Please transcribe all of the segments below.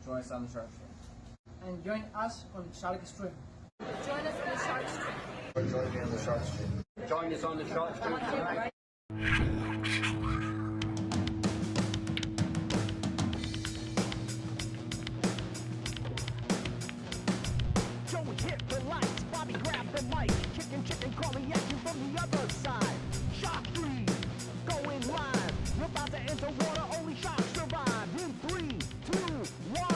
Join us on the Shark Stream. And join us on Shark Stream. Join us on the Shark Stream. Join me on the Shark Stream. Join us on the Shark Stream tonight. Joey hit the lights, Bobby grabbed the mic. Chicken calling at you from the other side. Shark 3, going live. We're about to enter water, only sharks survive. In 3, 2, 1.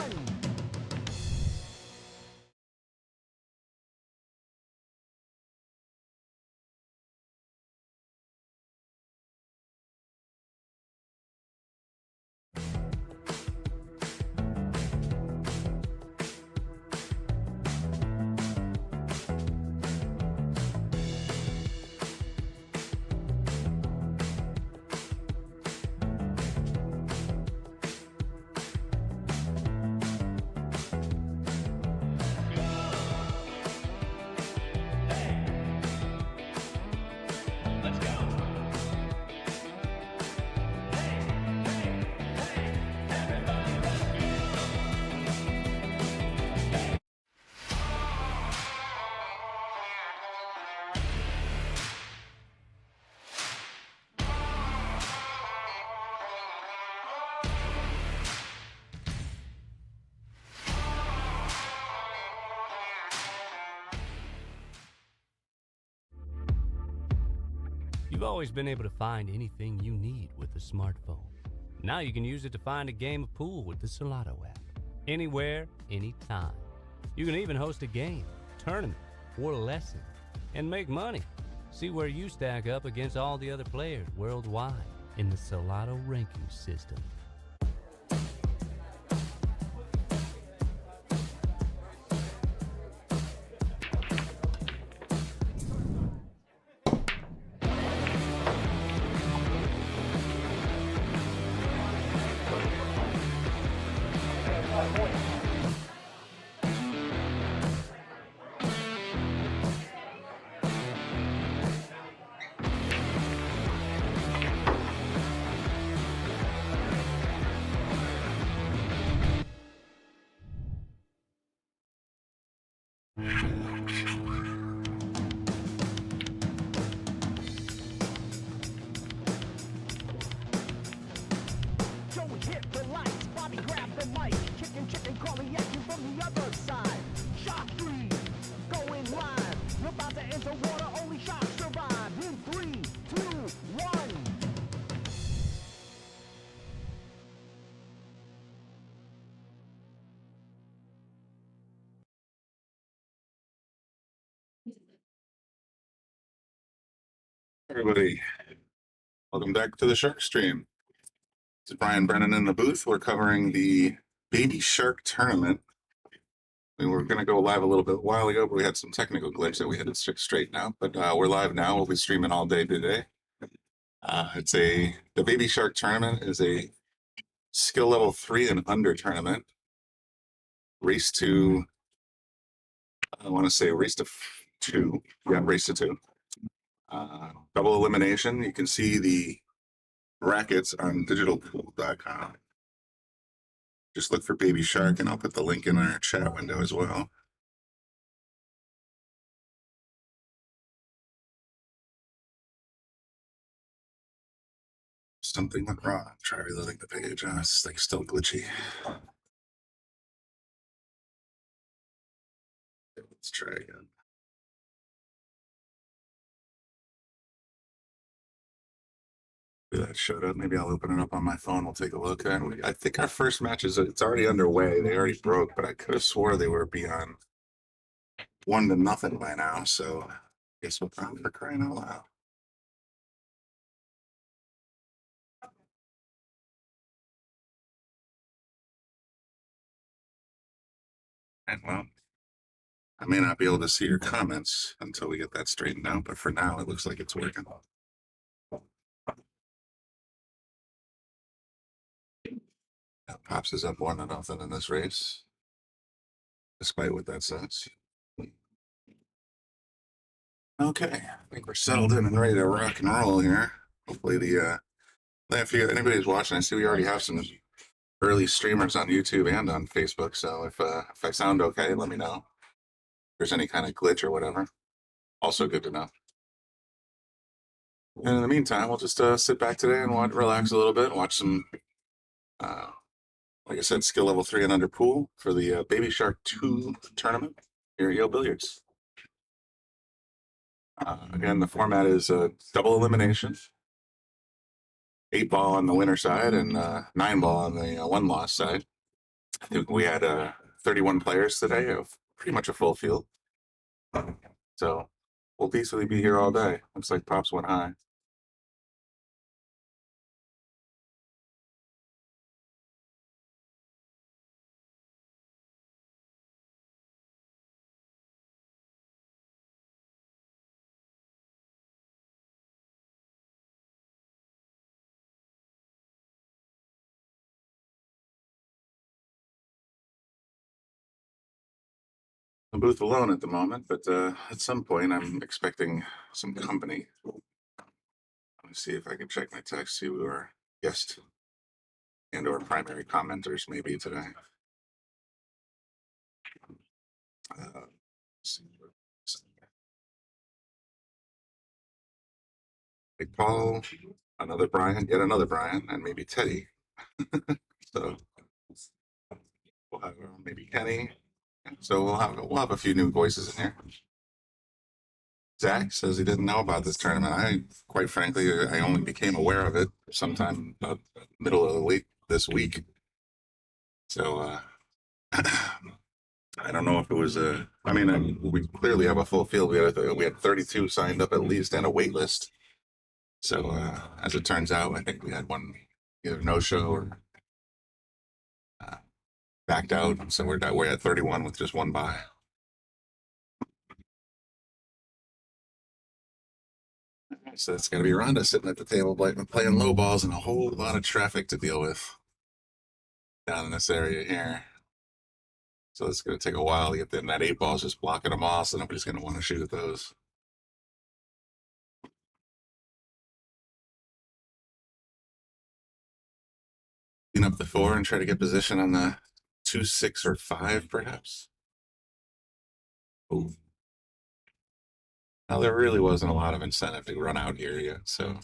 You've always been able to find anything you need with a smartphone. Now you can use it to find a game of pool with the Solato app. Anywhere, anytime. You can even host a game, tournament, or lesson, and make money. See where you stack up against all the other players worldwide in the Solato ranking system. Joey hit the lights, Bobby grabbed the mic. Chicken calling at you from the other side. Shark 3, going live. We're about to enter water, only sharks survive. In 3, 2, 1. Everybody, welcome back to the Shark Stream. This is Brian Brennan in the booth. We're covering the Baby Shark Tournament. We were going to go live a little bit while ago, but we had some technical glitch that we had to straighten out. But we're live now. We'll be streaming all day today. The Baby Shark Tournament is a skill level 3 and under tournament. Race to 2. Yeah, race to 2. Double elimination. You can see the brackets on digitalpool.com. Just look for Baby Shark, and I'll put the link in our chat window as well. Something went wrong. Try reloading the page. This thing's still glitchy. Let's try again. That showed up. Maybe I'll open it up on my phone. We'll take a look. I think our first match it's already underway. They already broke, but I could have swore they were beyond 1-0 by now. So I guess we'll try for crying out loud. And well, I may not be able to see your comments until we get that straightened out, but for now, it looks like it's working. Pops is up 1-0 in this race, despite what that says. Okay, I think we're settled in and ready to rock and roll here. Hopefully if anybody who's watching, I see we already have some early streamers on YouTube and on Facebook. So if I sound okay, let me know. If there's any kind of glitch or whatever. Also good to know. And in the meantime, we'll just sit back today and relax a little bit, watch some, like I said, skill level 3 and under pool for the Baby Shark 2 tournament here at Yale Billiards. Again, the format is double elimination. 8-ball on the winner side and 9-ball on the one-loss side. I think we had 31 players today, of pretty much a full field. So we'll peacefully be here all day. Looks like Pops went high. The booth alone at the moment, but at some point I'm expecting some company. Let me see if I can check my text, see who our guest and or primary commenters may be today. Big Paul, another Brian, yet another Brian, and maybe Teddy. So we'll have maybe Kenny. So we'll have a few new voices in here. Zach says he didn't know about this tournament. I, quite frankly, I only became aware of it sometime about middle of the week this week. So I don't know if it was a. I mean, we clearly have a full field. We had 32 signed up at least and a wait list. So as it turns out, I think we had one either no show or backed out. So we're at 31 with just one bye. So it's going to be Rhonda sitting at the table playing low balls and a whole lot of traffic to deal with down in this area here. So it's going to take a while to get them. That 8 ball's just blocking them off, so nobody's going to want to shoot at those. Clean up the 4 and try to get position on the 2, 6, or 5, perhaps. Ooh. Now, there really wasn't a lot of incentive to run out here yet, so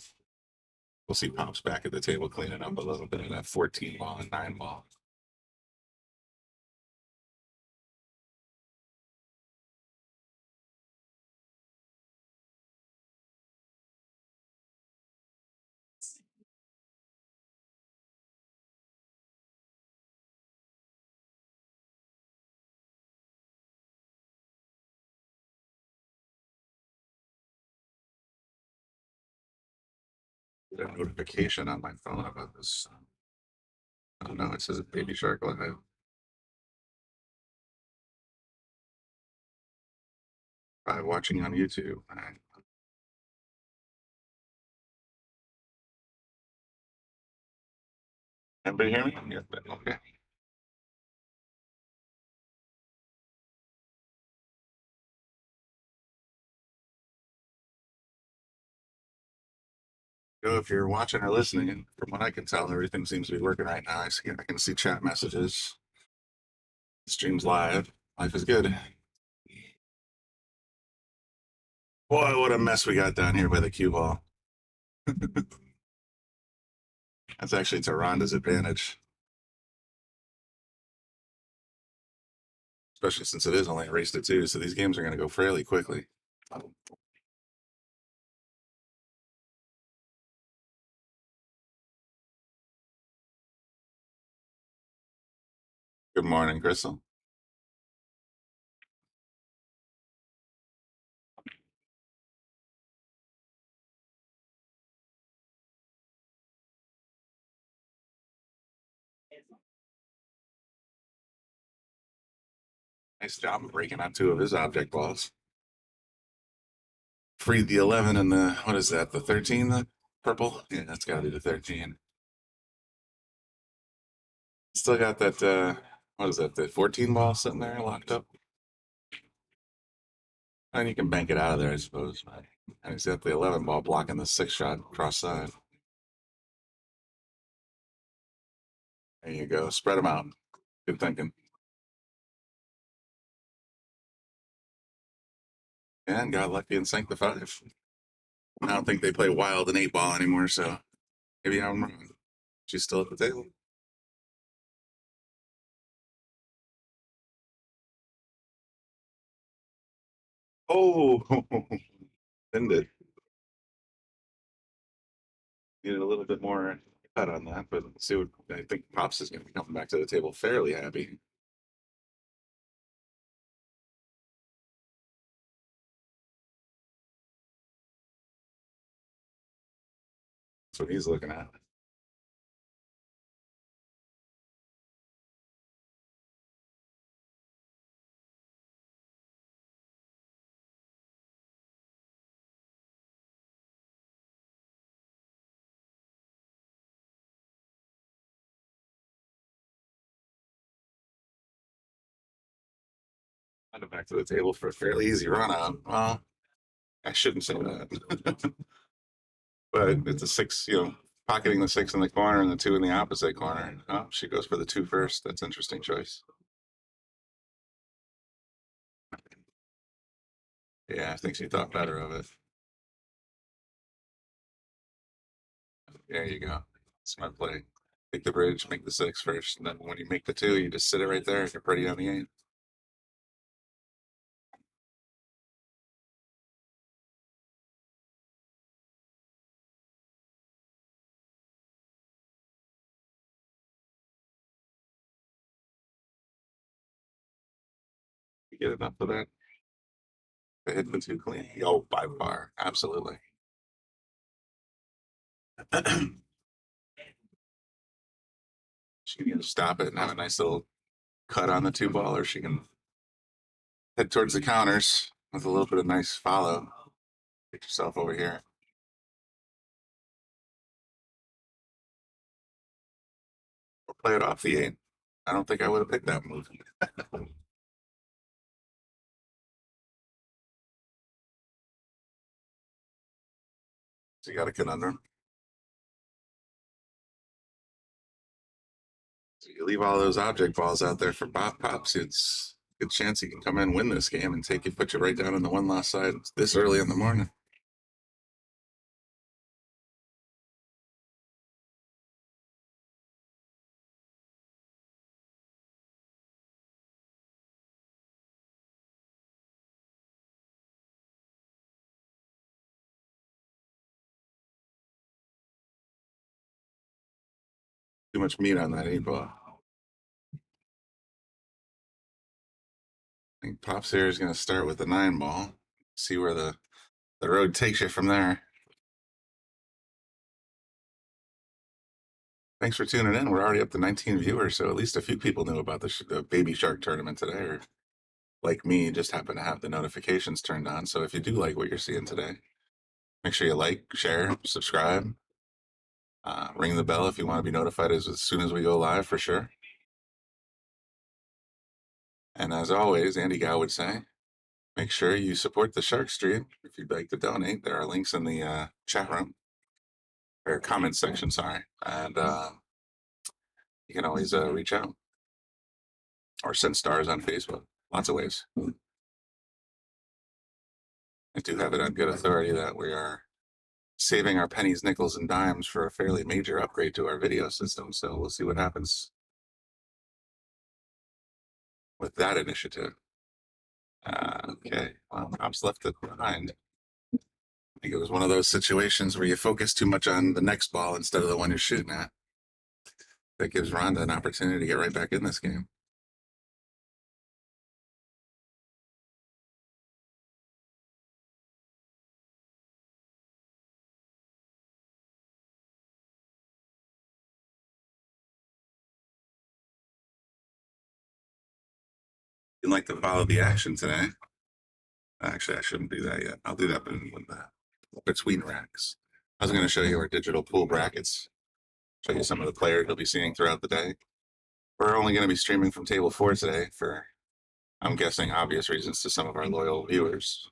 we'll see Pops back at the table cleaning up a little bit of that 14 ball and 9 ball. Get a notification on my phone about this. Oh no, it says Baby Shark Live. By watching on YouTube. Everybody hear me? Yeah, okay. So if you're watching or listening, from what I can tell, everything seems to be working right now. I can see chat messages. The stream's live. Life is good. Boy, what a mess we got down here by the cue ball. That's actually to Rhonda's advantage. Especially since it is only a race to 2, so these games are going to go fairly quickly. Good morning, Crystal. Nice job of breaking out 2 of his object balls. Freed the 11 and the, what is that, the 13, the purple? Yeah, that's got to be the 13. Still got that, what is that, the 14 ball sitting there locked up? And you can bank it out of there, I suppose. And he's got the 11 ball blocking the 6 shot cross side. There you go. Spread them out. Good thinking. And got lucky and sank the 5. I don't think they play wild and 8-ball anymore, so maybe I'm wrong. She's still at the table. Oh, ended. Needed a little bit more cut on that, but let's see what I think. Pops is going to be coming back to the table fairly happy. That's what he's looking at. Kind of back to the table for a fairly easy run out. Well, I shouldn't say that. But it's a 6, pocketing the 6 in the corner and the 2 in the opposite corner. Oh, she goes for the 2 first. That's an interesting choice. Yeah, I think she thought better of it. There you go. Smart play. Take the bridge, make the 6 first, and then when you make the 2, you just sit it right there. You're pretty on the 8. You get enough of that. The hit been too clean. Oh, by far, absolutely. She can either stop it and have a nice little cut on the 2-ball, or she can head towards the counters with a little bit of nice follow. Get yourself over here. Or play it off the 8. I don't think I would have picked that move. So you got a conundrum. So you leave all those object balls out there for Pops. It's a good chance he can come in, win this game, and put you right down on the 1 loss side this early in the morning. Too much meat on that 8-ball. I think Pops here is going to start with the 9-ball. See where the road takes you from there. Thanks for tuning in. We're already up to 19 viewers, so at least a few people knew about the Baby Shark tournament today, or like me, just happen to have the notifications turned on. So if you do like what you're seeing today, make sure you like, share, subscribe, ring the bell if you want to be notified as soon as we go live, for sure. And as always, Andy Gow would say, make sure you support the Shark Stream. If you'd like to donate, there are links in the chat room, or comment section, sorry. And you can always reach out or send stars on Facebook. Lots of ways. I do have it on good authority that we are saving our pennies, nickels, and dimes for a fairly major upgrade to our video system. So we'll see what happens with that initiative. Okay, well, Pops left it behind. I think it was one of those situations where you focus too much on the next ball instead of the one you're shooting at. That gives Rhonda an opportunity to get right back in this game. You'd like to follow the action today. Actually, I shouldn't do that yet. I'll do that between racks. I was going to show you our digital pool brackets, show you some of the players you'll be seeing throughout the day. We're only going to be streaming from table 4 today for, I'm guessing, obvious reasons to some of our loyal viewers.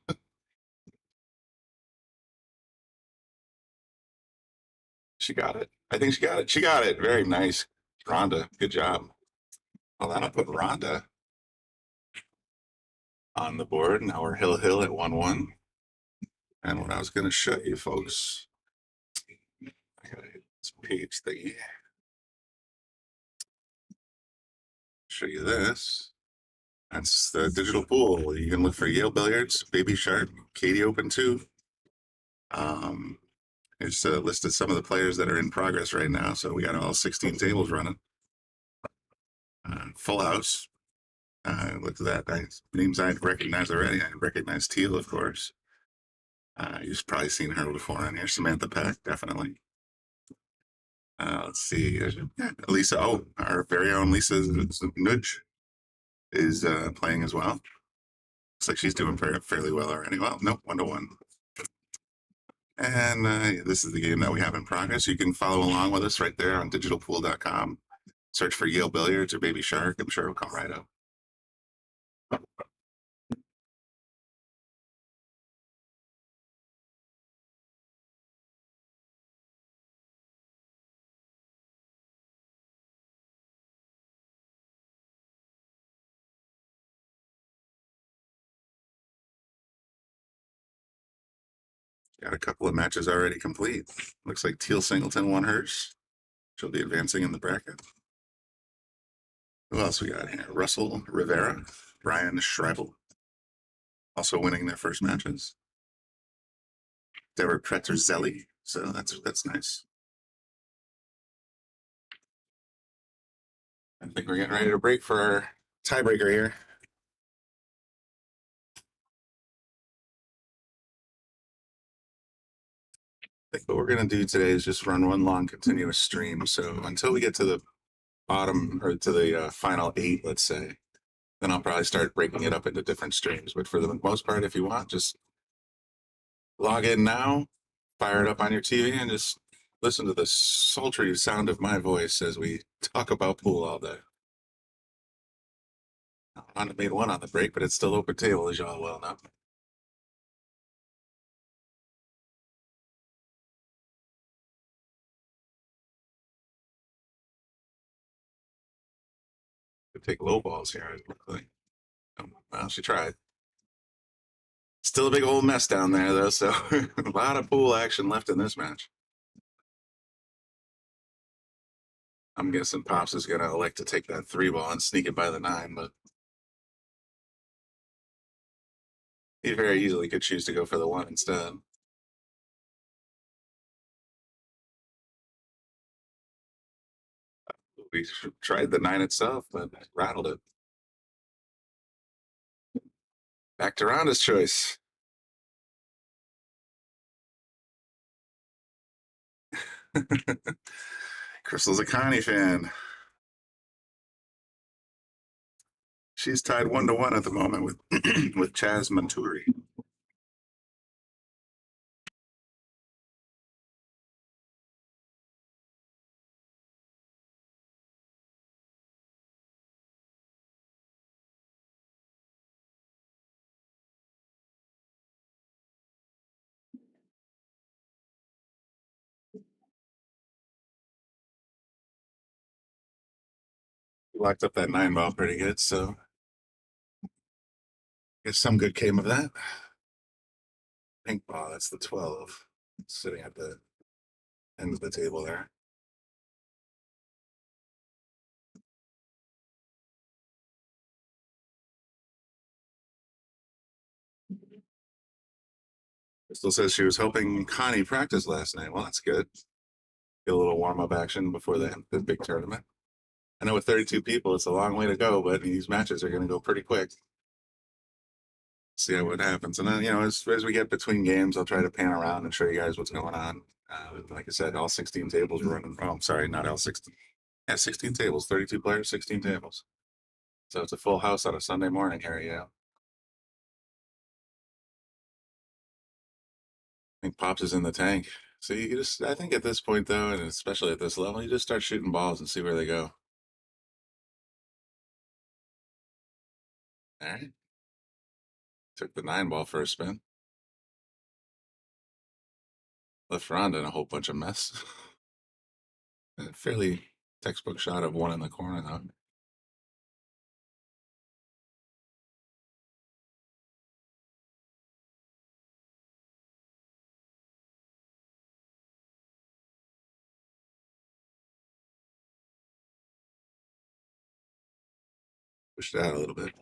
She got it. I think she got it. She got it. Very nice. Rhonda, good job. Well, that'll put Rhonda on the board. Now we're Hill at 1-1. And what I was going to show you folks, I gotta hit this page thingy. Show you this. That's the digital pool. You can look for Yale Billiards, Baby Shark, Katie Open 2. It's listed some of the players that are in progress right now. So we got all 16 tables running. Full house. Look at that. Names I recognize already. I recognize Teal, of course. You've probably seen her before on here. Samantha Peck, definitely. Let's see. Lisa. Oh, our very own Lisa Nudge is playing as well. Looks like she's doing fairly well already. Well, nope, 1-1. And this is the game that we have in progress. You can follow along with us right there on digitalpool.com. Search for Yale Billiards or Baby Shark. I'm sure it'll come right up. Got a couple of matches already complete. Looks like Teal Singleton won hers. She'll be advancing in the bracket. Who else we got here? Russell Rivera, Brian Schreibel, also winning their first matches. Deborah Preterzelli, so that's nice. I think we're getting ready to break for our tiebreaker here. I think what we're going to do today is just run one long continuous stream. So until we get to the bottom or to the final 8, let's say, then I'll probably start breaking it up into different streams. But for the most part, if you want, just log in now, fire it up on your TV, and just listen to the sultry sound of my voice as we talk about pool all day. I made one on the break, but it's still open table, as y'all well know. Could take low balls here, it looked like. Well, she tried. Still a big old mess down there, though, so a lot of pool action left in this match. I'm guessing Pops is going to elect to take that 3-ball and sneak it by the 9, but he very easily could choose to go for the 1 instead. We tried the 9 itself, but rattled it. Back to Rhonda's choice. Crystal's a Connie fan. She's tied 1-1 at the moment with with Chaz Monturi. Locked up that 9-ball pretty good, so I guess some good came of that. Pink ball, that's the 12. Sitting at the end of the table there. Crystal says she was helping Connie practice last night. Well, that's good. Get a little warm-up action before the big tournament. I know with 32 people, it's a long way to go, but these matches are going to go pretty quick. See what happens. And then, as we get between games, I'll try to pan around and show you guys what's going on. Like I said, all 16 tables running. Oh, I'm sorry, not all 16. Yeah, 16 tables, 32 players, 16 tables. So it's a full house on a Sunday morning here, yeah. I think Pops is in the tank. So I think at this point, though, and especially at this level, you just start shooting balls and see where they go. All right. Took the 9-ball for a spin. Left Rhonda in a whole bunch of mess. Fairly Textbook shot of one in the corner, though. Push that a little bit.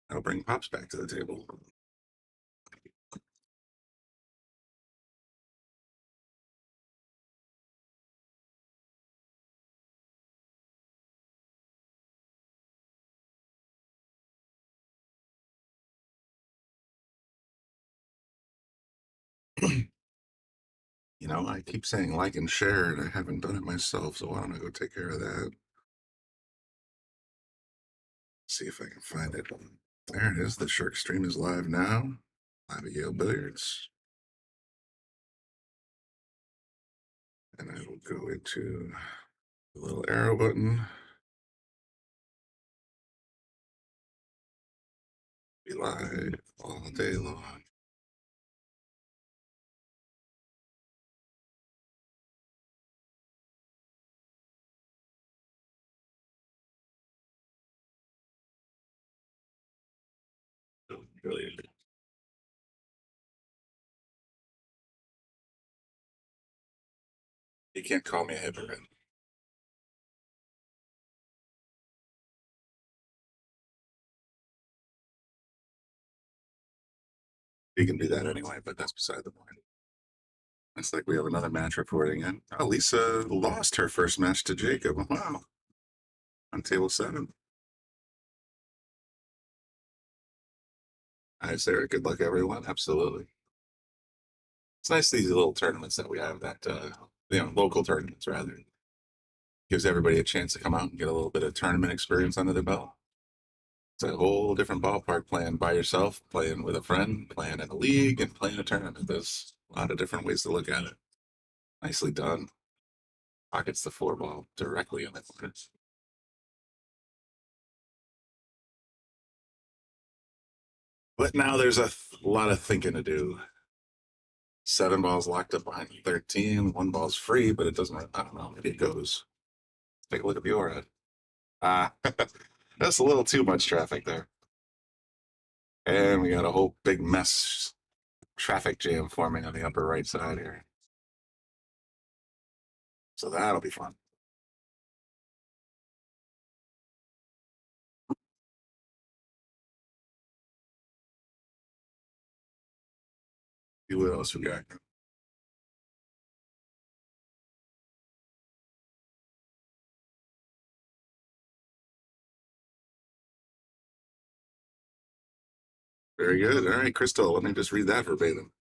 That'll bring Pops back to the table. You know, I keep saying like and share, and I haven't done it myself, so why don't I go take care of that? See if I can find it. There it is. The Shark Stream is live now. Live at Yale Billiards. And I will go into the little arrow button. Be live all day long. Brilliant. You can't call me a hypocrite. You can do that anyway, but that's beside the point. Looks like we have another match reporting in. Oh, Lisa lost her first match to Jacob. Wow. On table 7. Hi, Sarah. Good luck, everyone. Absolutely. It's nice these little tournaments that we have that, local tournaments rather. Gives everybody a chance to come out and get a little bit of tournament experience under their belt. It's a whole different ballpark playing by yourself, playing with a friend, playing in a league, and playing a tournament. There's a lot of different ways to look at it. Nicely done. Pockets the 4-ball directly in the corner. But now there's a lot of thinking to do. 7 balls locked up behind 13. 1 ball's free, but it doesn't. I don't know. Maybe it goes. Take a look at the overhead. That's a little too much traffic there. And we got a whole big mess traffic jam forming on the upper right side here. So that'll be fun. See what else we got. Very good. All right, Crystal, let me just read that verbatim.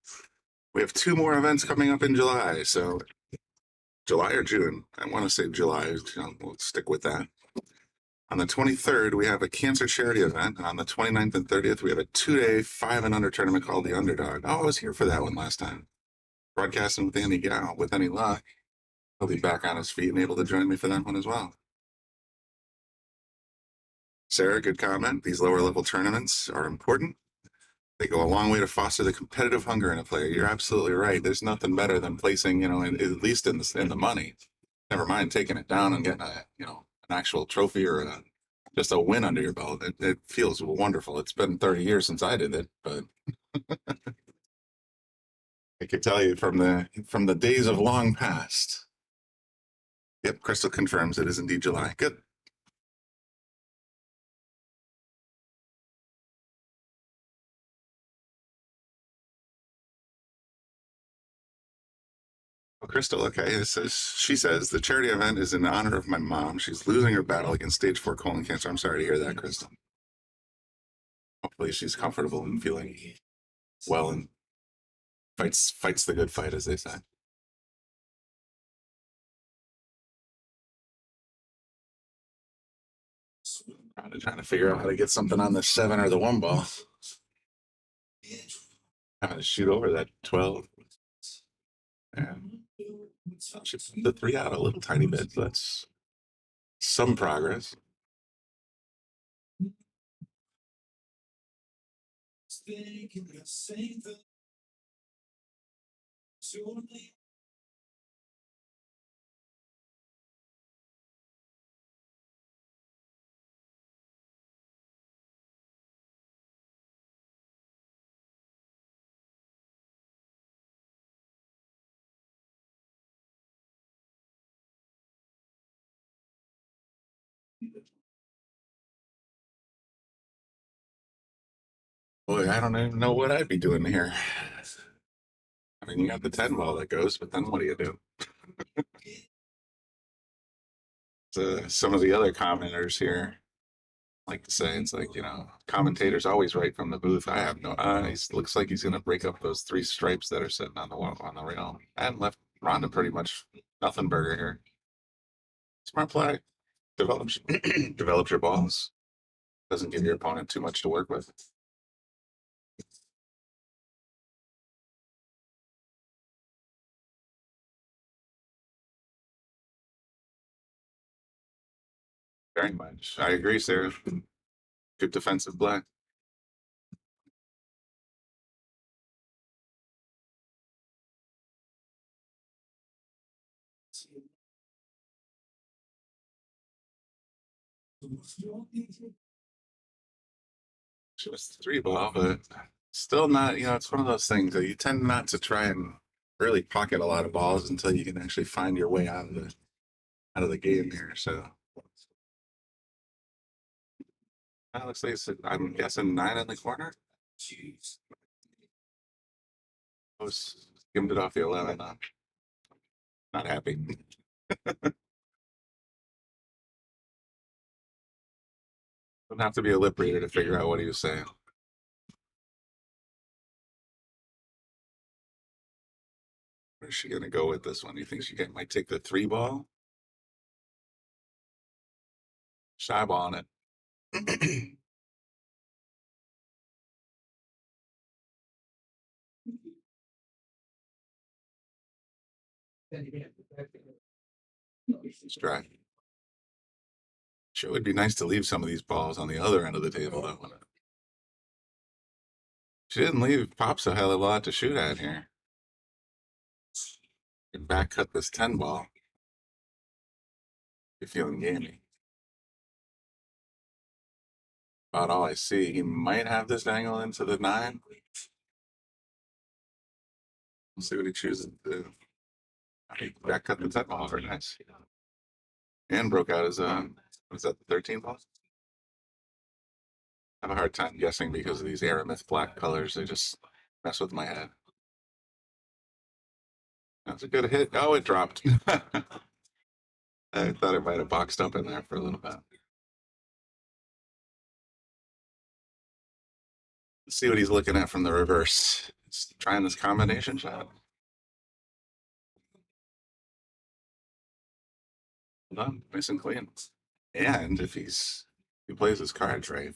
We have 2 more events coming up in July. So July or June? I want to say July. We'll stick with that. On the 23rd, we have a cancer charity event. And on the 29th and 30th, we have a 2-day 5 and under tournament called the Underdog. Oh, I was here for that one last time. Broadcasting with Andy Gow. With any luck, he'll be back on his feet and able to join me for that one as well. Sarah, good comment. These lower level tournaments are important. They go a long way to foster the competitive hunger in a player. You're absolutely right. There's nothing better than placing, at least in the money. Never mind taking it down and getting an actual trophy or just a win under your belt. It feels wonderful. It's been 30 years since I did it, but I can tell you from the days of long past. Yep, Crystal confirms it is indeed July. Good. Well, Crystal, okay. She says the charity event is in honor of my mom. She's losing her battle against stage 4 colon cancer. I'm sorry to hear that, Crystal. Hopefully she's comfortable and feeling well and fights the good fight, as they say. Trying to figure out how to get something on the 7 or the 1 ball. Trying to shoot over that 12. And should put the 3 out a little tiny bit. So that's some progress. Boy, I don't even know what I'd be doing here. I mean, you got the 10 ball that goes, but then what do you do? Some of the other commenters here like to say it's like, commentators always right from the booth. I have no eyes. Looks like he's going to break up those three stripes that are sitting on the wall on the rail. And left Ronda pretty much nothing burger here. Smart play. Develops develops your balls. Doesn't give your opponent too much to work with. Very much. I agree, Sarah. Good defensive play. Just three ball, but still not, it's one of those things that you tend not to try and really pocket a lot of balls until you can actually find your way out of the game here. So that looks like I'm guessing 9 in the corner. I was skimmed it off the 11. Not happy. Don't have to be a lip reader to figure out what he was saying. Where's she gonna go with this one? You think she might take the 3 ball? Shy ball on it. It's dry. Sure would be nice to leave some of these balls on the other end of the table, though. She didn't leave Pops a hell of a lot to shoot at here. And back cut this 10 ball. You're feeling gamey. About all I see. He might have this angle into the 9. We'll see what he chooses to do. He back cut the 10 ball. Very nice. And broke out his, what is that, the 13 ball? I have a hard time guessing because of these Aramith black colors. They just mess with my head. That's a good hit. Oh, it dropped. I thought it might have boxed up in there for a little bit. Let's see what he's looking at from the reverse. He's trying this combination shot. Well done. Nice and clean. And if he plays his cards right,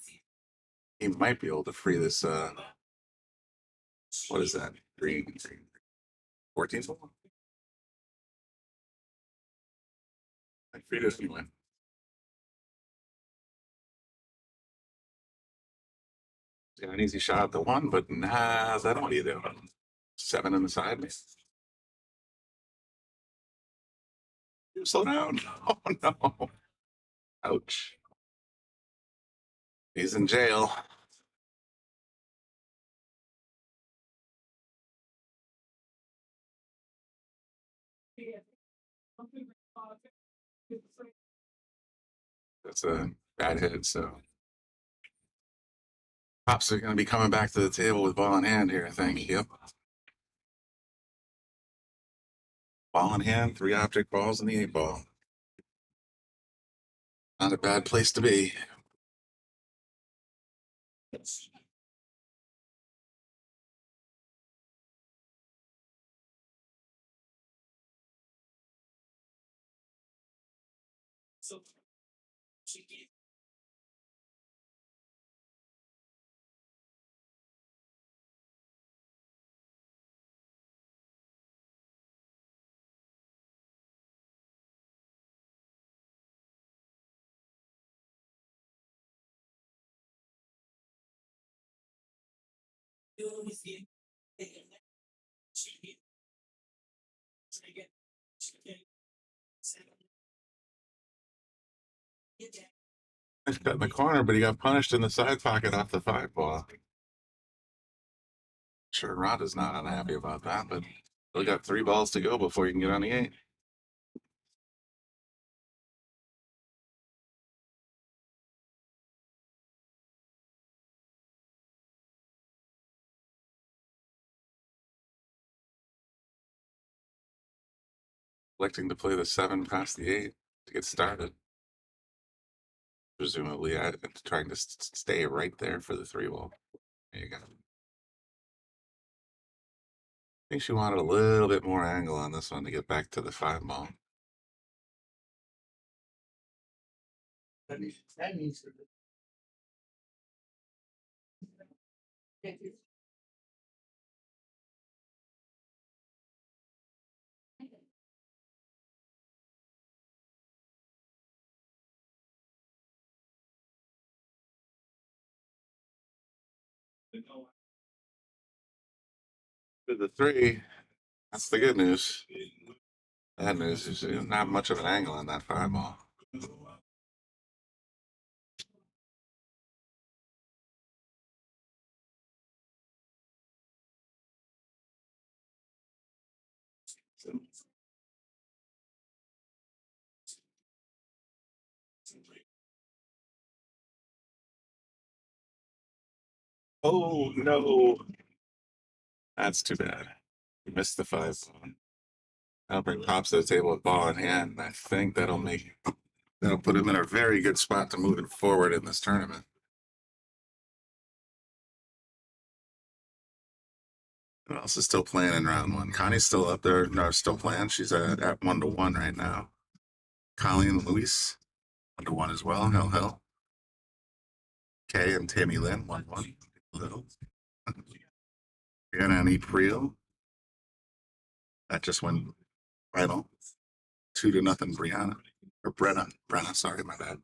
he might be able to free this what is that? Green 14 ball? I freed it anyway. Got an easy shot at the 1, but nah, that what do you do? 7 in the side. Slow down. Oh no. Ouch. He's in jail. That's a bad hit, so Pops are going to be coming back to the table with ball in hand here, I think. Yep. Ball in hand, 3 object balls in the 8 ball. Not a bad place to be. Nice cut in the corner, but he got punished in the side pocket off the 5 ball. Sure, Rod is not unhappy about that, but still got 3 balls to go before you can get on the 8. electing to play the 7 past the 8 to get started. Presumably, I'm trying to stay right there for the 3 ball. There you go. I think she wanted a little bit more angle on this one to get back to the 5 ball. That needs to be. To the 3, that's the good news. Bad news is not much of an angle on that 5 ball. Oh no, that's too bad. We missed the 5 ball. I'll bring Pops to the table with ball in hand. I think that'll put him in a very good spot to moving forward in this tournament. Who else is still playing in round 1? Connie's still up there. No, still playing. She's at 1-1 right now. Colleen Luis, 1-1 as well. Hell. Kay and Tammy Lynn, 1-1. Little. Brianna and April. That just went final. 2-0 Brianna. Or Brenna, sorry, my bad.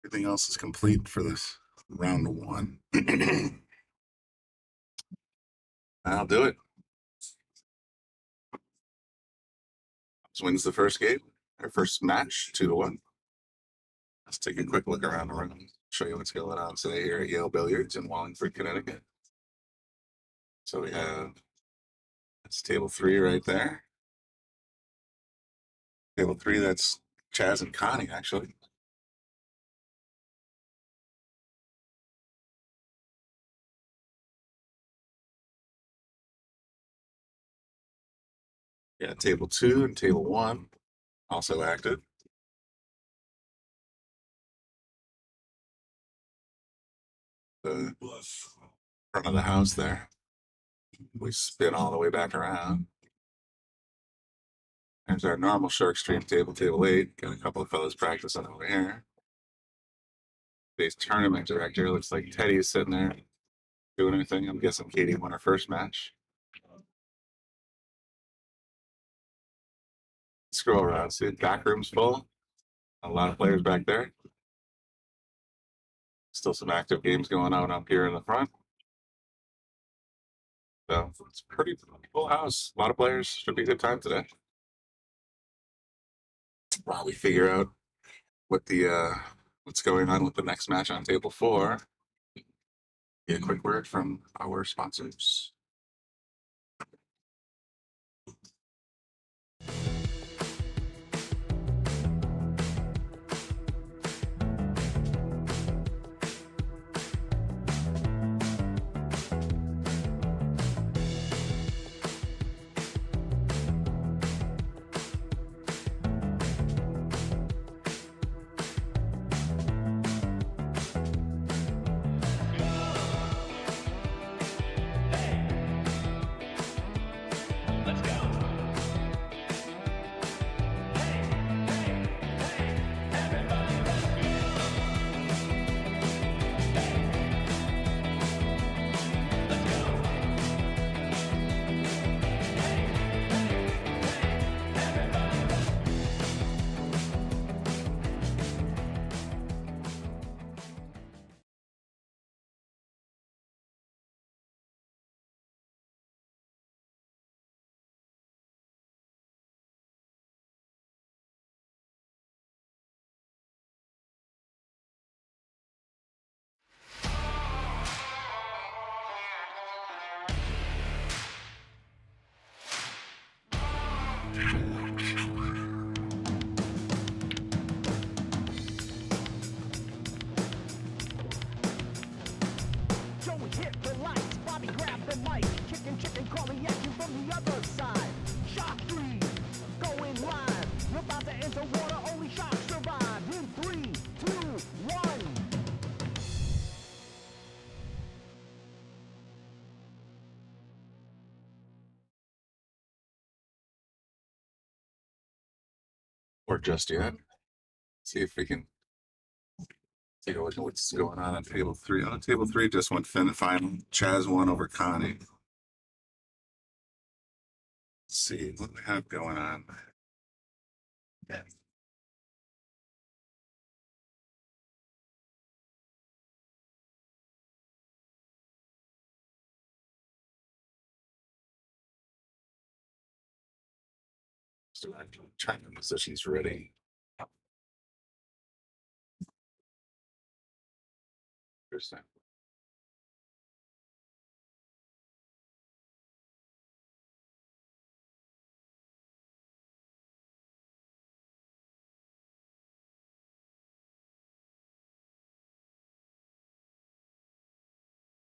Everything else is complete for this round 1. I'll do it. Wins the first game, our first match, 2-1. Let's take a quick look around the room, show you what's going on today here at Yale Billiards in Wallingford, Connecticut. So we have, that's table 3 right there. Table 3, that's Chaz and Connie, actually. Yeah, table 2 and table 1 also active. The front of the house there. We spin all the way back around. There's our normal Shark Stream table, table 8. Got a couple of fellas practicing over here. Today's tournament director looks like Teddy's sitting there doing anything. I'm guessing Katie won her first match. Scroll around, see the back room's full. A lot of players back there. Still some active games going on up here in the front. So it's a pretty full house. A lot of players. Should be a good time today. While we figure out what the what's going on with the next match on table 4. Get a quick word from our sponsors. from the other side. Shark freeze, going live. You're about to enter water, only sharks survive. In 3, 2, 1. Or just yet. See if we can take a look at what's going on table 3. On table 3, just went final. Chaz won over Connie. Let's see what we have going on. So I'm trying to positions ready. First time.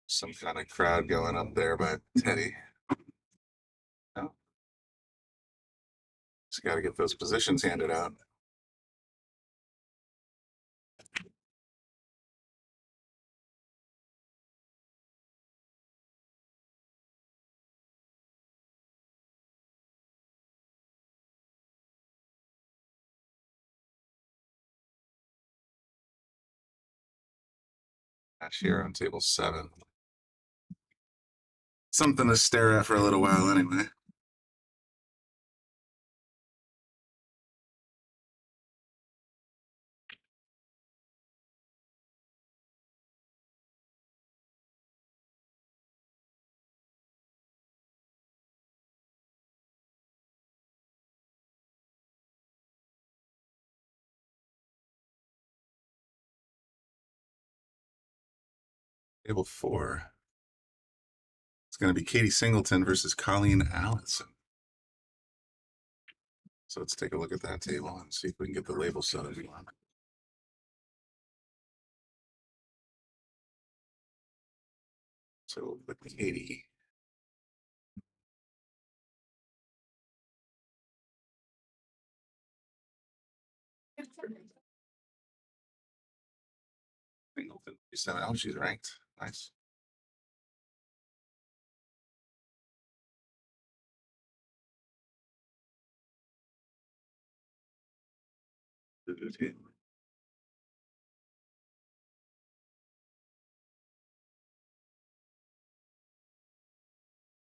Some kind of crowd going up there by Teddy. No. Just got to get those positions handed out. That's here on table 7. Something to stare at for a little while anyway. Table 4. It's going to be Katie Singleton versus Colleen Allison. So let's take a look at that table and see if we can get the label set up. So with Katie. Singleton, oh, she's ranked. Nice.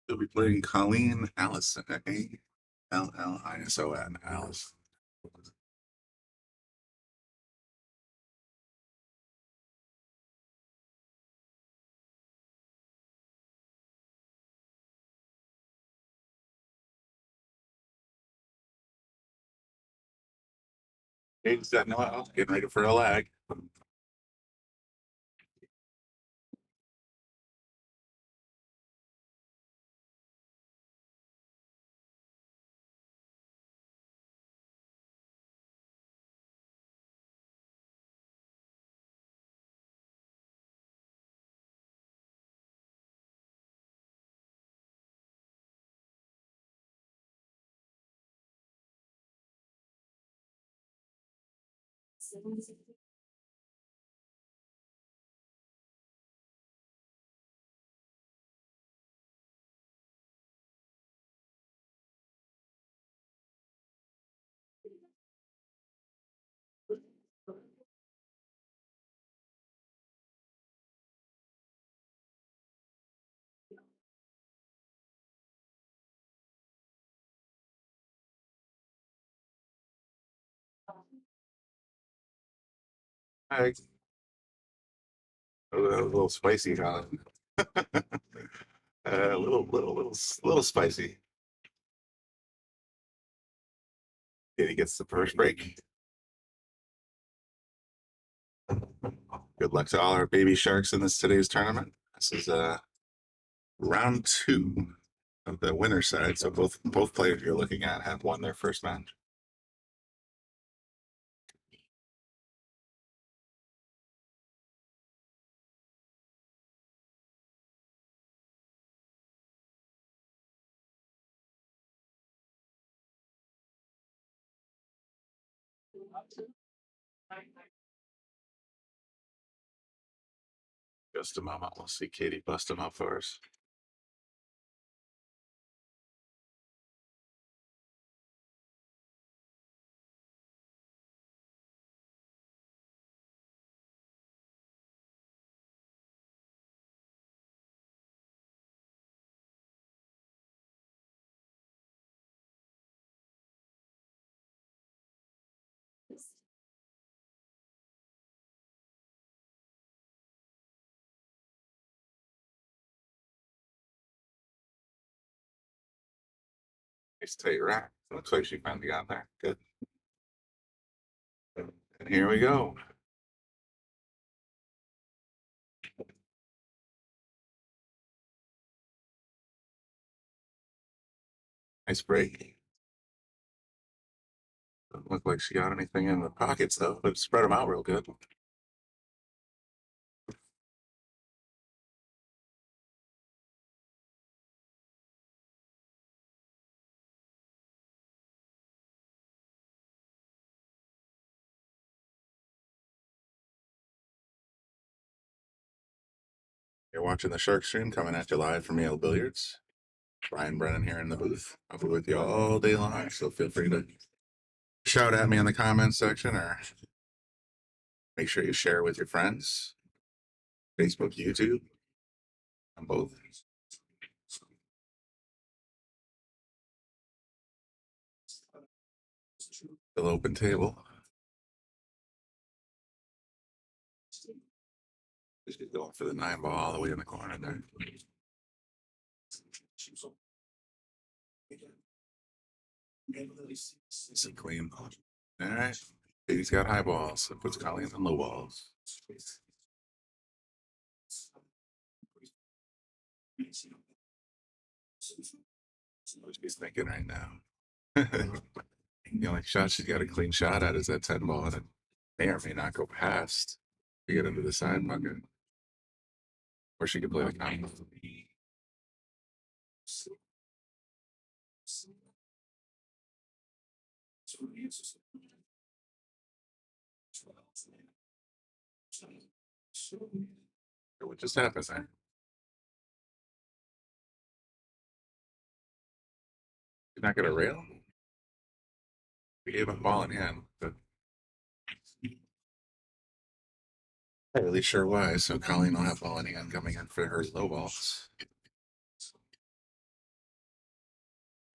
They'll be playing Colleen Allison, Allison. Allison. Exactly. No, getting ready for a lag. Lag. Oh, that was a little spicy, huh? A little spicy. Katie gets the first break. Good luck to all our baby sharks in today's tournament. This is round 2 of the winner side. So both players you're looking at have won their first match. Just a moment. We'll see Katie bust them up for us. Nice tight rack. Looks like she finally got there. Good. And here we go. Nice break. Doesn't look like she got anything in the pockets though, but spread them out real good. You're watching the Shark Stream coming at you live from Yale Billiards. Brian Brennan here in the booth. I'll be with you all day long, so feel free to shout at me in the comments section or make sure you share with your friends. Facebook, YouTube, on both. Still open table. Just going for the 9 ball all the way in the corner there. It's a clean. All right. Baby's got high balls. So puts Colleen on low balls. What she's thinking right now. The only shot she's got a clean shot at is that 10 ball, and it may or may not go past to get into the side bucket. Or she could play the combo. What just happened there? You're not gonna rail? We gave him ball in hand, but not really sure why. So Colleen will have ball in hand coming in for her low balls.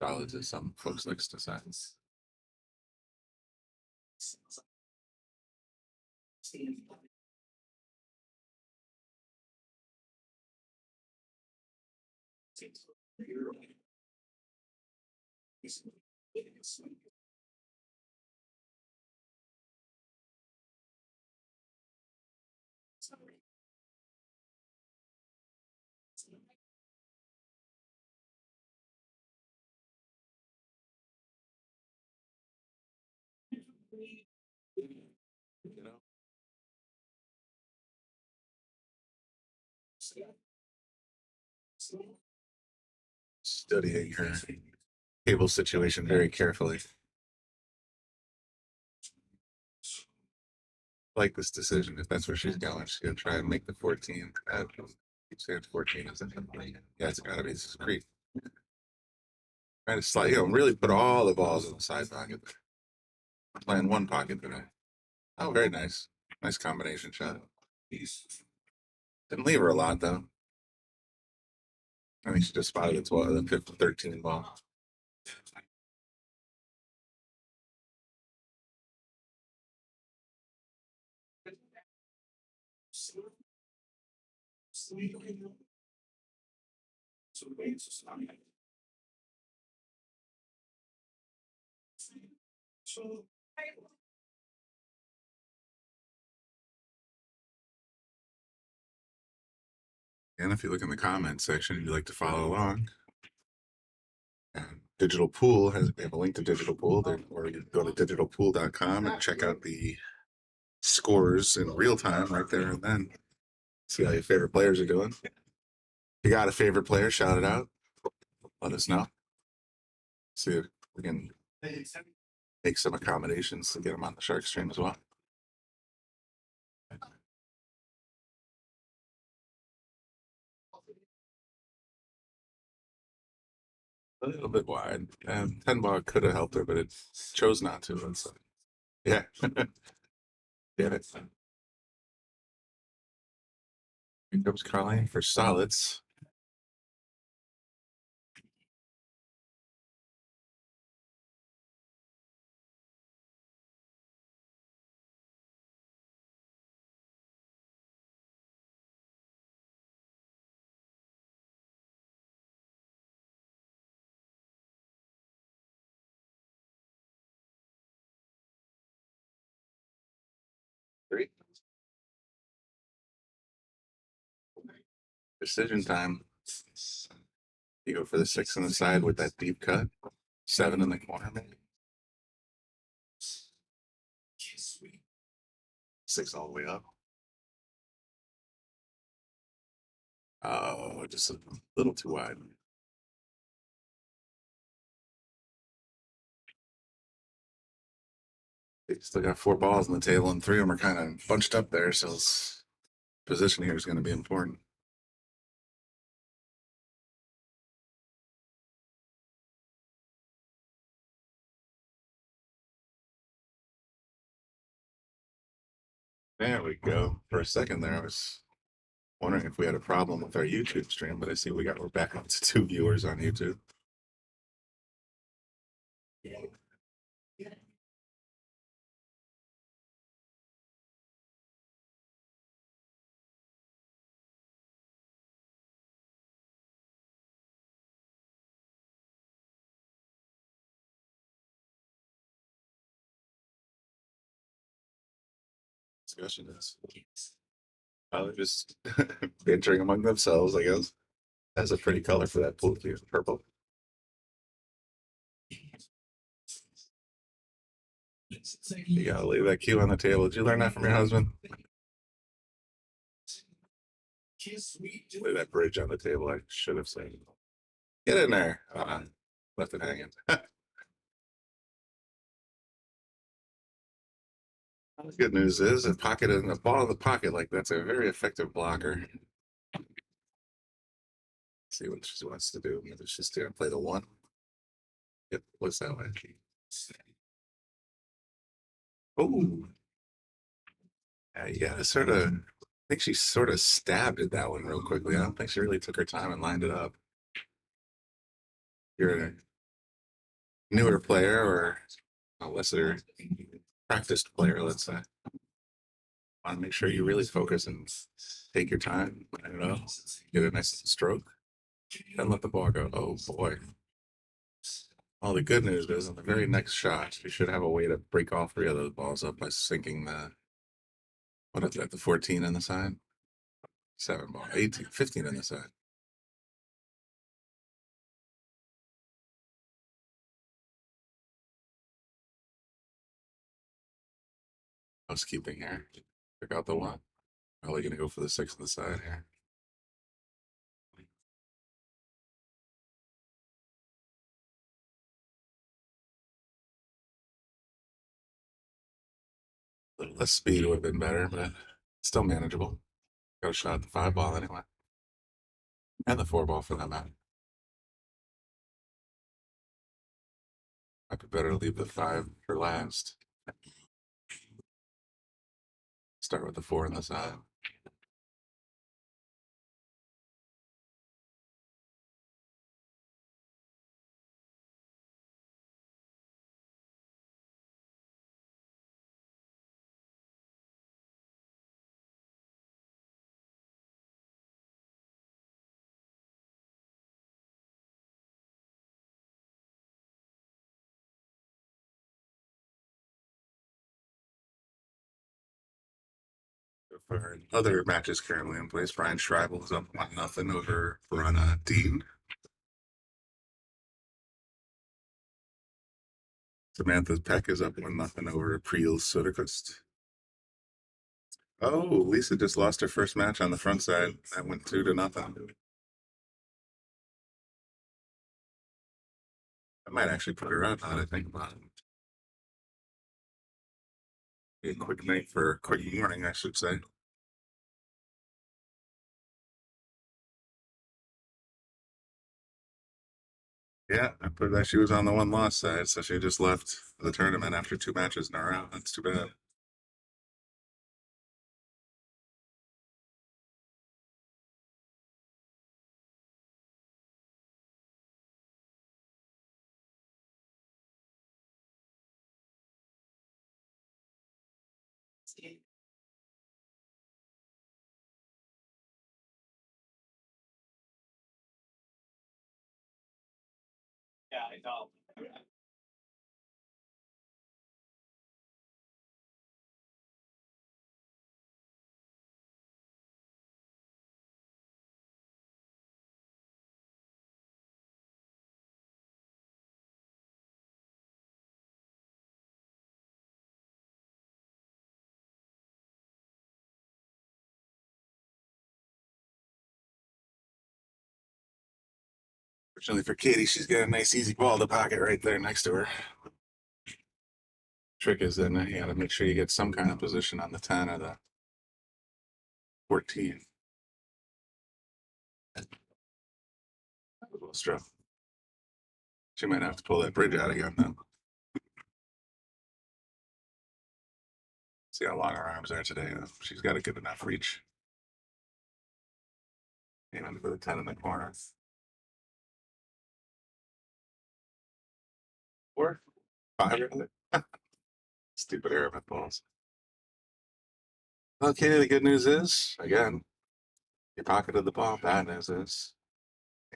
Solid as some folks likes to say. You know? Studying her table situation very carefully. Like this decision, if that's where she's going, she's gonna try and make the 14. Keep saying 14 is it? Yeah, it's gotta be. This is great. Trying to slide, really put all the balls in the side pocket. I'm playing one pocket today. Oh, very nice. Nice combination shot. Didn't leave her a lot though. I think she just spotted the 12, the 15, 13 ball. And if you look in the comments section, if you'd like to follow along, Digital Pool we have a link to Digital Pool there, or you can go to digitalpool.com and check out the scores in real time right there and then. See how your favorite players are doing. If you got a favorite player, shout it out. Let us know. See if we can make some accommodations to get them on the shark stream as well. A little bit wide. And 10 ball could have helped her, but it chose not to. And so, yeah. Damn it. Here comes Colleen for solids. Three. Decision time. You go for the 6 on the side with that deep cut. 7 in the corner, maybe. 6 all the way up. Oh, just a little too wide. They still got 4 balls on the table, and 3 of them are kind of bunched up there, so position here is going to be important. There we go. For a second there, I was wondering if we had a problem with our YouTube stream, but I see we're back up to 2 viewers on YouTube. Discussion is just bantering among themselves, I guess. That's a pretty color for that pool cue, purple. You gotta leave that cue on the table. Did you learn that from your husband? Leave that bridge on the table. I should have said. Get in there. Left it hanging. The good news is a pocket in the ball in the pocket like that's a very effective blocker. See what she wants to do. Maybe she's gonna play the 1. Yep, looks that way. Oh, yeah, I think she sort of stabbed at that one real quickly. I don't think she really took her time and lined it up. You're a newer player or a lesser practiced player, let's say. Want to make sure you really focus and take your time. I don't know, get a nice stroke, then let the ball go. Oh boy. Well, the good news is, in the very next shot, you should have a way to break all 3 of those balls up by sinking what is that, the 14 on the side? 7 ball, 18, 15 on the side. Housekeeping here. Check out the 1. Probably going to go for the 6 on the side here. A little less speed would have been better, but still manageable. Got a shot at the 5 ball anyway. And the 4 ball for that matter. I'd be better to leave the 5 for last. Start with the 4 on the side. For other matches currently in place, Brian Schreibel is up 1-0 over Verona Dean. Samantha Peck is up 1-0 over Priel Soderquist. Oh, Lisa just lost her first match on the front side. That went 2-0. I might actually put her out now that I think about it. A quick night for a quick morning, I should say. Yeah, I put that she was on the one loss side, so she just left the tournament after 2 matches in a row. That's too bad. Yeah, I know. Fortunately for Katie, she's got a nice easy ball to pocket right there next to her. Trick is then you gotta make sure you get some kind of position on the 10 or the 14. A little stroke. She might have to pull that bridge out again then. See how long her arms are today. She's got a good enough reach. Aiming for the 10 in the corner. 4, 5 rather. Stupid airman balls. Okay, the good news is, again, you pocketed the ball. Bad news is,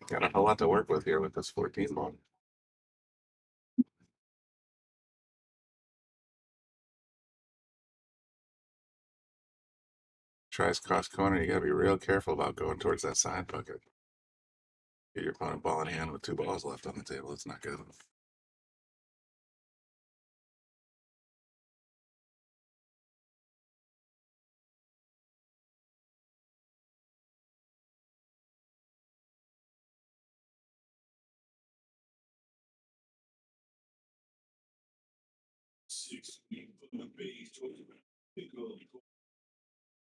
you got a whole lot to work with here with this 14 ball. Tries cross corner, you gotta be real careful about going towards that side bucket. Get your opponent ball in hand with 2 balls left on the table. It's not good.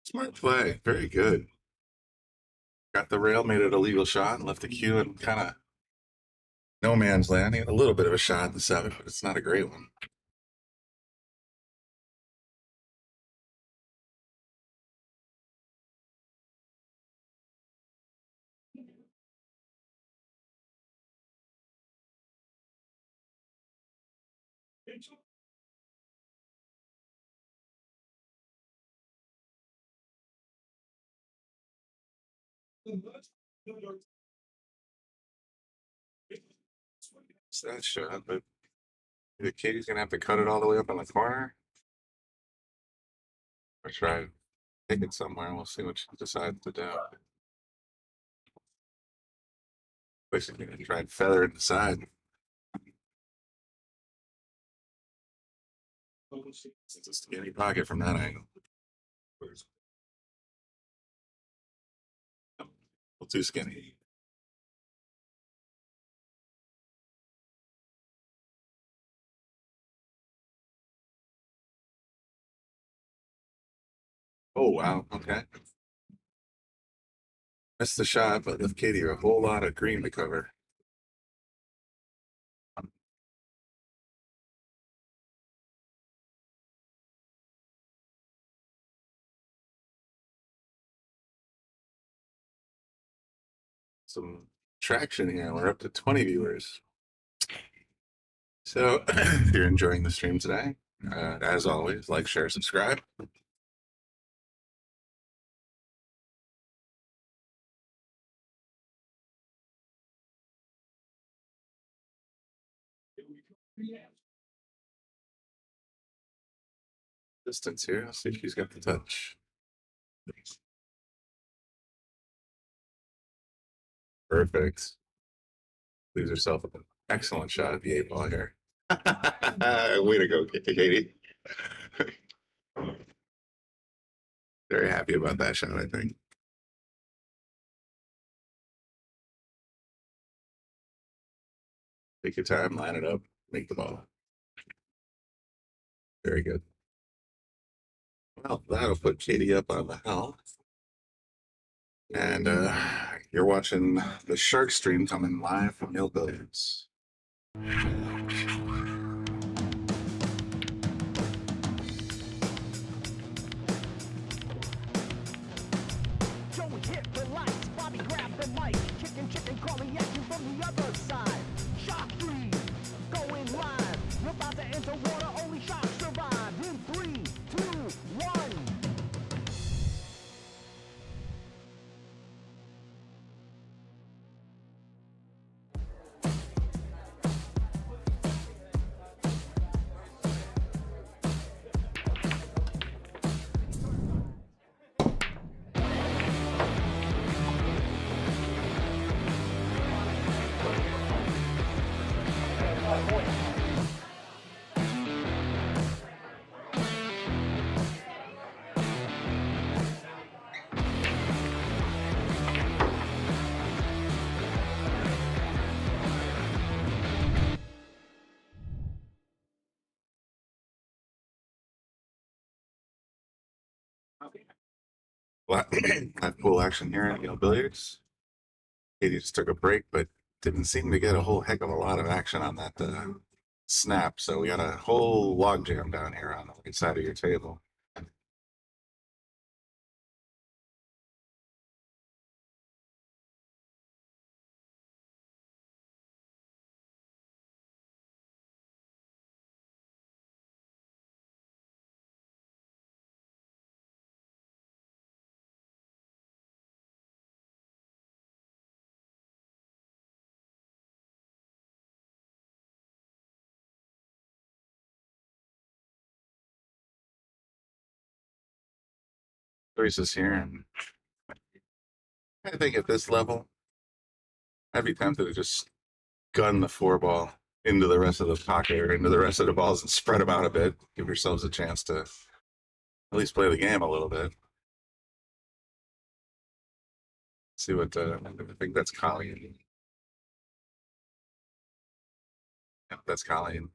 Smart play. Very good. Got the rail, made it a legal shot, and left the cue in kind of no man's land. He had a little bit of a shot in the 7, but it's not a great one. It's that shot, but either Katie's gonna have to cut it all the way up in the corner or try to take it somewhere. We'll see what she decides to do. Basically, gonna try and feather it inside. It's a skinny pocket from that angle. A little too skinny. Oh wow, okay. Missed the shot, but left Katie a whole lot of green to cover. Some traction here. We're up to 20 viewers. So if you're enjoying the stream today, as always, like, share, subscribe. Distance here. Let's see if she's got the touch. Perfect. Leaves herself an excellent shot at the 8 ball here. Way to go, Katie. Very happy about that shot, I think. Take your time, line it up, make the ball. Very good. Well, that'll put Katie up on the hill. And you're watching the Shark Stream coming live from Yale Billiards. Joey hit the lights, Bobby grabbed the mic, chicken calling at you from the other side. Shock 3, going live. We're about to enter water, only sharks survive. In 3, 2, 1. Live pool action here at Yale Billiards. Katie just took a break, but didn't seem to get a whole heck of a lot of action on that snap. So we got a whole log jam down here on the right side of your table. Choices here, and I think at this level, I'd be tempted to just gun the 4 ball into the rest of the pocket or into the rest of the balls and spread them out a bit. Give yourselves a chance to at least play the game a little bit. See what I think that's Colleen. Yep, that's Colleen.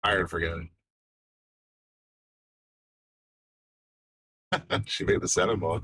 Iron forget it. She made the 7 ball.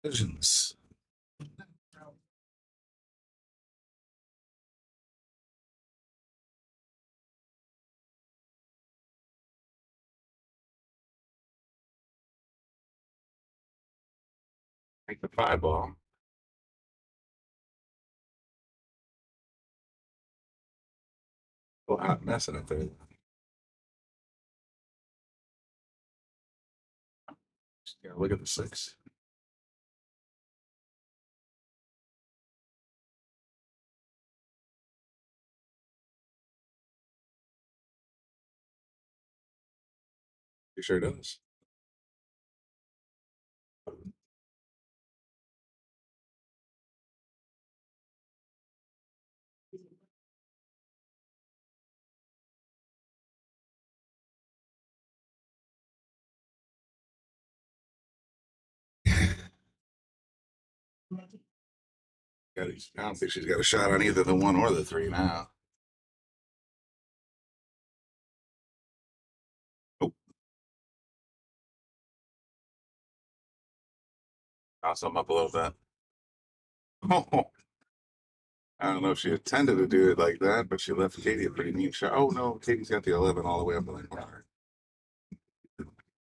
Visions. Make the 5 ball. Well, hot messing up there. Yeah, look at the 6. He sure does. I don't think she's got a shot on either the 1 or the 3 now. Oh, toss them up a little bit. Oh, I don't know if she intended to do it like that, but she left Katie a pretty neat shot. Oh no, Katie's got the 11 all the way up in the corner.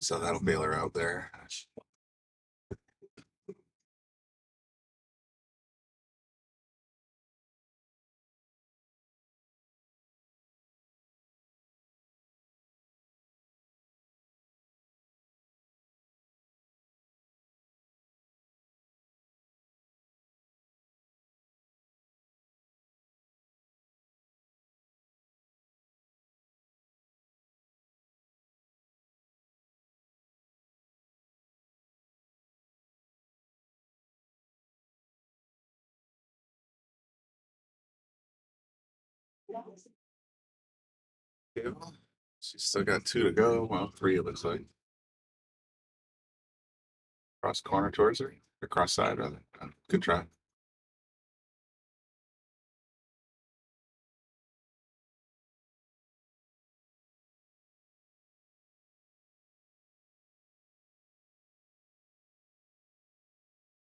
So that'll bail her out there. Yeah, she's still got 2 to go. Well, 3 it looks like. Cross corner towards her. Or cross side rather. Good try.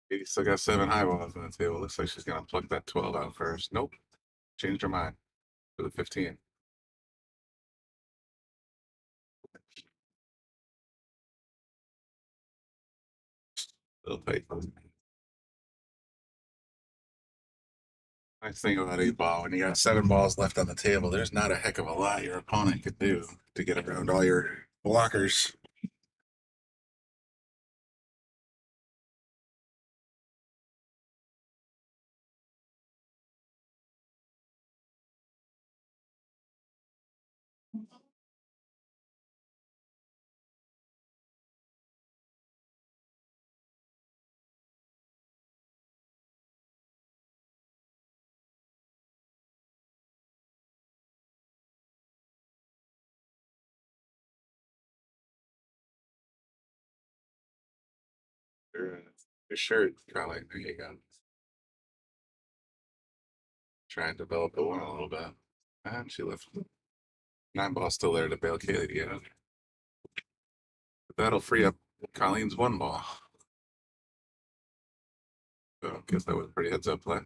Katie still got 7 high balls on the table. Looks like she's gonna pluck that 12 out first. Nope. Changed her mind for the 15. Little tight. Nice thing about 8 ball, when you got 7 balls left on the table, there's not a heck of a lot your opponent could do to get around all your blockers. Your shirt, probably. There you go. Try and develop the one a little bit. And she left 9 ball still there to bail Kaylee to get out. But that'll free up Colleen's 1 ball. So I guess that was a pretty heads up play.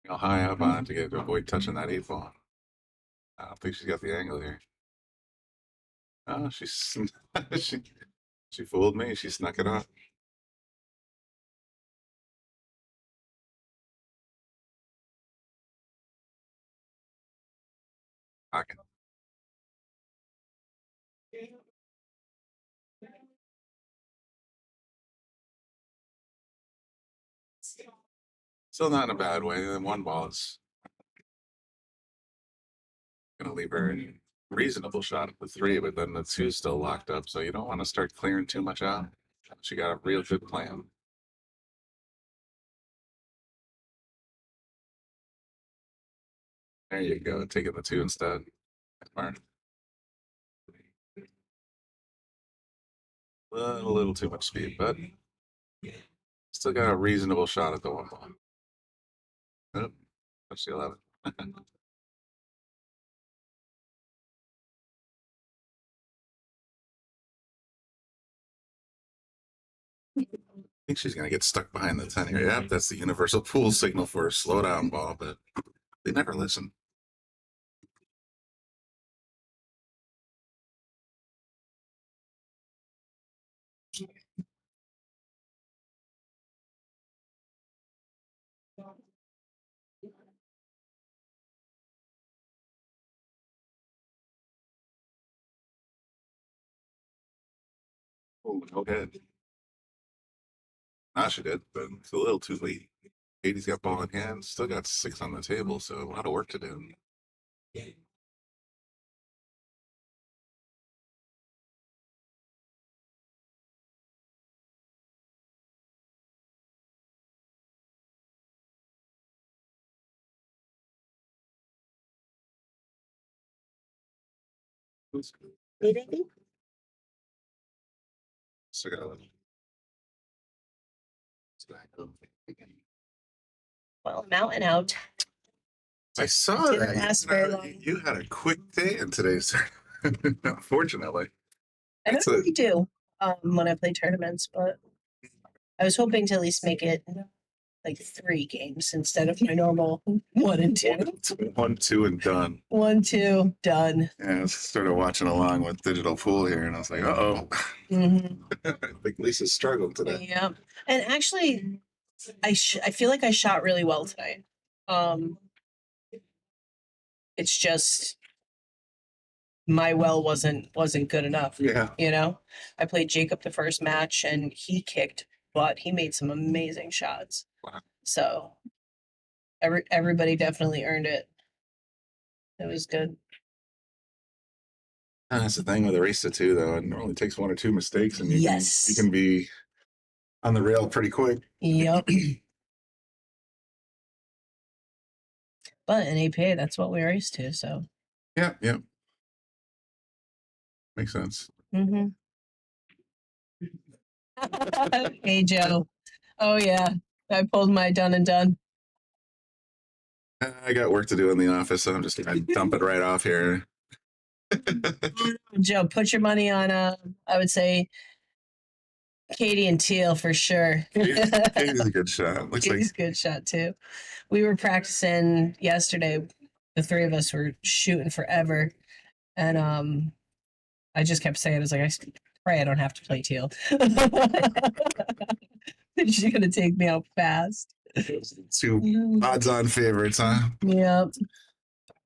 High up on it to avoid touching that 8 ball. I don't think she's got the angle here. Oh, she's she fooled me. She snuck it off. Pocket. Still not in a bad way. The 1 ball is gonna leave her a reasonable shot at the 3, but then the 2's still locked up, so you don't want to start clearing too much out. She got a real good plan. There you go. Taking the 2 instead. Smart. A little too much speed, but still got a reasonable shot at the 1 ball. Oh, that's the 11. I think she's gonna get stuck behind the 10 here. Yep, that's the universal pool signal for a slow down ball, but they never listen. Oh, no good. Nah, she did, but it's a little too late. 80's got ball in hand, still got 6 on the table, so a lot of work to do. So got Well, mountain out. I saw Didn't that. last very long. You had a quick day in today's. Unfortunately, I That's don't a- really do when I play tournaments, but I was hoping to at least make it like 3 games instead of my normal 1 and 2. 1, 2, and done. 1, 2, done. Yeah, I started watching along with Digital Pool here, and I was like, uh-oh. Mm-hmm. I think Lisa's struggled today. Yeah, and actually, I feel like I shot really well tonight. It's just my well wasn't good enough. Yeah. You know, I played Jacob the first match, and he kicked, but he made some amazing shots. Wow. So everybody definitely earned it. It was good. That's the thing with a race to 2, though. It normally takes 1 or 2 mistakes, and you Yes. can be on the rail pretty quick. Yep. But in APA, that's what we are used to. So. Yeah, yeah. Makes sense. Mm-hmm. Hey, Joe. Oh, yeah. I pulled my done and done. I got work to do in the office, so I'm just going to dump it right off here. Joe, put your money on, I would say, Katie and Teal for sure. Katie's a good shot. Looks like Katie's a good shot, too. We were practicing yesterday. The three of us were shooting forever. And I just kept saying, I was like, I pray I don't have to play Teal. She's going to take me out fast. two odds-on favorites, huh? Yeah.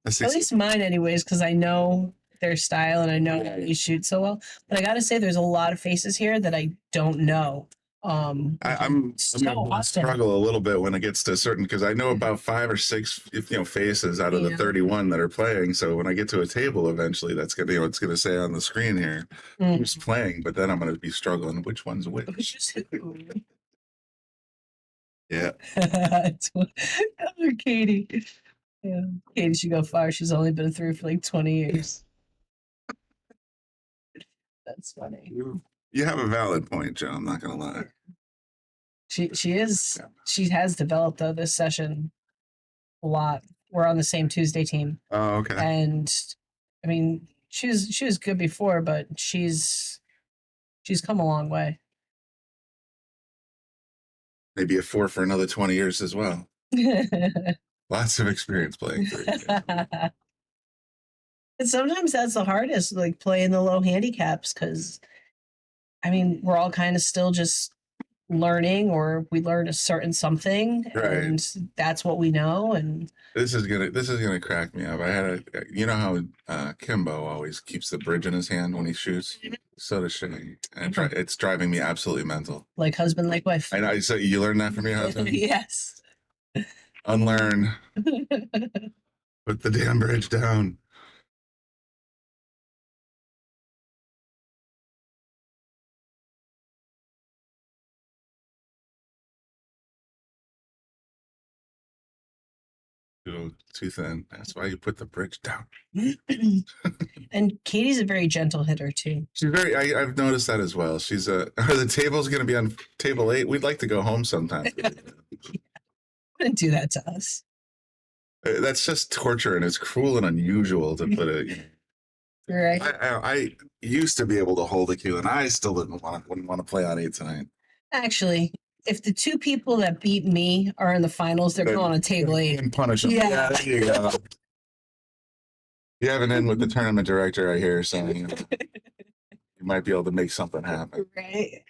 At At least mine, anyways, because I know their style and I know they shoot so well. But I gotta say, there's a lot of faces here that I don't know. I'm so gonna often. struggle a little bit when it gets to certain, because I know about 5 or 6 faces out of the 31 that are playing. So when I get to a table eventually, that's gonna be it's gonna say on the screen here who's playing, but then I'm gonna be struggling which one's which. Who's who? Yeah. Katie. Yeah. Katie should go far. She's only been through for like 20 years. That's funny. You have a valid point, Joe. I'm not gonna lie. She has developed though this session a lot. We're on the same Tuesday team. Oh, okay. And I mean, she was good before, but she's come a long way. Maybe a 4 for another 20 years as well. Lots of experience playing. And sometimes that's the hardest, like playing the low handicaps, because I mean, we're all kind of still just learning, or we learn a certain something, and that's what we know. And this is gonna crack me up. I had how Kimbo always keeps the bridge in his hand when he shoots. So does she, and it's driving me absolutely mental. Like husband, like wife. I know. So you learned that from your husband? Yes. Unlearn. Put the damn bridge down. Too thin. That's why you put the bridge down. And Katie's a very gentle hitter too. She's I've noticed that as well. She's are the tables going to be on table 8? We'd like to go home sometime. Wouldn't do that to us. That's just torture, and it's cruel and unusual to put it. Right. I used to be able to hold a cue, and I still wouldn't want to play on 8 tonight. Actually, if the 2 people that beat me are in the finals, they're going on table 8 and punish them. Yeah, there you go. You have an in with the tournament director, I hear, so you might be able to make something happen. Right.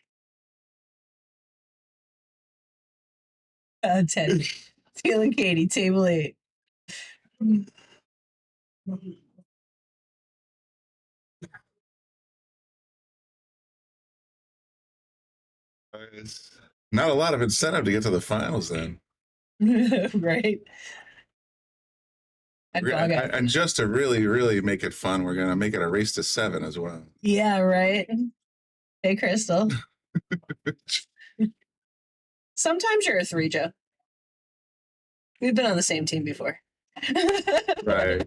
10. Teal and Katie, table 8. It's not a lot of incentive to get to the finals then. Right. And just to really, really make it fun, we're going to make it a race to 7 as well. Yeah, right. Hey, Crystal. Sometimes you're a 3, Joe. We've been on the same team before. Right.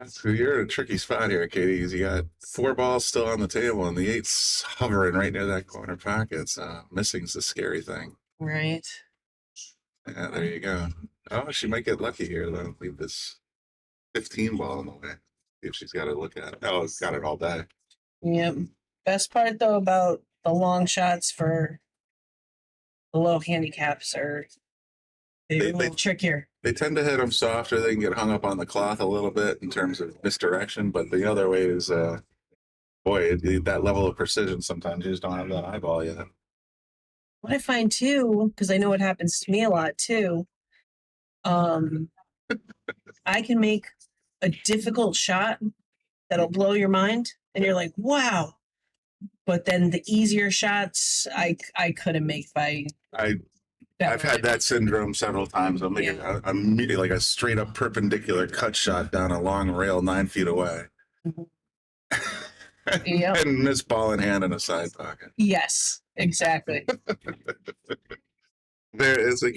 So you're in a tricky spot here, Katie, because you got 4 balls still on the table, and the 8's hovering right near that corner pocket. So missing's the scary thing. Right. Yeah, there you go. Oh, she might get lucky here, though. Leave this 15 ball in the way. See if she's got to look at it. Oh, it's got it all day. Yep. Best part, though, about the long shots for the low handicaps are a little trickier. They tend to hit them softer. They can get hung up on the cloth a little bit in terms of misdirection, but the other way is, that level of precision, sometimes you just don't have that eyeball yet. What I find too, because I know it happens to me a lot too, I can make a difficult shot that'll blow your mind, and you're like, wow. But then the easier shots, I couldn't make by. I've had that syndrome several times. I'm making immediately like a straight up perpendicular cut shot down a long rail 9 feet away. Mm-hmm. Yep. And miss ball in hand in a side pocket. Yes, exactly. It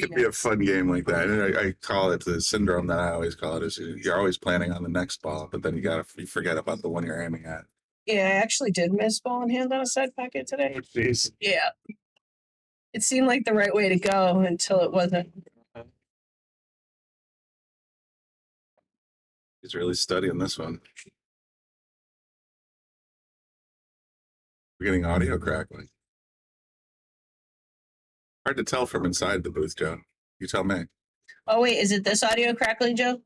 could be a Yes. fun game like that. And I call it the syndrome that I always call it is you're always planning on the next ball, but then you forget about the one you're aiming at. Yeah, I actually did miss ball in hand on a side pocket today. Oh, jeez. Yeah. It seemed like the right way to go until it wasn't. He's really studying this one. We're getting audio crackling. Hard to tell from inside the booth, Joe. You tell me. Oh, wait, is it this audio crackling, Joe?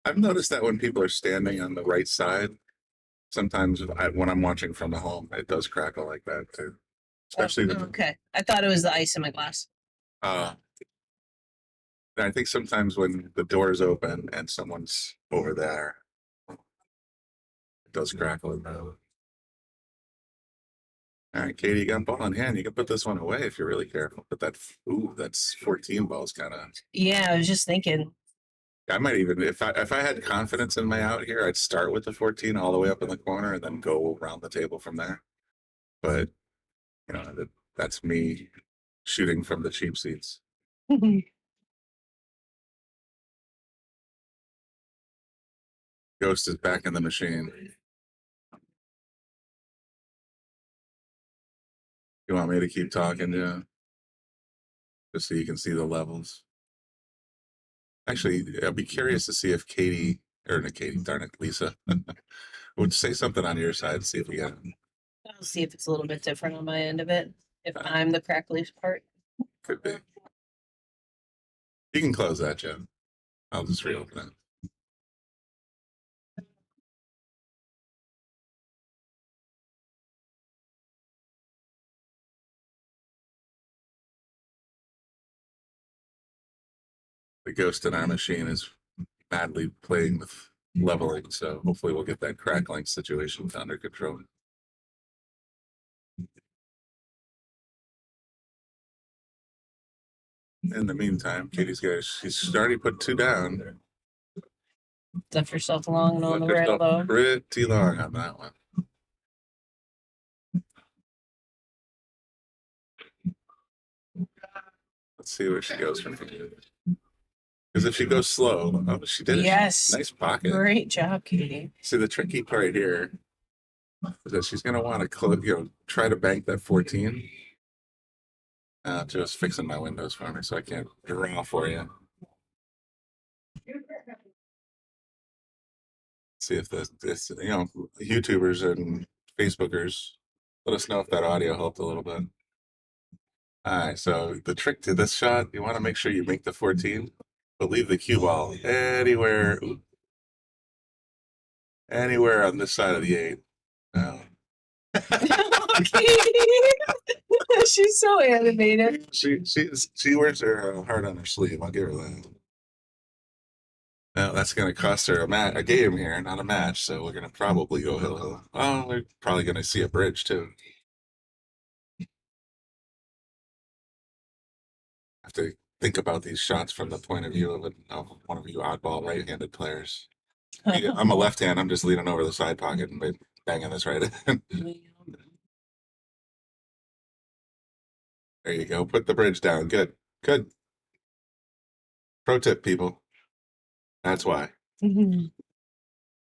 I've noticed that when people are standing on the right side, sometimes when I'm watching from the home, it does crackle like that too. Especially Okay. I thought it was the ice in my glass. I think sometimes when the door's open and someone's over there, it does crackle in there. All right, Katie, you got ball in hand. You can put this one away if you're really careful. But that's 14 balls kind of. Yeah, I was just thinking. I might even if I had confidence in my out here, I'd start with the 14 all the way up in the corner and then go around the table from there. But that's me shooting from the cheap seats. Ghost is back in the machine. You want me to keep talking, yeah? Just so you can see the levels. Actually, I'd be curious to see if Katie, or not Katie, darn it, Lisa, would say something on your side, see if we got it. I'll see if it's a little bit different on my end of it. If I'm the crackly part. Could be. You can close that, Jim. I'll just reopen it. The ghost in our machine is madly playing with leveling, so hopefully we'll get that crackling situation under control. In the meantime, she's already put 2 down. Left yourself long and on the Left rail, herself though. pretty long on that one. Let's see where she goes from here. Because if she goes slow, she did it. Yes. Nice pocket. Great job, Katie. See, the tricky part here is that she's going to want to try to bank that 14. Just fixing my windows for me so I can't draw for you. See if this YouTubers and Facebookers, let us know if that audio helped a little bit. All right, so the trick to this shot, you want to make sure you make the 14, but leave the cue ball anywhere on this side of the 8. She's so animated. She wears her heart on her sleeve. I'll give her that. Now that's going to cost her a game here, not a match. So we're going to probably go hill. Oh, we're probably going to see a bridge too. Have to think about these shots from the point of view of one of you oddball right-handed players. I'm a left hand. I'm just leaning over the side pocket and banging this right in. There you go. Put the bridge down. Good. Good. Pro tip, people. That's why. All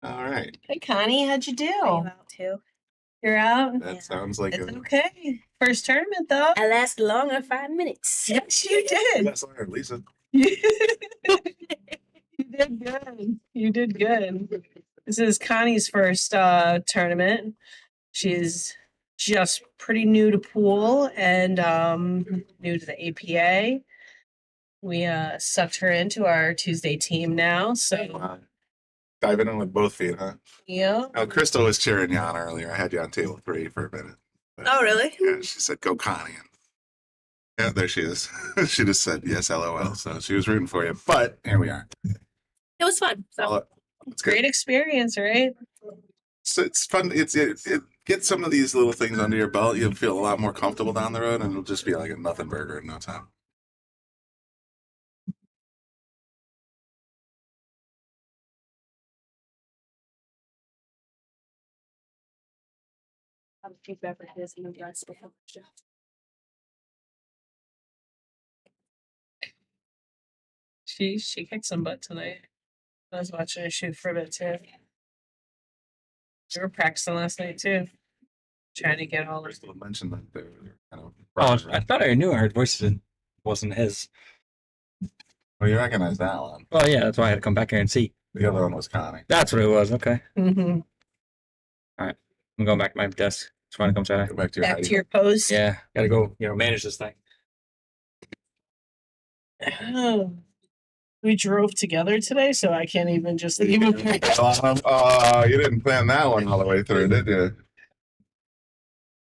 right. Hey, Connie, how'd you do? Are you out too? You're out? That sounds like It's okay. First tournament, though. I last longer 5 minutes. Yes, you did. That's all right, Lisa. You did good. You did good. This is Connie's first tournament. She's just pretty new to pool and new to the APA. We sucked her into our Tuesday team now. So Diving in with both feet, huh? yeah. Oh, Crystal was cheering you on earlier. I had you on table 3 for a minute. But, Oh, really? yeah, she said, "Go, Connie." Yeah, there she is. She just said, "Yes, LOL." So she was rooting for you. But here we are. It was fun. So. It's good. Great experience, right? So it's fun. It get some of these little things under your belt. You'll feel a lot more comfortable down the road, and it'll just be like a nothing burger in no time. have a few beverages and the rest before the show. She kicked some butt tonight. I was watching her shoot for a bit too. We were practicing last night too. Trying to get all of Crystal mentioned that they were kind of. Oh, I thought I knew her voice wasn't his. Well, you recognize that one. Well, yeah, that's why I had to come back here and see. The other one was Connie. That's what it was. Okay. mm-hmm. I'm going back to my desk. Just want to come say Go back to your Back hiding. to your pose. yeah, gotta go, manage this thing. We drove together today, so I can't even just leave him. Oh, you didn't plan that one all the way through, did you?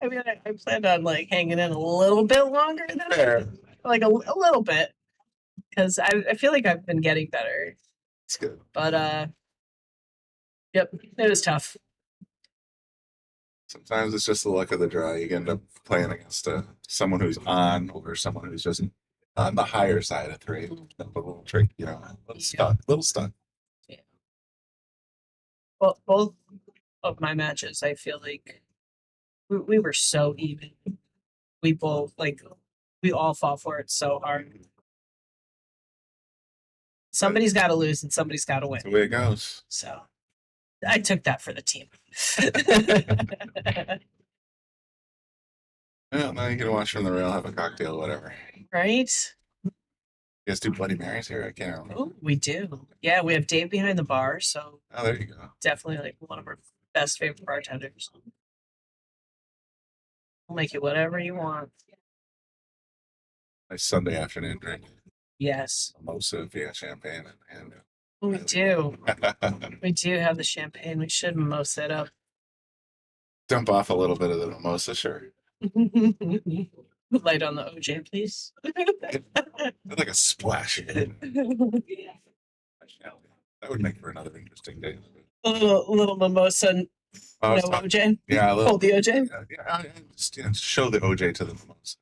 I mean, I planned on like hanging in a little bit longer than Fair. like a little bit, because I feel like I've been getting better. It's good. But yep, it was tough. Sometimes it's just the luck of the draw. You end up playing against someone who's on or someone who's just on the higher side of three. A little trick, a little stuck. Well, both of my matches, I feel like we were so even. We both we all fought for it so hard. Somebody's got to lose and somebody's got to win. That's the way it goes. So I took that for the team. Yeah, now you can watch from the rail, have a cocktail, whatever. Right? You guys do Bloody Marys here? I can't remember. Oh, we do. Yeah, we have Dave behind the bar, so Oh, there you go. definitely like one of our best favorite bartenders. We'll make it whatever you want. Nice Sunday afternoon drink. Yes, Mimosa via champagne and we do. We do have the champagne. We should mimosa it up. dump off a little bit of the mimosa, sure. Light on the OJ, please. Like a splash. That would make for another interesting day. A little mimosa, Oh, no it's not- OJ. yeah, a little, Hold the OJ. yeah, just show the OJ to the mimosa.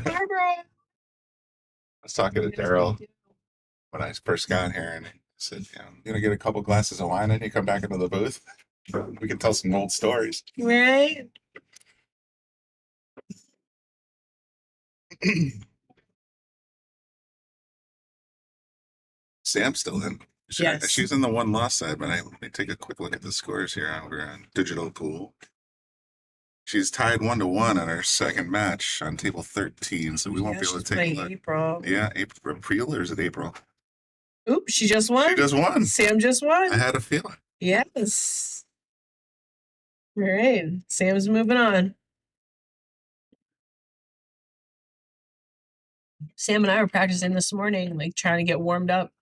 Barbara. I was talking to Daryl when I first got here, and I said, you gonna get a couple glasses of wine, and you come back into the booth. We can tell some old stories. Right? Sam's still in. Yes. She's in the one loss side, but let me take a quick look at the scores here over on Digital Pool. She's tied 1-1 on her second match on table 13, so we won't be able to take a look. April. Yeah, April, or is it April? Oops, she just won. She just won. Sam just I won. had a feeling. Yes. All right. Sam's moving on. Sam and I were practicing this morning, like trying to get warmed up.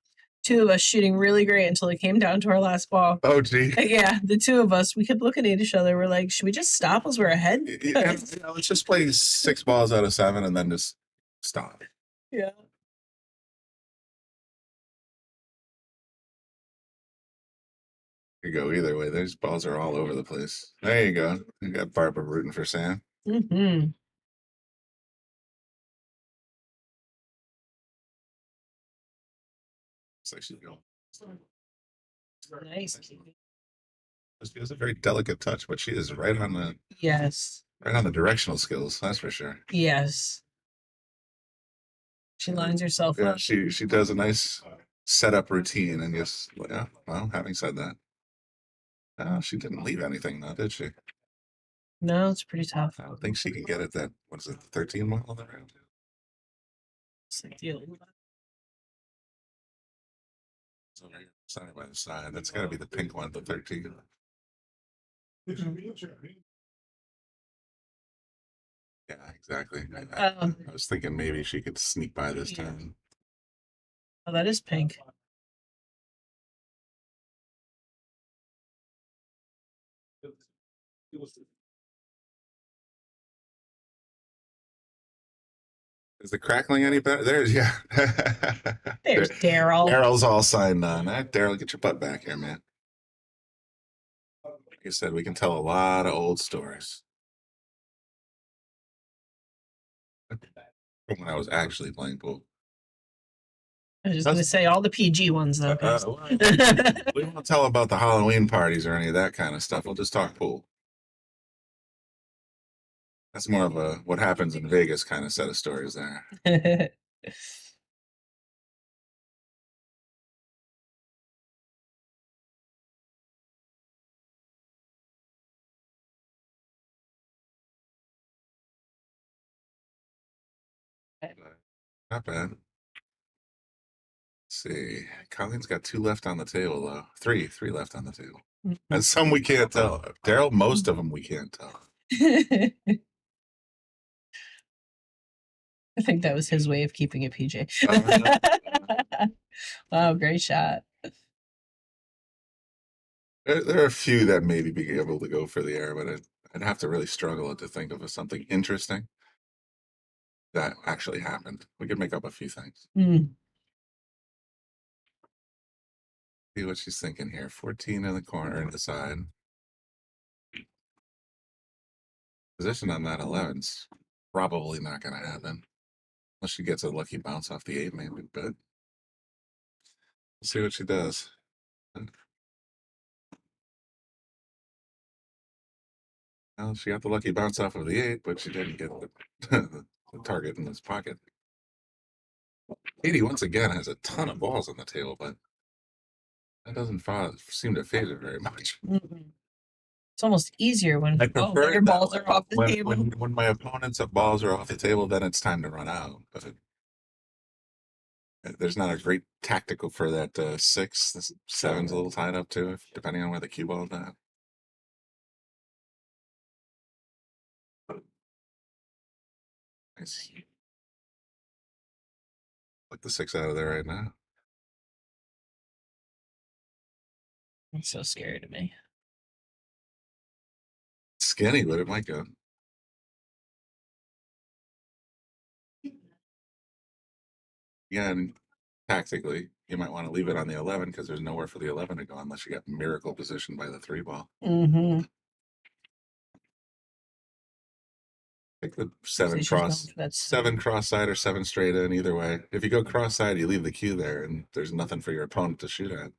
Two of us shooting really great until it came down to our last ball. Oh, gee. Yeah, the two of us, we kept looking at each other. We're like, should we just stop as we're ahead? Yeah, let's just play 6 balls out of 7 and then just stop. Yeah. You go either way. Those balls are all over the place. There you go. You got Barbara rooting for Sam. Mm-hmm. It's like she's going. Nice. She has a very delicate touch, but she is right on the Yes. directional skills. That's for sure. Yes. She lines herself Yeah, up. she does a nice setup routine, and just yeah. Well, having said that, she didn't leave anything though, did she? No, it's pretty tough. I don't think she can get it. That what is it, 13 mile on the round? It's like deal. It's over here, side by the side. That's got to be the pink one, the 13. Yeah, exactly. I was thinking maybe she could sneak by this Yeah. time. Oh, that is pink. Is the crackling any better? There's yeah. There's Daryl. Daryl's all signed on. Daryl, get your butt back here, man. Like I said, we can tell a lot of old stories. From when I was actually playing pool. I was just going to say all the PG ones, though. guys. We won't tell about the Halloween parties or any of that kind of stuff. We'll just talk pool. That's more of a what happens in Vegas kind of set of stories there. Not bad. Let's see. Colleen's got 2 left on the table, though. Three left on the table. And some we can't tell. Daryl, most of them we can't tell. I think that was his way of keeping it PJ. Wow, great shot. There are a few that maybe be able to go for the air, but I'd have to really struggle to think of something interesting that actually happened. We could make up a few things. Mm. See what she's thinking here. 14 in the corner in the side. Position on that 11's probably not going to happen. Unless she gets a lucky bounce off the 8, maybe, but we'll see what she does. Well, she got the lucky bounce off of the 8, but she didn't get the target in his pocket. Katie, once again, has a ton of balls on the table, but that doesn't seem to favor very much. It's almost easier when I prefer your balls are off the table. When my opponent's balls are off the table, then it's time to run out. But there's not a great tactical for that 6. This 7's a little tied up too, depending on where the cue ball is at. Nice. Put the 6 out of there right now. It's so scary to me. Skinny, but it might go. Again, tactically, you might want to leave it on the 11 because there's nowhere for the 11 to go unless you got miracle position by the 3 ball. Mm-hmm. Like the 7 cross side or 7 straight in, either way. If you go cross side, you leave the cue there and there's nothing for your opponent to shoot at.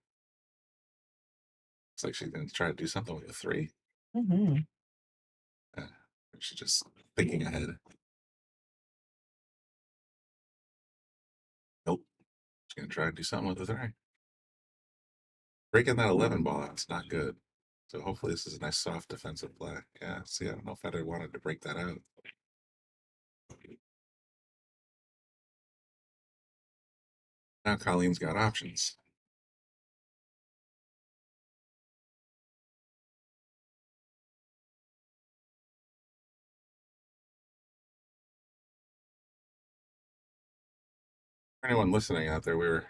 It's like she's going to try to do something with a 3. Mm-hmm. Yeah, she's just thinking ahead. Nope. She's going to try to do something with the 3. Breaking that 11 ball out, it's not good. So hopefully this is a nice soft defensive play. Yeah, see, I don't know if I'd have wanted to break that out. Now Colleen's got options. For anyone listening out there,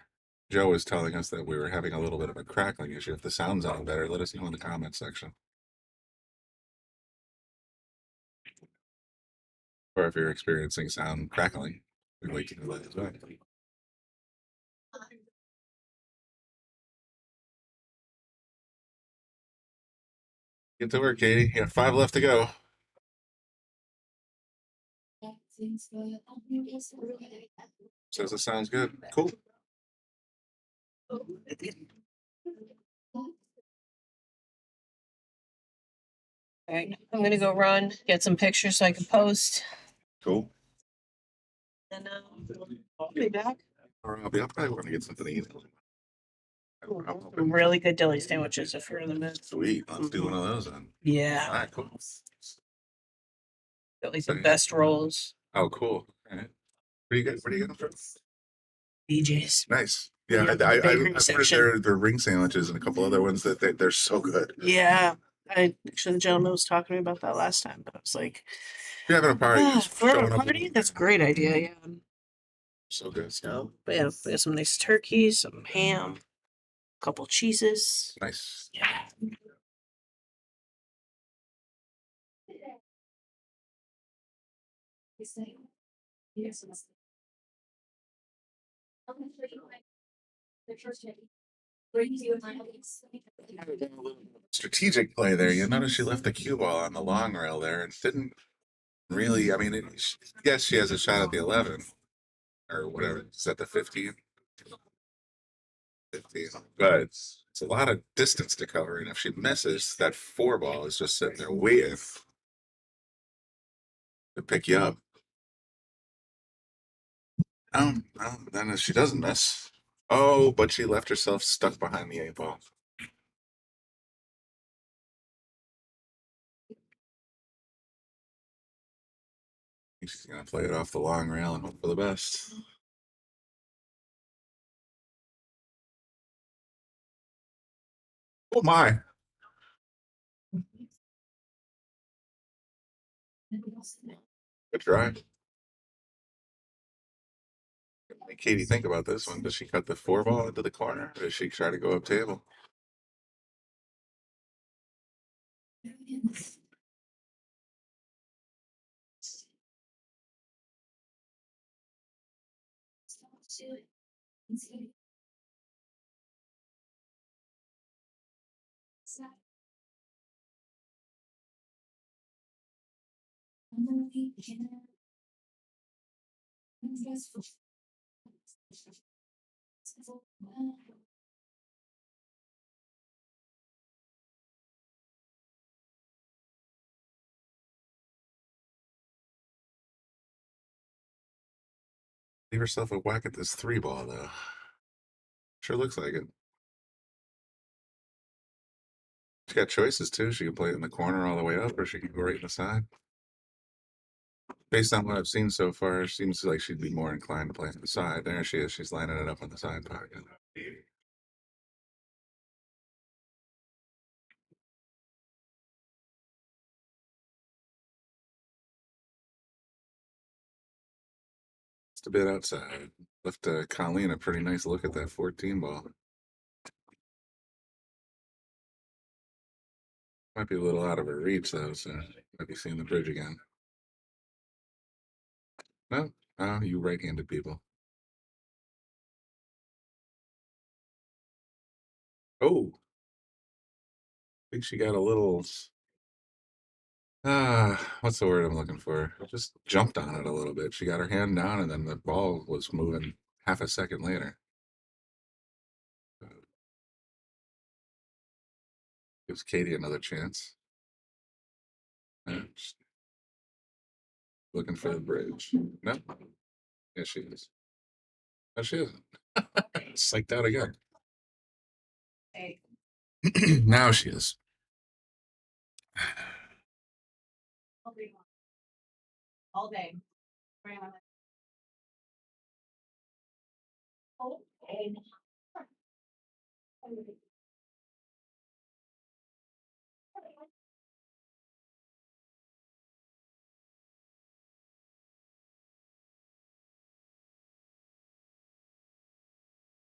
Joe was telling us that we were having a little bit of a crackling issue. If the sound's on better, let us know in the comment section. Or if you're experiencing sound crackling, we'd like you to let us know. Get to work, Katie. You got 5 left to go. Says it sounds good. Cool. All right, I'm gonna go run, get some pictures so I can post. Cool. And I'll be back. Or I'll probably want to get something to eat. Some really good deli sandwiches if you're in the mood. Sweet. Let's do one of those then. Yeah. All right, cool. Got like the best rolls. Oh, cool. All right. Where you getting them from? BJ's. Nice. Yeah, Yeah, I've bakery heard section. their ring sandwiches and a couple other ones that they're so good. Yeah. Actually, the gentleman was talking to me about that last time, but I was like, If you're having a party, just if we're having showing a up party, and- that's a great idea. Yeah. So good. So, but yeah, we got some nice turkey, some ham, a couple cheeses. Nice. Yeah. Strategic play there. You notice she left the cue ball on the long rail there and didn't really. I mean, yes, she has a shot at the 11 or whatever. Is that the 15? 15. But it's a lot of distance to cover, and if she misses, that 4 ball is just sitting there waiting. to pick you up. Oh, no, then she doesn't miss. Oh, but she left herself stuck behind the 8 ball. She's gonna play it off the long rail and hope for the best. Oh my! Good try. Katie, think about this one. Does she cut the 4 ball into the corner, or does she try to go up table? Leave herself a whack at this 3 ball, though. Sure looks like it. She got choices too. She can play it in the corner all the way up, or she can go right in the side. Based on what I've seen so far, it seems like she'd be more inclined to play on the side. There she is. She's lining it up on the side pocket. Just a bit outside. Left Colleen a pretty nice look at that 14 ball. Might be a little out of her reach though, so might be seeing the bridge again. No, oh, you right-handed people. Oh, I think she got a little. What's the word I'm looking for? Just jumped on it a little bit. She got her hand down, and then the ball was moving half a second later. Gives Katie another chance. Just looking for the bridge. No. Yeah, she is. No, she isn't. Psyched out again. Now she is. All day.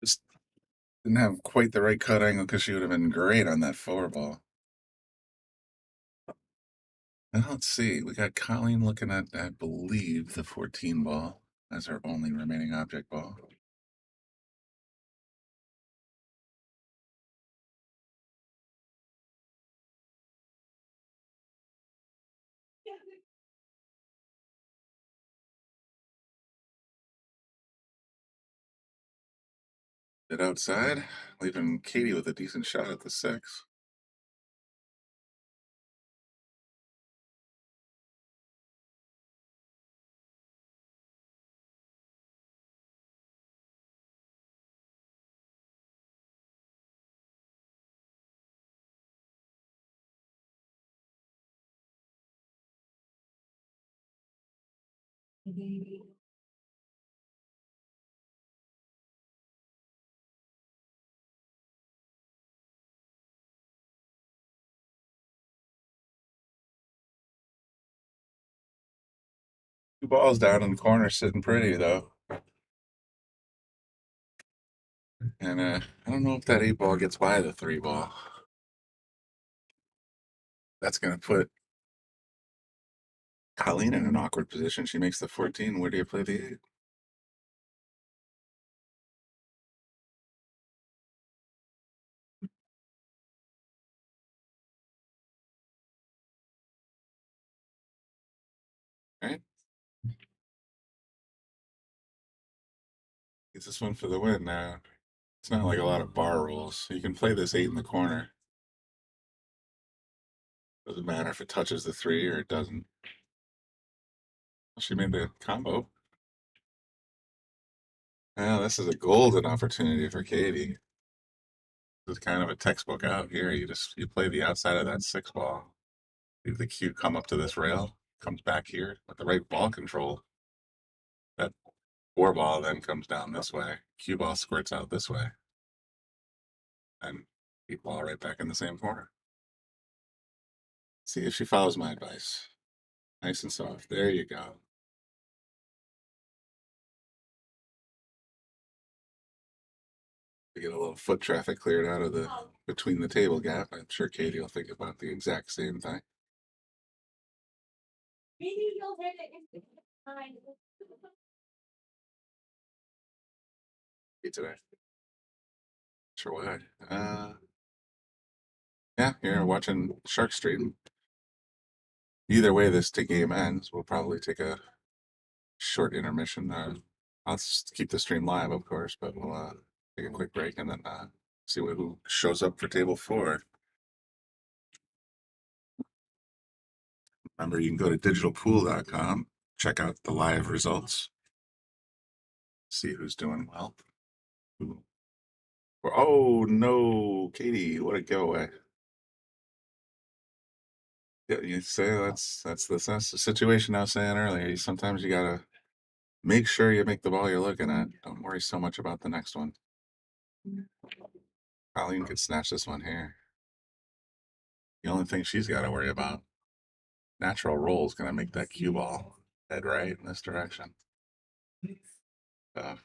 Just didn't have quite the right cut angle because she would have been great on that 4 ball. Now let's see. We got Colleen looking at, I believe, the 14 ball as her only remaining object ball. Bit outside, leaving Katie with a decent shot at the 6. Two balls down in the corner, sitting pretty though. And I don't know if that 8 ball gets by the 3 ball. That's gonna put Colleen in an awkward position. She makes the 14. Where do you play the 8? Right? Gets this one for the win now. It's not like a lot of bar rules. You can play this 8 in the corner. Doesn't matter if it touches the 3 or it doesn't. She made the combo. Yeah, this is a golden opportunity for Katie. This is kind of a textbook out here. You play the outside of that 6 ball. Leave the cue come up to this rail, comes back here with the right ball control. That 4 ball then comes down this way. Cue ball squirts out this way. And 8 ball right back in the same corner. See if she follows my advice. Nice and soft. There you go. To get a little foot traffic cleared out of the between the table gap. I'm sure Katie will think about the exact same thing. Maybe you'll hit it. Fine. Today. Sure would. Yeah, you're watching Shark Stream. Either way this game ends, we'll probably take a short intermission. I'll keep the stream live, of course, but we'll take a quick break and then see who shows up for table 4. Remember, you can go to digitalpool.com, check out the live results, see who's doing well. Oh no, Katie, what a giveaway! Yeah, you say that's the situation I was saying earlier. Sometimes you gotta make sure you make the ball you're looking at. Don't worry so much about the next one. Colleen could snatch this one here. The only thing she's got to worry about, natural roll is going to make that cue ball head right in this direction. Just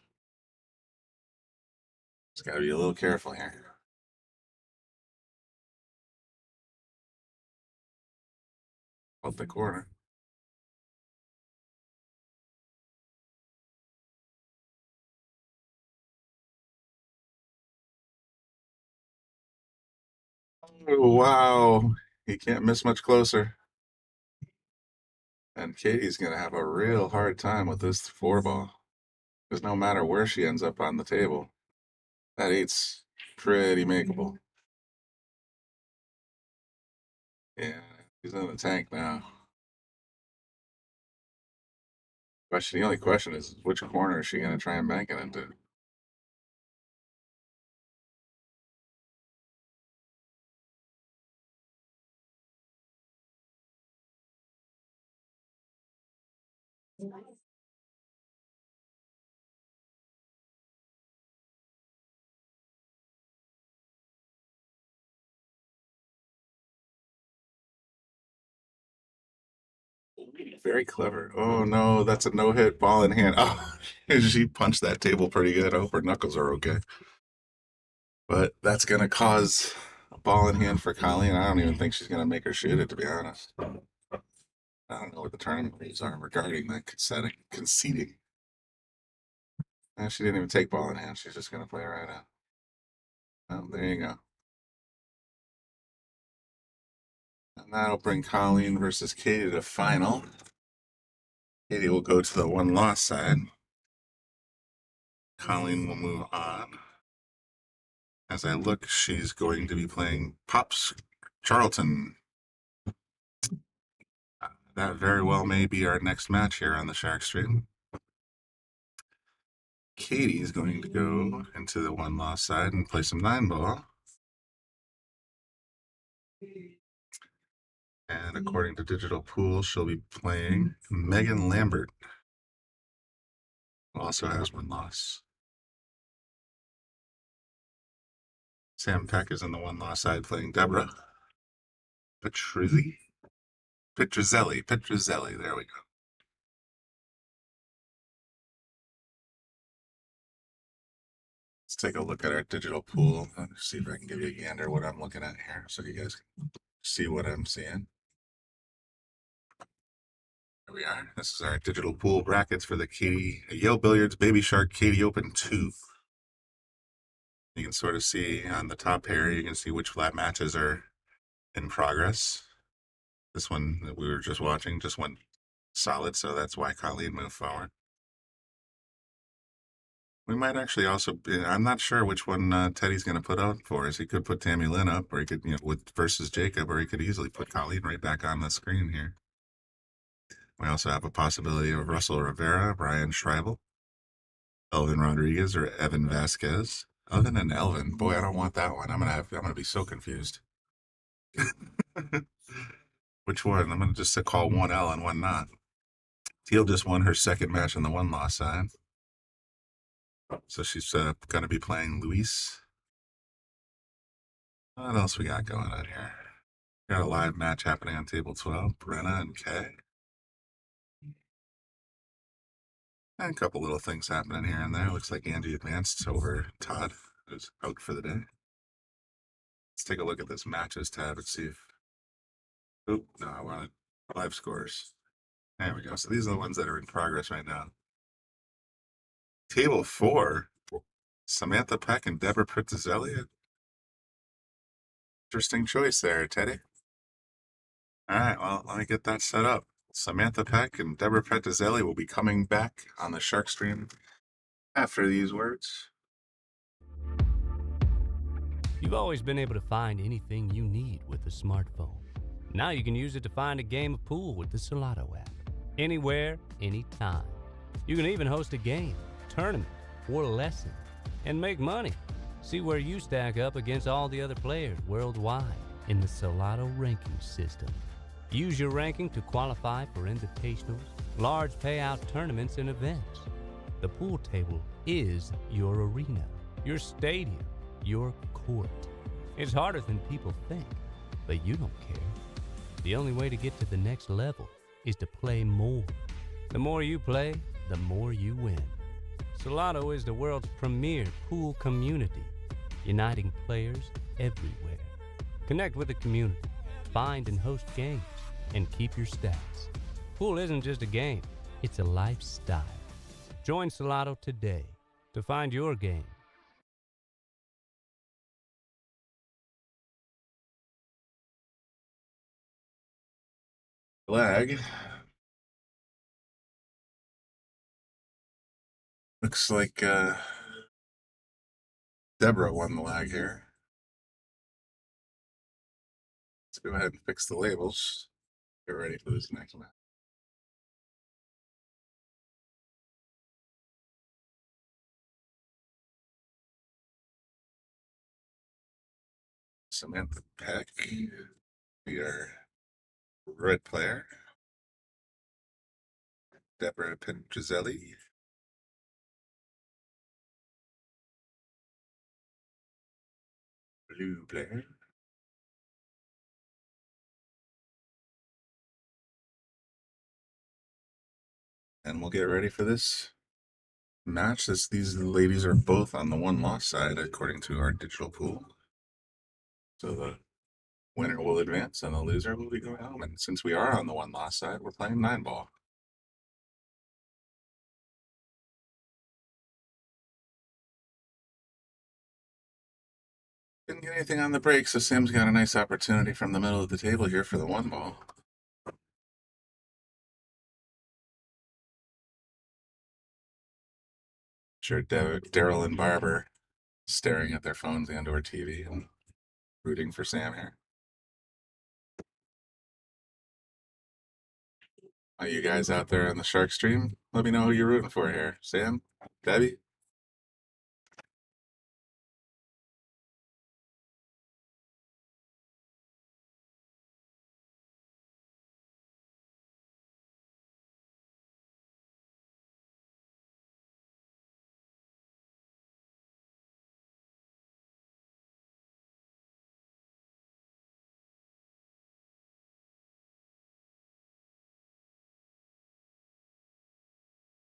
got to be a little careful here. Out the corner. Oh, wow. He can't miss much closer. And Katie's going to have a real hard time with this 4-ball. Because no matter where she ends up on the table, that 8's pretty makeable. Yeah, he's in the tank now. The only question is, which corner is she going to try and bank it into? Very clever. Oh no, that's a no-hit, ball in hand. Oh, she punched that table pretty good. I hope her knuckles are okay. But that's gonna cause a ball in hand for Colleen. I don't even think she's gonna make her shoot it, to be honest. I don't know what the tournament rules are regarding that conceding. She didn't even take ball in hand. She's just gonna play right out. Oh, there you go. And that'll bring Colleen versus Katie to final. Katie will go to the 1-loss side. Colleen will move on. As I look, she's going to be playing Pops Charlton. That very well may be our next match here on the Shark Stream. Katie is going to go into the 1-loss side and play some 9-ball. And according to Digital Pool, she'll be playing Megan Lambert, who also has 1 loss. Sam Peck is in the 1-loss side playing Deborah Petruzzelli. There we go. Let's take a look at our Digital Pool and see if I can give you a gander what I'm looking at here so you guys can see what I'm seeing. Here we are. This is our Digital Pool brackets for the Yale Billiards Baby Shark Katie Open 2. You can sort of see on the top here, you can see which flat matches are in progress. This one that we were just watching just went solid, so that's why Colleen moved forward. We might actually also be, I'm not sure which one Teddy's going to put out for us. He could put Tammy Lynn up, or he could, with versus Jacob, or he could easily put Colleen right back on the screen here. We also have a possibility of Russell Rivera, Brian Schreibel, Elvin Rodriguez, or Evan Vasquez. Elvin and Elvin. Boy, I don't want that one. I'm gonna be so confused. Which one? I'm gonna just call one L and one not. Teal just won her second match on the one-loss side. So she's gonna be playing Luis. What else we got going on here? Got a live match happening on table 12. Brenna and Kay. And a couple little things happening here and there. Looks like Angie advanced over Todd, who's out for the day. Let's take a look at this matches tab and see if. Oop, no, I wanted live scores. There we go. So these are the ones that are in progress right now. Table 4, Samantha Peck and Deborah Pritzelli. Interesting choice there, Teddy. All right, well, let me get that set up. Samantha Peck and Deborah Pettizelli will be coming back on the Shark Stream after these words. You've always been able to find anything you need with a smartphone. Now you can use it to find a game of pool with the Solato app. Anywhere, anytime. You can even host a game, tournament, or lesson, and make money. See where you stack up against all the other players worldwide in the Solato ranking system. Use your ranking to qualify for invitationals, large payout tournaments, and events. The pool table is your arena, your stadium, your court. It's harder than people think, but you don't care. The only way to get to the next level is to play more. The more you play, the more you win. Solato is the world's premier pool community, uniting players everywhere. Connect with the community, find and host games, and keep your stats. Pool isn't just a game, it's a lifestyle. Join Solato today to find your game. Lag. Looks like Deborah won the lag here. Let's go ahead and fix the labels. Get ready for this next match. Samantha Peck, we are red player. Deborah Pedrizelli, blue player. And we'll get ready for this match. These ladies are both on the one-loss side, according to our digital pool. So the winner will advance and the loser will be going home. And since we are on the one-loss side, we're playing 9-ball. Didn't get anything on the break, so Sam's got a nice opportunity from the middle of the table here for the 1-ball. Sure, Daryl and Barber staring at their phones and or TV and rooting for Sam here. Are you guys out there on the Shark Stream? Let me know who you're rooting for here. Sam? Debbie?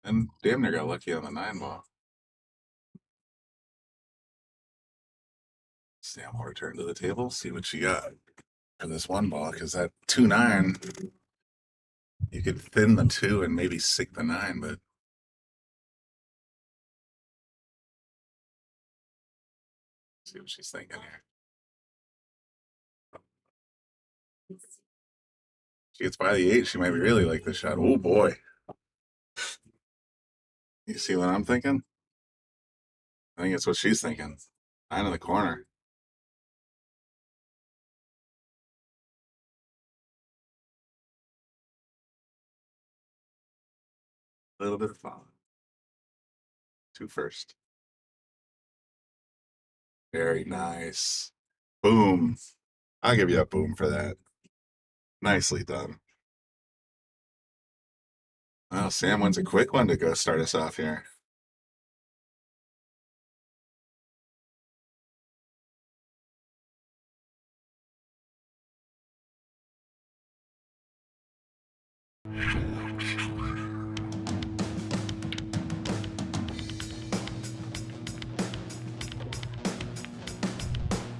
And damn near got lucky on the 9-ball. Sam will return to the table, see what she got for this 1-ball, because that 2-9, you could thin the 2 and maybe sink the 9, but see what she's thinking here. She gets by the 8, she might really like this shot. Oh boy. You see what I'm thinking? I think it's what she's thinking. 9 in the corner. A little bit of follow. 2 first. Very nice. Boom. I'll give you a boom for that. Nicely done. Well, Sam wins a quick one to go start us off here.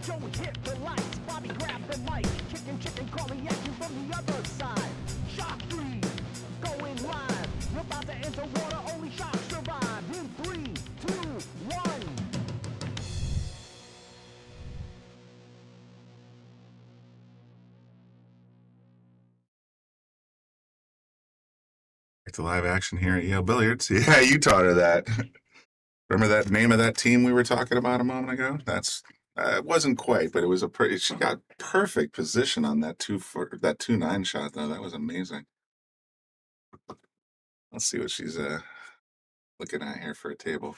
Joey hit the lights, Bobby grabbed the mic, chicken calling at you from the other side. Shock 3, going live. You're about to enter water, only shock survive. In 3, 2, 1. Back to live action here at Yale Billiards. Yeah, you taught her that. Remember that name of that team we were talking about a moment ago? That's it wasn't quite, but it was a pretty. She got perfect position on that 2-9 shot though. That was amazing. Let's see what she's looking at here for a table.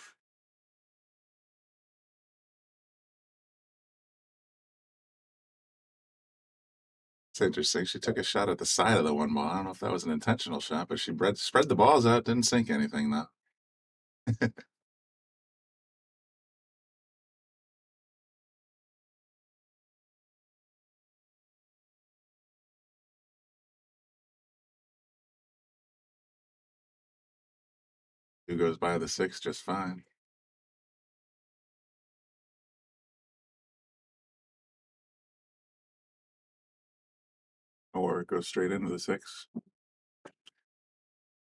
It's interesting. She took a shot at the side of the one ball. I don't know if that was an intentional shot, but she spread the balls out. Didn't sink anything though. Who goes by the 6 just fine. Or it goes straight into the 6.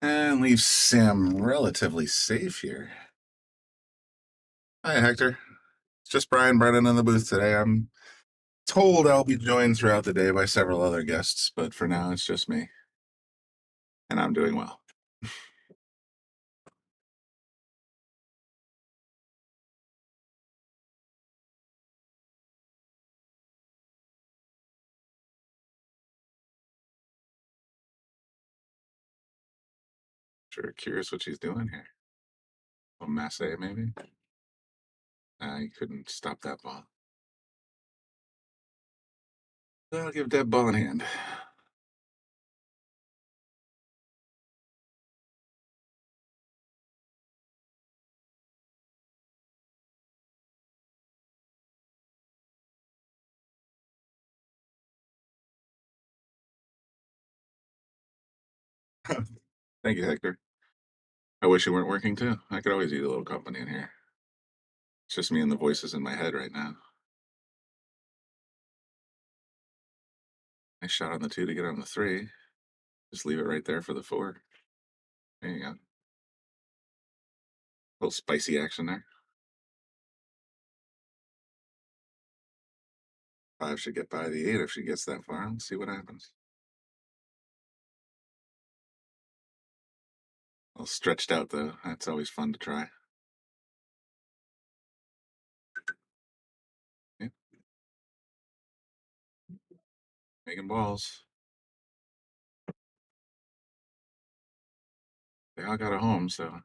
And leaves Sam relatively safe here. Hi, Hector. It's just Brian Brennan in the booth today. I'm told I'll be joined throughout the day by several other guests, but for now it's just me. And I'm doing well. Sure, curious what she's doing here. A Masse, maybe? He couldn't stop that ball. I'll give Deb ball in hand. Thank you, Hector. I wish you weren't working too. I could always use a little company in here. It's just me and the voices in my head right now. Nice shot on the 2 to get on the 3. Just leave it right there for the 4. There you go. A little spicy action there. 5 should get by the 8 if she gets that far. Let's see what happens. A little stretched out though. That's always fun to try. Yeah. Making balls. They all got a home, so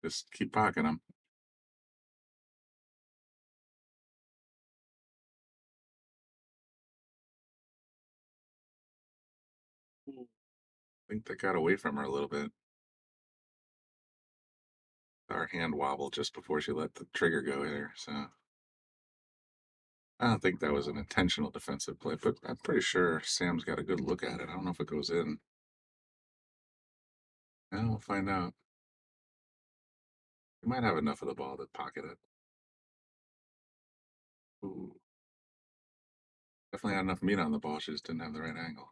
just keep pocketing them. I think that got away from her a little bit. Our hand wobbled just before she let the trigger go there, so I don't think that was an intentional defensive play, but I'm pretty sure Sam's got a good look at it. I don't know if it goes in. Yeah, we'll find out. We might have enough of the ball to pocket it. Ooh. Definitely had enough meat on the ball. She just didn't have the right angle.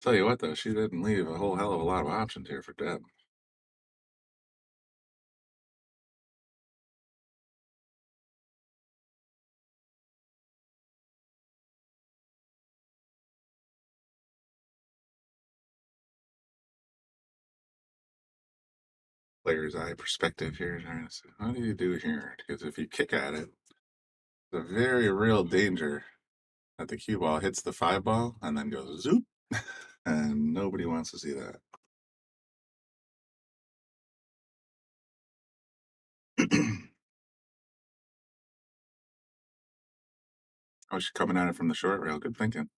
Tell you what, though, she didn't leave a whole hell of a lot of options here for Deb. Player's eye perspective here. What do you do here? Because if you kick at it, the very real danger that the cue ball hits the 5 ball and then goes zoop, and nobody wants to see that. Oh, she's coming at it from the short rail. Good thinking.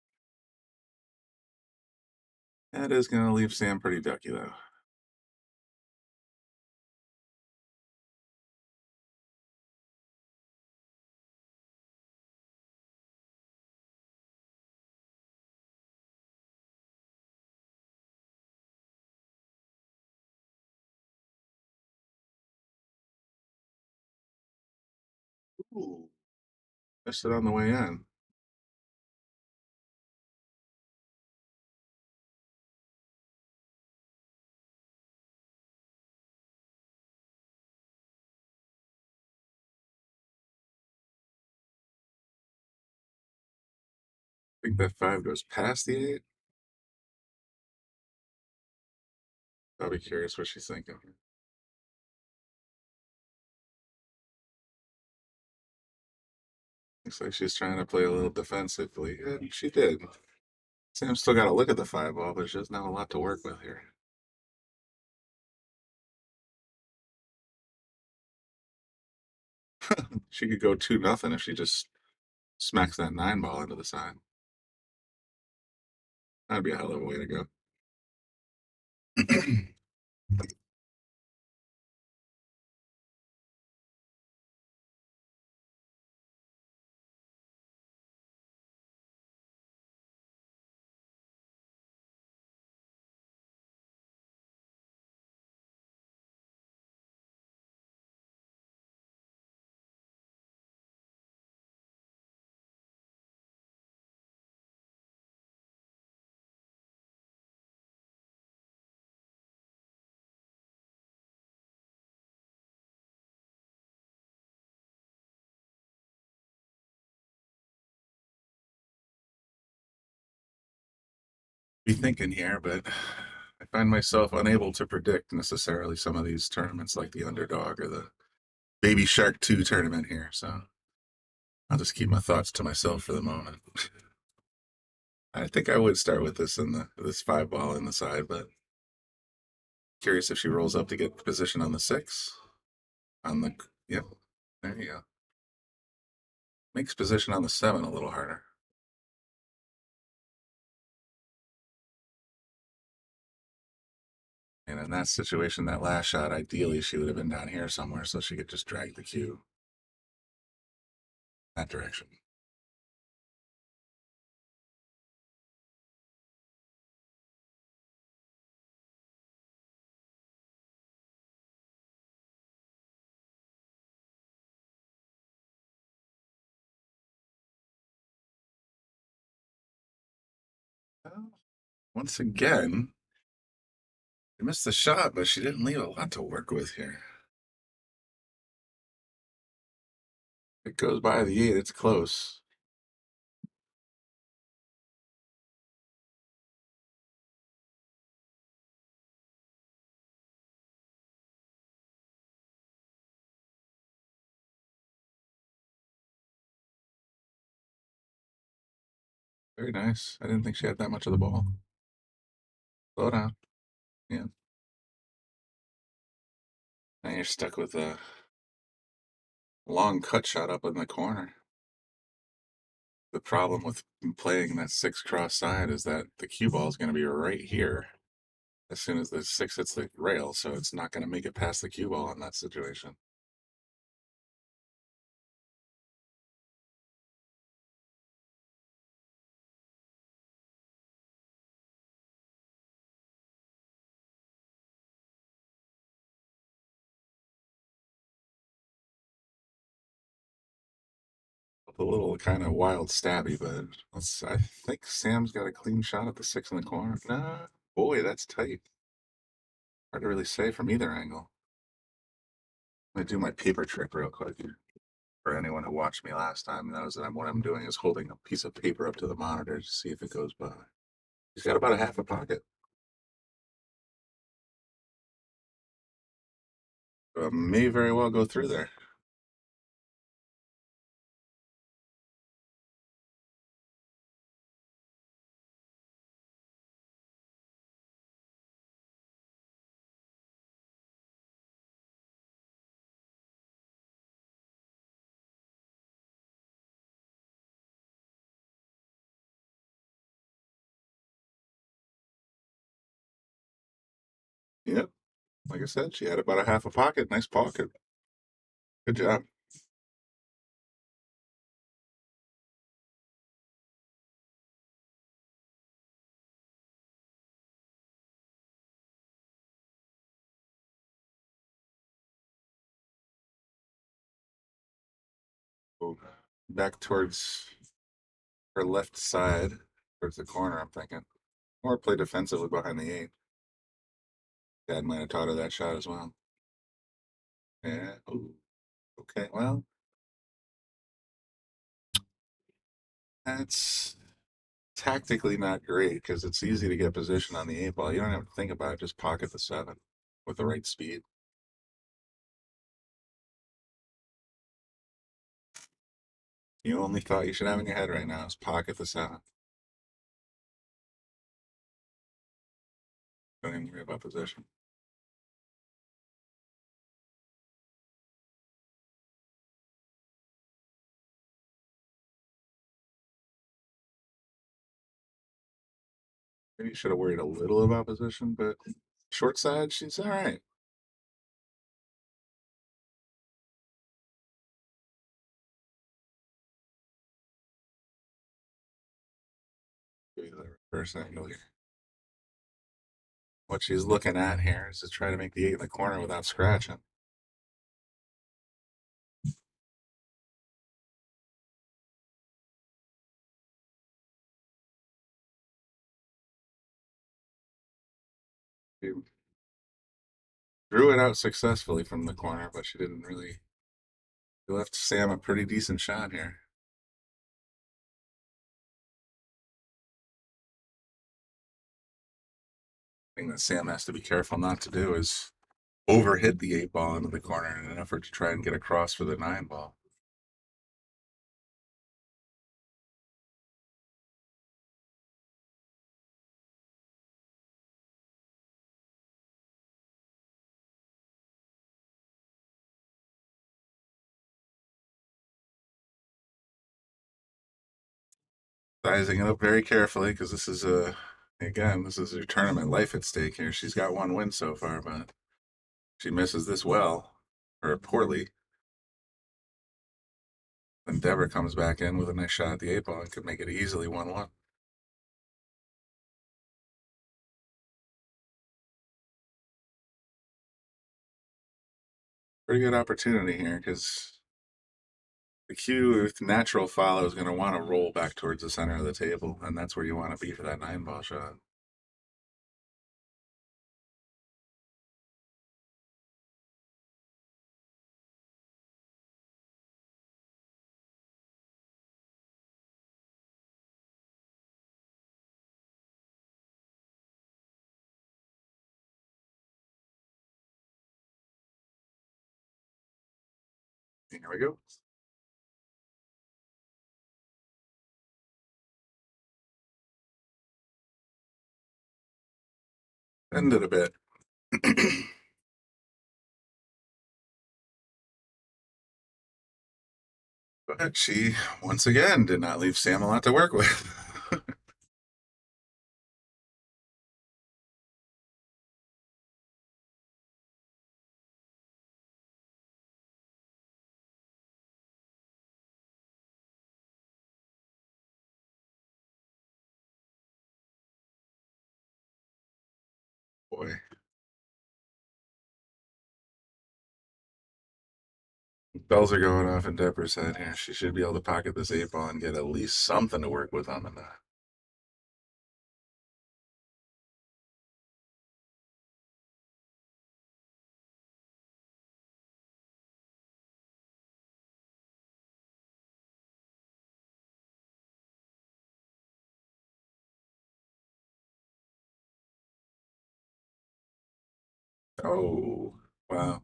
That is going to leave Sam pretty ducky, though. Ooh, missed it on the way in. I think that 5 goes past the 8. I'll be curious what she's thinking. Looks like she's trying to play a little defensively, and she did. Sam's still got to look at the 5 ball, but she doesn't have a lot to work with here. She could go 2-0 if she just smacks that 9 ball into the side. That'd be a hell of a way to go. Be thinking here, but I find myself unable to predict necessarily some of these tournaments like the Underdog or the Baby Shark 2 tournament here, so I'll just keep my thoughts to myself for the moment. I think I would start with this 5 ball in the side, but curious if she rolls up to get position on the 6. Yep, there you go. Makes position on the 7 a little harder. And in that situation, that last shot, ideally she would have been down here somewhere so she could just drag the cue that direction. Well, once again, she missed the shot, but she didn't leave a lot to work with here. It goes by the 8, it's close. Very nice. I didn't think she had that much of the ball. Slow down. Yeah. Now you're stuck with a long cut shot up in the corner. The problem with playing that 6 cross side is that the cue ball is going to be right here as soon as the 6 hits the rail, so it's not going to make it past the cue ball in that situation. A little kind of wild stabby, but I think Sam's got a clean shot at the 6 in the corner. Nah, boy, that's tight. Hard to really say from either angle. I'm gonna do my paper trick real quick. For anyone who watched me last time knows that what I'm doing is holding a piece of paper up to the monitor to see if it goes by. He's got about a half a pocket. May very well go through there. Like I said, she had about a half a pocket. Nice pocket. Good job. Go back towards her left side, towards the corner, I'm thinking. Or play defensively behind the 8. Dad might have taught her that shot as well. Yeah. Ooh. Okay, well, that's tactically not great because it's easy to get position on the 8 ball. You don't have to think about it. Just pocket the 7 with the right speed. You only thought you should have in your head right now is pocket the 7. Don't even worry about position. Maybe you should have worried a little about position, but short side, she's all right. Give you the reverse angle here. What she's looking at here is to try to make the 8 in the corner without scratching. She drew it out successfully from the corner, but she didn't really. She left Sam a pretty decent shot here. Thing that Sam has to be careful not to do is overhit the 8 ball into the corner in an effort to try and get across for the 9 ball. Sizing it up very carefully because this is this is her tournament life at stake here. She's got 1 win so far, but she misses this well or poorly. Then Deborah comes back in with a nice shot at the 8 ball and could make it easily 1-1. Pretty good opportunity here because the cue with natural follow is going to want to roll back towards the center of the table, and that's where you want to be for that 9 ball shot. Here we go. Ended a bit. But she, once again, did not leave Sam a lot to work with. Boy. Bells are going off in Deborah's head here. She should be able to pocket this 8 ball and get at least something to work with on the 9. Oh, wow.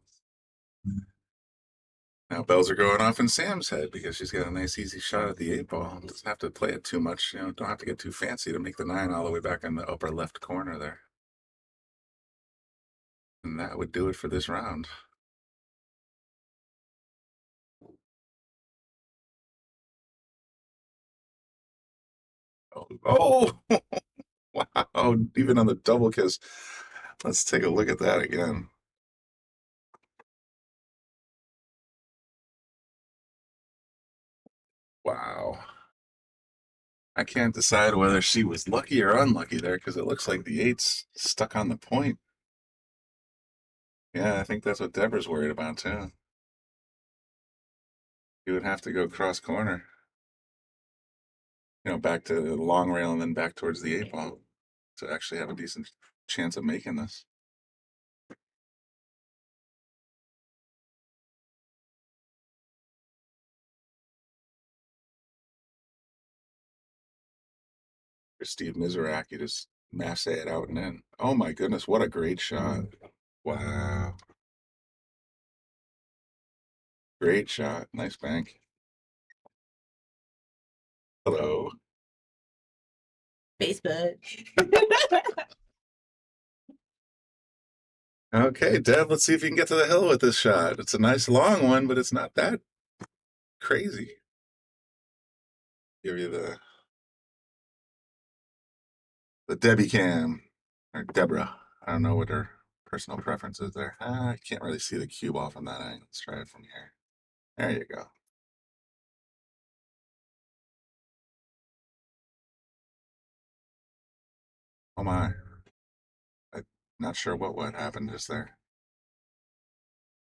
Now bells are going off in Sam's head because she's got a nice easy shot at the 8 ball. Doesn't have to play it too much, don't have to get too fancy to make the 9 all the way back in the upper left corner there. And that would do it for this round. Oh, wow. Even on the double kiss. Let's take a look at that again. Wow. I can't decide whether she was lucky or unlucky there because it looks like the eight's stuck on the point. Yeah, I think that's what Deborah's worried about too. You would have to go cross corner. Back to the long rail and then back towards the eight ball to actually have a decent chance of making this. For Steve Mizrak, you just masse it out and in. Oh my goodness, what a great shot. Wow. Great shot. Nice bank. Hello. Facebook. Okay, Deb, let's see if you can get to the hill with this shot. It's a nice long one, but it's not that crazy. Give you the Debbie cam or Deborah. I don't know what her personal preference is there. I can't really see the cue ball from that angle. Let's try it from here. There you go. Oh my. I'm not sure what happened just there.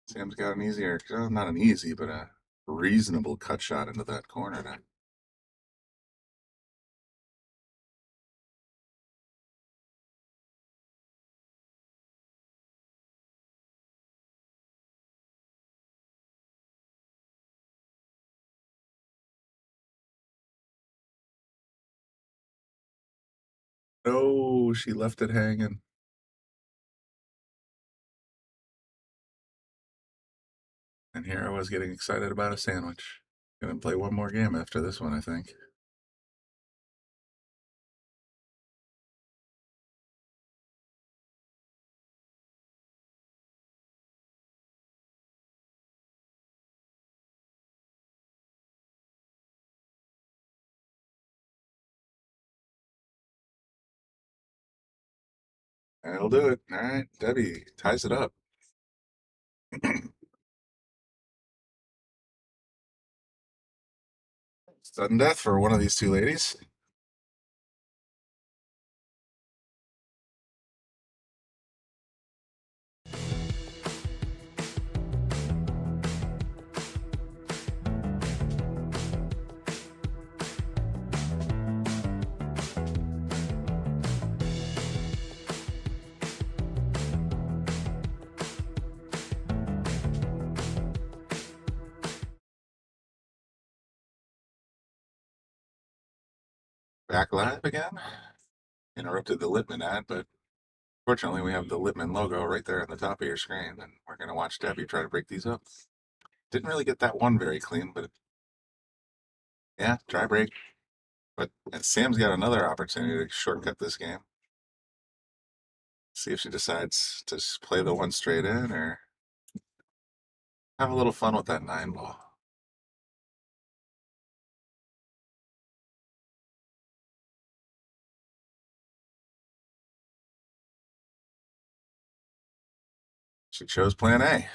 Sam's got an easier, not an easy, but a reasonable cut shot into that corner now. No, she left it hanging. And here I was getting excited about a sandwich. Gonna play one more game after this one, I think. That'll do it. All right, Debbie ties it up. Sudden death for one of these two ladies. Back live again. Interrupted the Littman ad, but fortunately we have the Littman logo right there on the top of your screen, and we're gonna watch Debbie try to break these up. Didn't really get that one very clean, but yeah, try break. But Sam's got another opportunity to shortcut this game. See if she decides to play the one straight in or have a little fun with that 9 ball. She chose plan A.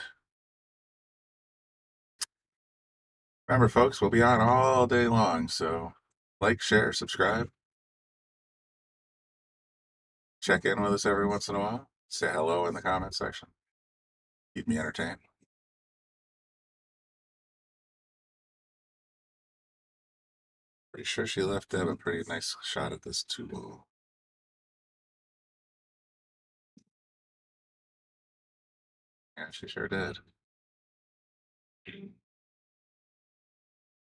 Remember, folks, we'll be on all day long, so like, share, subscribe. Check in with us every once in a while. Say hello in the comment section. Keep me entertained. Pretty sure she left Deb a pretty nice shot at this 2-ball. Yeah, she sure did.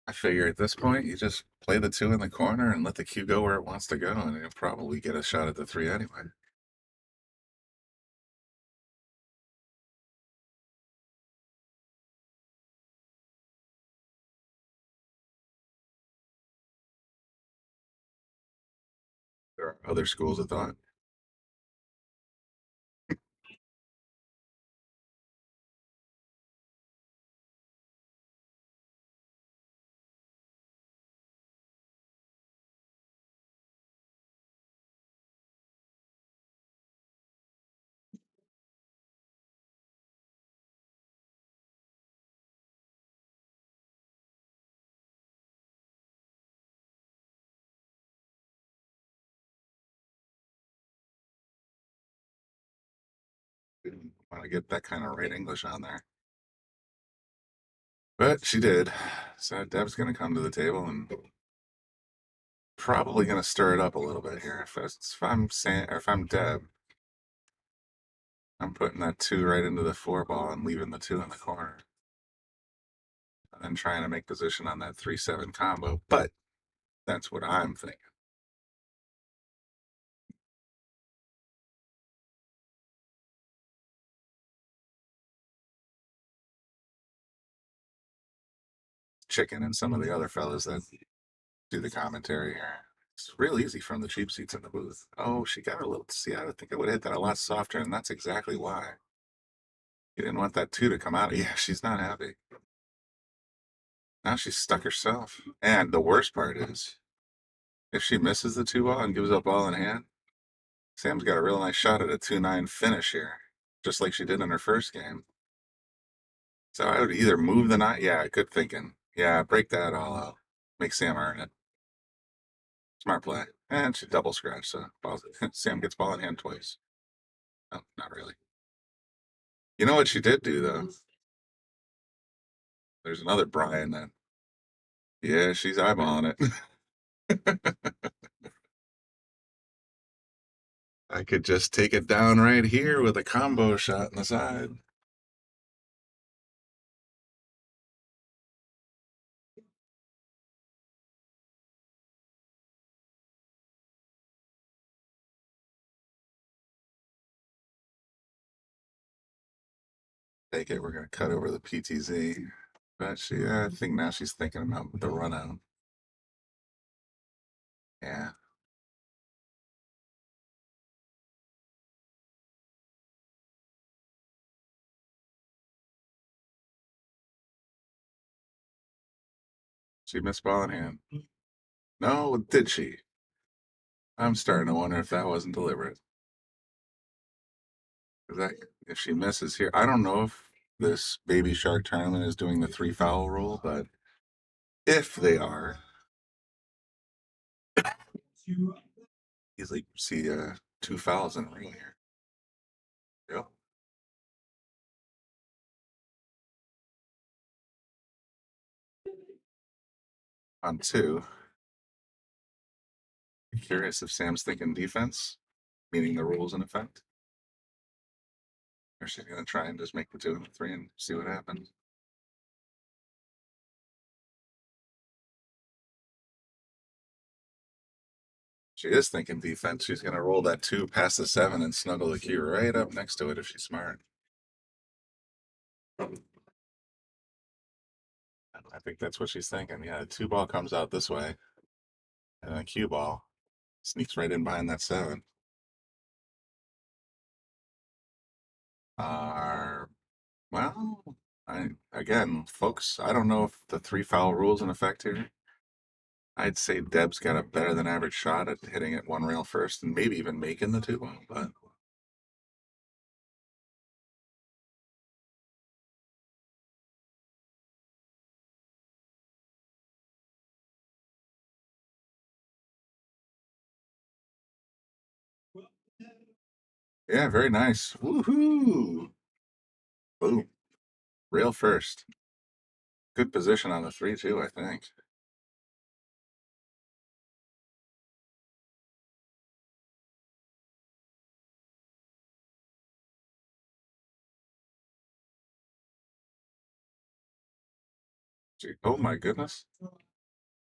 I figure at this point, you just play the 2 in the corner and let the cue go where it wants to go, and you'll probably get a shot at the 3 anyway. There are other schools of thought. Didn't want to get that kind of right English on there. But she did. So Deb's going to come to the table and probably going to stir it up a little bit here. If I'm Deb, I'm putting that 2 right into the 4 ball and leaving the 2 in the corner. And then trying to make position on that 3-7 combo. But that's what I'm thinking. Chicken and some of the other fellas that do the commentary here. It's real easy from the cheap seats in the booth. Oh, she got a little. See, I think I would have hit that a lot softer, and that's exactly why. You didn't want that 2 to come out. Yeah, she's not happy. Now she's stuck herself. And the worst part is, if she misses the 2 ball and gives up ball in hand, Sam's got a real nice shot at a 2-9 finish here, just like she did in her first game. So I would either move the 9. Yeah, good thinking. Yeah, break that all out. Make Sam earn it. Smart play. And she double scratch, so Sam gets ball in hand twice. No, not really. You know what she did do, though? There's another Brian that, yeah, she's eyeballing it. I could just take it down right here with a combo shot in the side. Take it. We're going to cut over the PTZ. But I think now she's thinking about the run out. Yeah. She missed ball in hand. No, did she? I'm starting to wonder if that wasn't deliberate. If she misses here, I don't know if this Baby Shark tournament is doing the 3 foul rule, but if they are, easily see 2 fouls in a row here. Yep. On 2. Curious if Sam's thinking defense, meaning the rules in effect. Or she's going to try and just make the 2 and the 3 and see what happens. She is thinking defense. She's going to roll that 2 past the 7 and snuggle the cue right up next to it if she's smart. I think that's what she's thinking. Yeah, the 2 ball comes out this way, and then a cue ball sneaks right in behind that 7. Well, again, folks, I don't know if the 3 foul rule's in effect here. I'd say Deb's got a better than average shot at hitting it 1 rail first and maybe even making the 2 ball, but yeah, very nice. Woohoo! Boom. Rail first. Good position on the 3 too, I think. Gee, oh my goodness.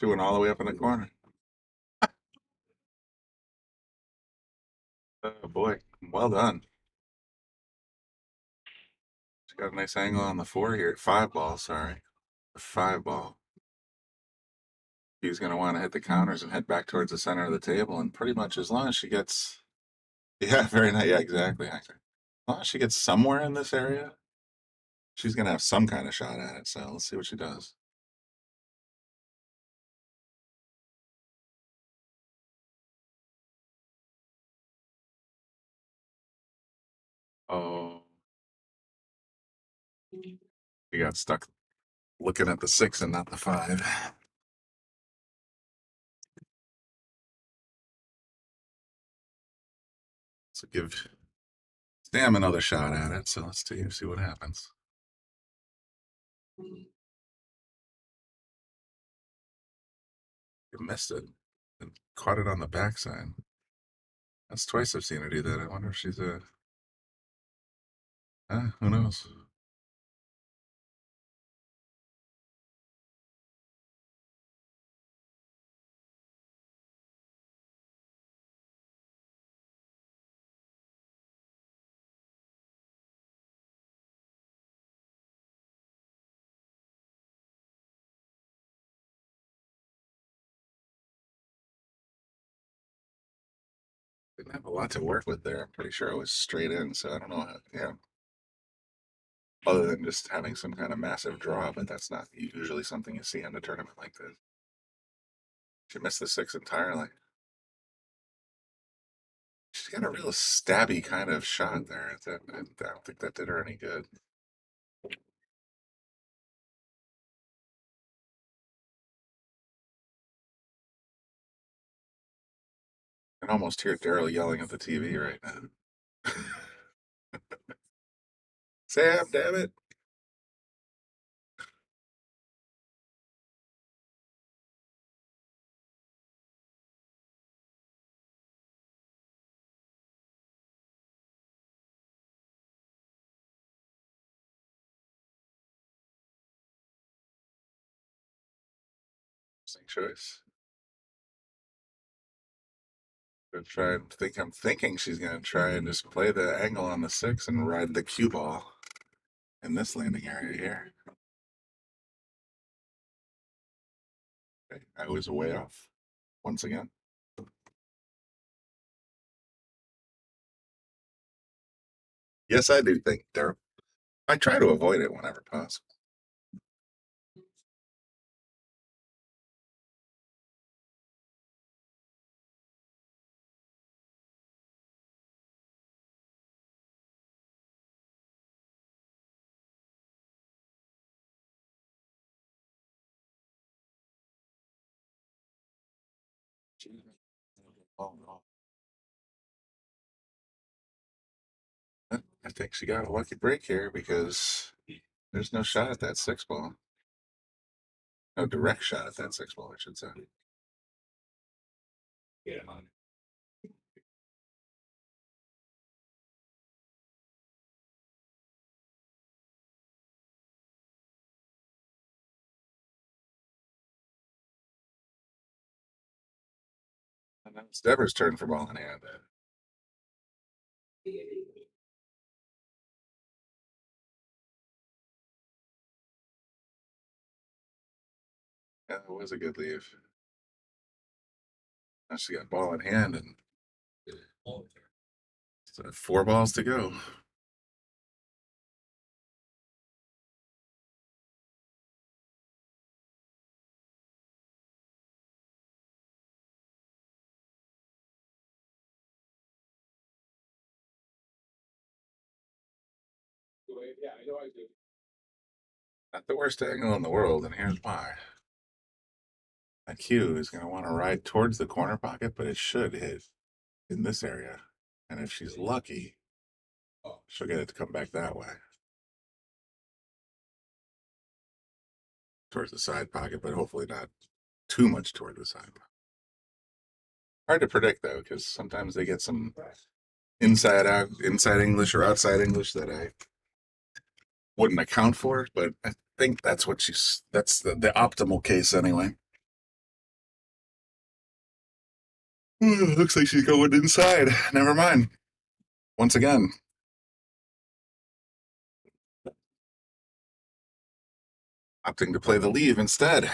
2 went all the way up in the corner. Oh boy, well done. She got a nice angle on the 4 here. 5 ball, sorry. The 5 ball. He's going to want to hit the counters and head back towards the center of the table. And pretty much as long as she gets, yeah, very nice. Yeah, exactly. As long as she gets somewhere in this area, she's going to have some kind of shot at it. So let's see what she does. Oh, he got stuck looking at the 6 and not the 5. So give Damn, another shot at it. So let's see what happens. You missed it and caught it on the backside. That's twice I've seen her do that. I wonder if she's a. Who knows? Didn't have a lot to work with there. I'm pretty sure it was straight in, so I don't know. Yeah. Other than just having some kind of massive draw, but that's not usually something you see in a tournament like this. She missed the 6 entirely. She's got a real stabby kind of shot there. I don't think that did her any good. I can almost hear Daryl yelling at the TV right now. Sam, damn it. Interesting choice. Gonna try and I'm thinking she's gonna try and just play the angle on the 6 and ride the cue ball in this landing area here. Okay, I was way off once again. Yes, I do think there. I try to avoid it whenever possible. Oh, no. I think she got a lucky break here because there's no shot at that 6 ball. No direct shot at that 6 ball, I should say. Yeah. And then it's Devers' turn for ball in hand. Yeah, it was a good leave. Now she got ball in hand and so 4 balls to go. Not the worst angle in the world, and here's why. That cue is going to want to ride towards the corner pocket, but it should hit in this area. And if she's lucky, she'll get it to come back that way. Towards the side pocket, but hopefully not too much toward the side pocket. Hard to predict though, because sometimes they get some inside English or outside English that I wouldn't account for, but I think that's the optimal case anyway. Looks like she's going inside. Never mind. Once again. Opting to play the leave instead. I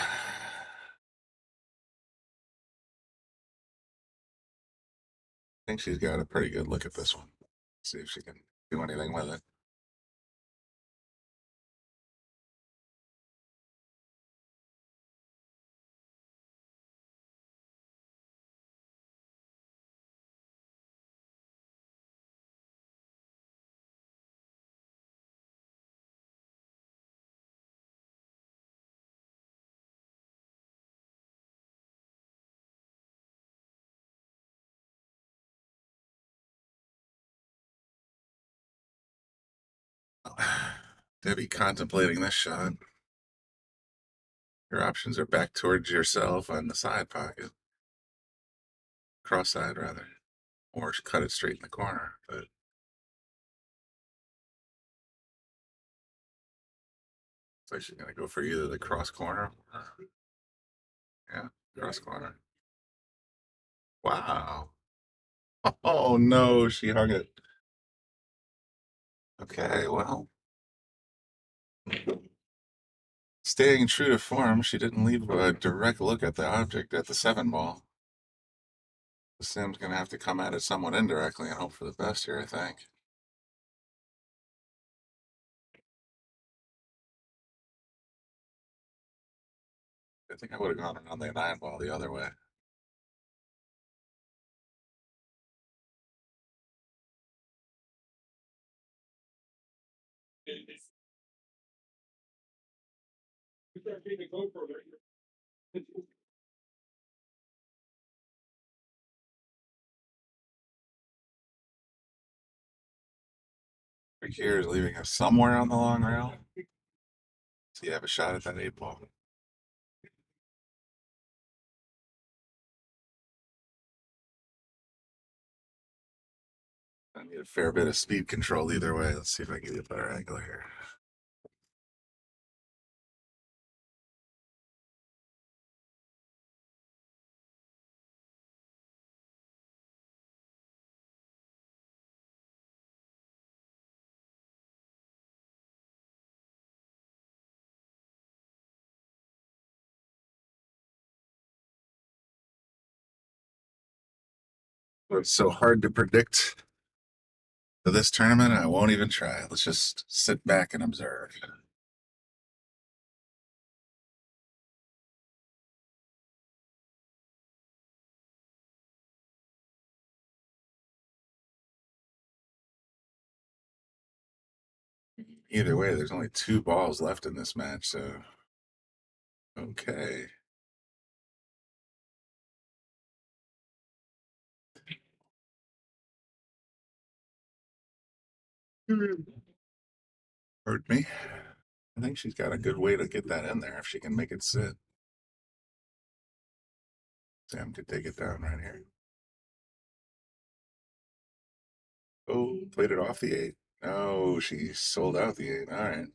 think she's got a pretty good look at this one. See if she can do anything with it. Debbie contemplating this shot. Your options are back towards yourself on the side pocket. Cross side, rather. Or cut it straight in the corner. But it's like she's going to go for either the cross corner. Yeah, cross corner. Wow. Oh, no, she hung it. Okay, well. Staying true to form, she didn't leave a direct look at the object at the 7 ball. Sim's going to have to come at it somewhat indirectly and hope for the best here, I think. I think I would have gone around the 9 ball the other way. Rick here is leaving us somewhere on the long rail. So you have a shot at that 8 ball. I need a fair bit of speed control either way. Let's see if I can get you a better angle here. It's so hard to predict for this tournament, I won't even try. Let's just sit back and observe. Either way, there's only 2 balls left in this match, so okay. Hurt me. I think she's got a good way to get that in there if she can make it sit. Sam could take it down right here. Oh, played it off the 8. Oh, she sold out the 8. All right.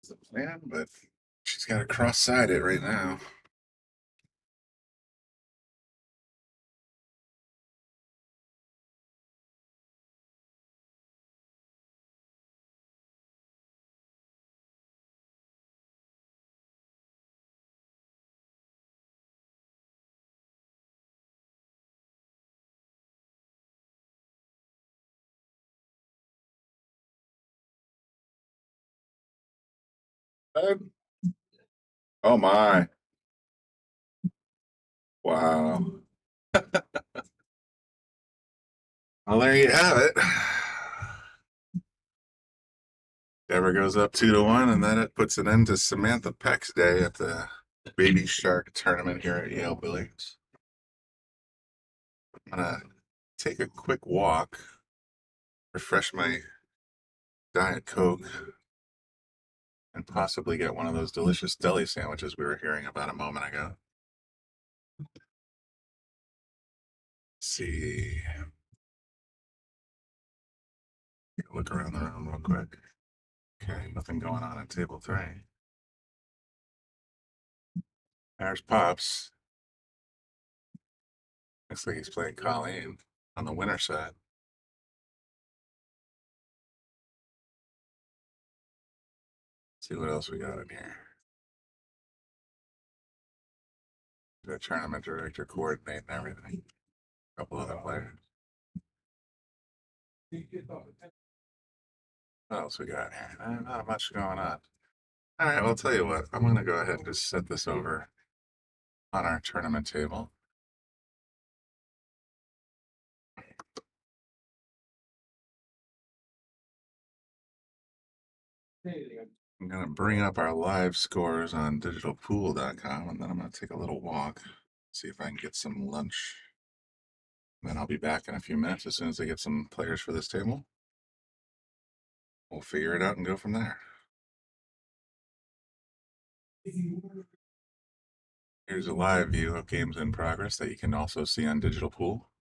The plan, but she's got to cross-side it right now. Oh my. Wow. Well, there you have it. Deborah goes up 2-1, and then it puts an end to Samantha Peck's day at the Baby Shark tournament here at Yale Billiards. I'm gonna take a quick walk, refresh my Diet Coke, and possibly get one of those delicious deli sandwiches we were hearing about a moment ago. Let's see. Look around the room real quick. Okay, nothing going on at table 3. There's Pops. Looks like he's playing Colleen. on the winner side. See what else we got in here. The tournament director coordinating everything. A couple other players. What else we got here? Not much going on. All right, well, I'll tell you what. I'm going to go ahead and just set this over on our tournament table. I'm going to bring up our live scores on digitalpool.com, and then I'm going to take a little walk, see if I can get some lunch. And then I'll be back in a few minutes as soon as I get some players for this table. We'll figure it out and go from there. Here's a live view of games in progress that you can also see on Digital Pool.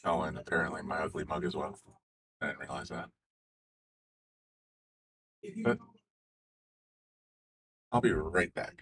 Oh, and apparently my ugly mug as well. I didn't realize that. But I'll be right back.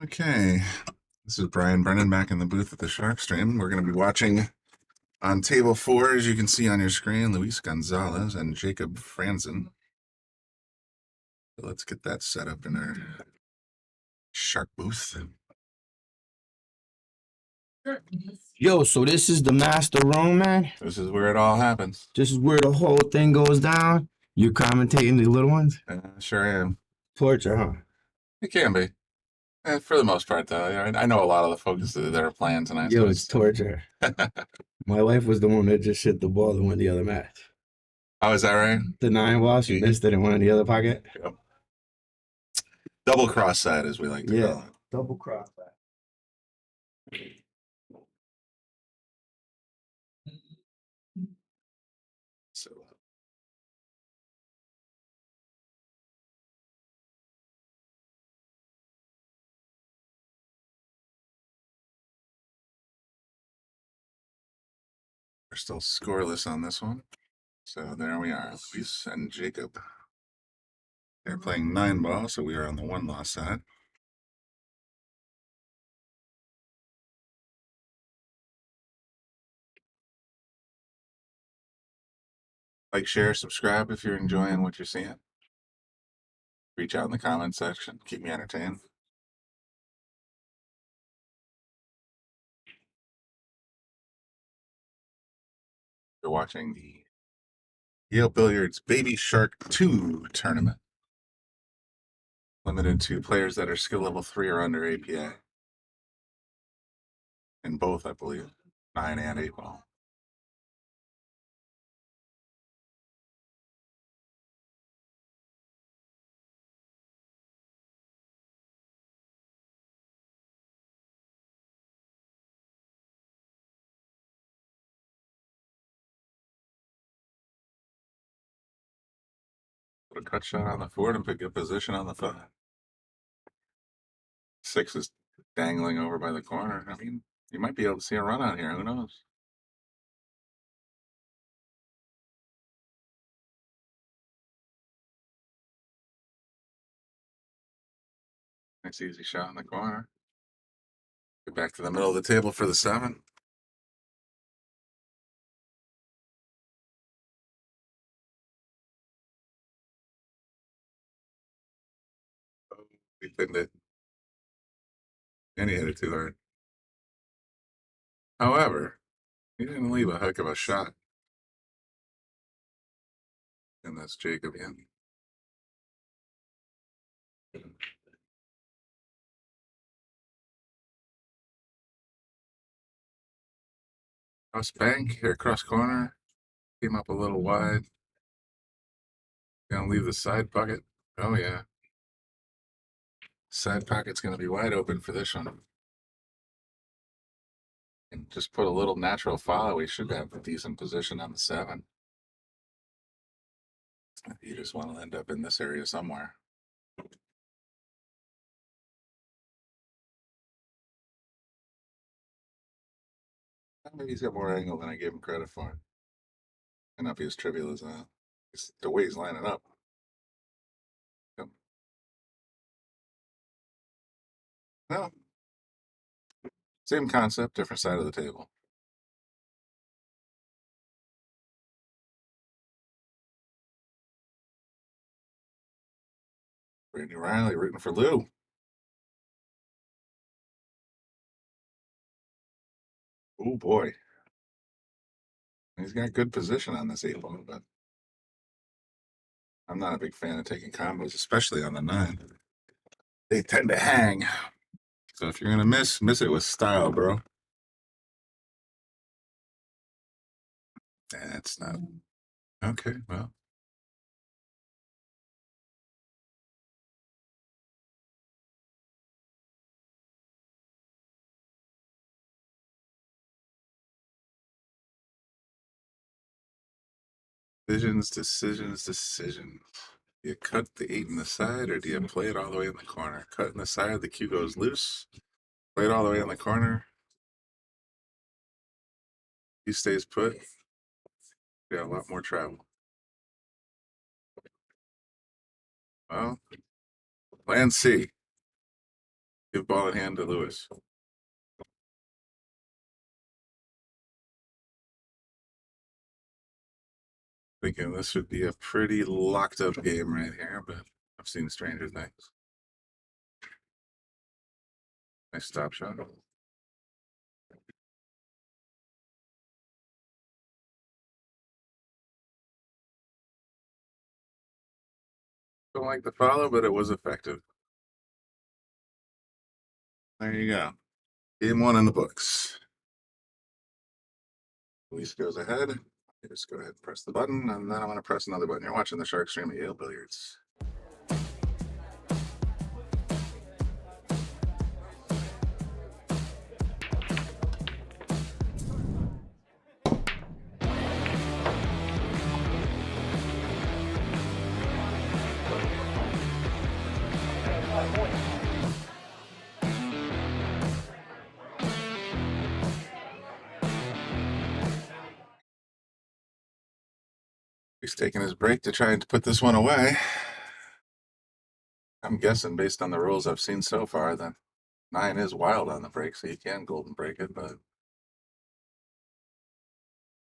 Okay, this is Brian Brennan back in the booth at the Shark Stream. We're going to be watching on table 4, as you can see on your screen, Luis Gonzalez and Jacob Franzen. So let's get that set up in our Shark booth. Yo, so this is the master room, man. This is where it all happens. This is where the whole thing goes down. You're commentating the little ones. Sure I am. Torture, huh? It can be. For the most part, though. I know a lot of the folks that are playing tonight. Yo, it's torture. My wife was the one that just hit the ball to win the other match. Oh, is that right? The 9 ball, she missed it and won in the other pocket. Yep. Double cross side, as we like to call it. Double cross that. So, we're still scoreless on this one. So there we are, Luis and Jacob. They're playing 9-ball, so we are on the 1-loss side. Like, share, subscribe if you're enjoying what you're seeing. Reach out in the comment section. Keep me entertained. You're watching the Yale Billiards Baby Shark 2 tournament. Limited to players that are skill level 3 or under APA. In both, I believe. 9 and 8-ball. Put a cut shot on the 4 and pick a position on the 5. 6 is dangling over by the corner. I mean, you might be able to see a run out here. Who knows? Nice easy shot in the corner. Get back to the middle of the table for the 7. Oh, he pinned it. And he hit it too hard. However, he didn't leave a heck of a shot. And that's Jacob in. Cross bank, here cross corner. Came up a little wide. Gonna leave the side pocket. Oh yeah. Side pocket's gonna be wide open for this one. And just put a little natural follow. We should have a decent position on the 7. You just want to end up in this area somewhere. Maybe he's got more angle than I gave him credit for. Might not be as trivial as that. It's the way he's lining up. Yep. No. Same concept, different side of the table. Randy Riley rooting for Lou. Oh boy. He's got good position on this 8-ball, but I'm not a big fan of taking combos, especially on the 9. They tend to hang. So if you're gonna miss it with style, bro. That's not okay. Well, decisions. Do you cut the 8 in the side, or do you play it all the way in the corner? Cut in the side, the cue goes loose. Play it all the way in the corner. He stays put. Yeah, a lot more travel. Well, plan C. Give ball in hand to Lewis. Thinking this would be a pretty locked up game right here, but I've seen stranger things. Nice stop shot. Don't like the follow, but it was effective. There you go. Game 1 in the books. Luis goes ahead. You just go ahead and press the button, and then I'm going to press another button. You're watching the Shark Stream at Yale Billiards. He's taking his break to try and put this one away. I'm guessing based on the rules I've seen so far that 9 is wild on the break, so you can golden break it, but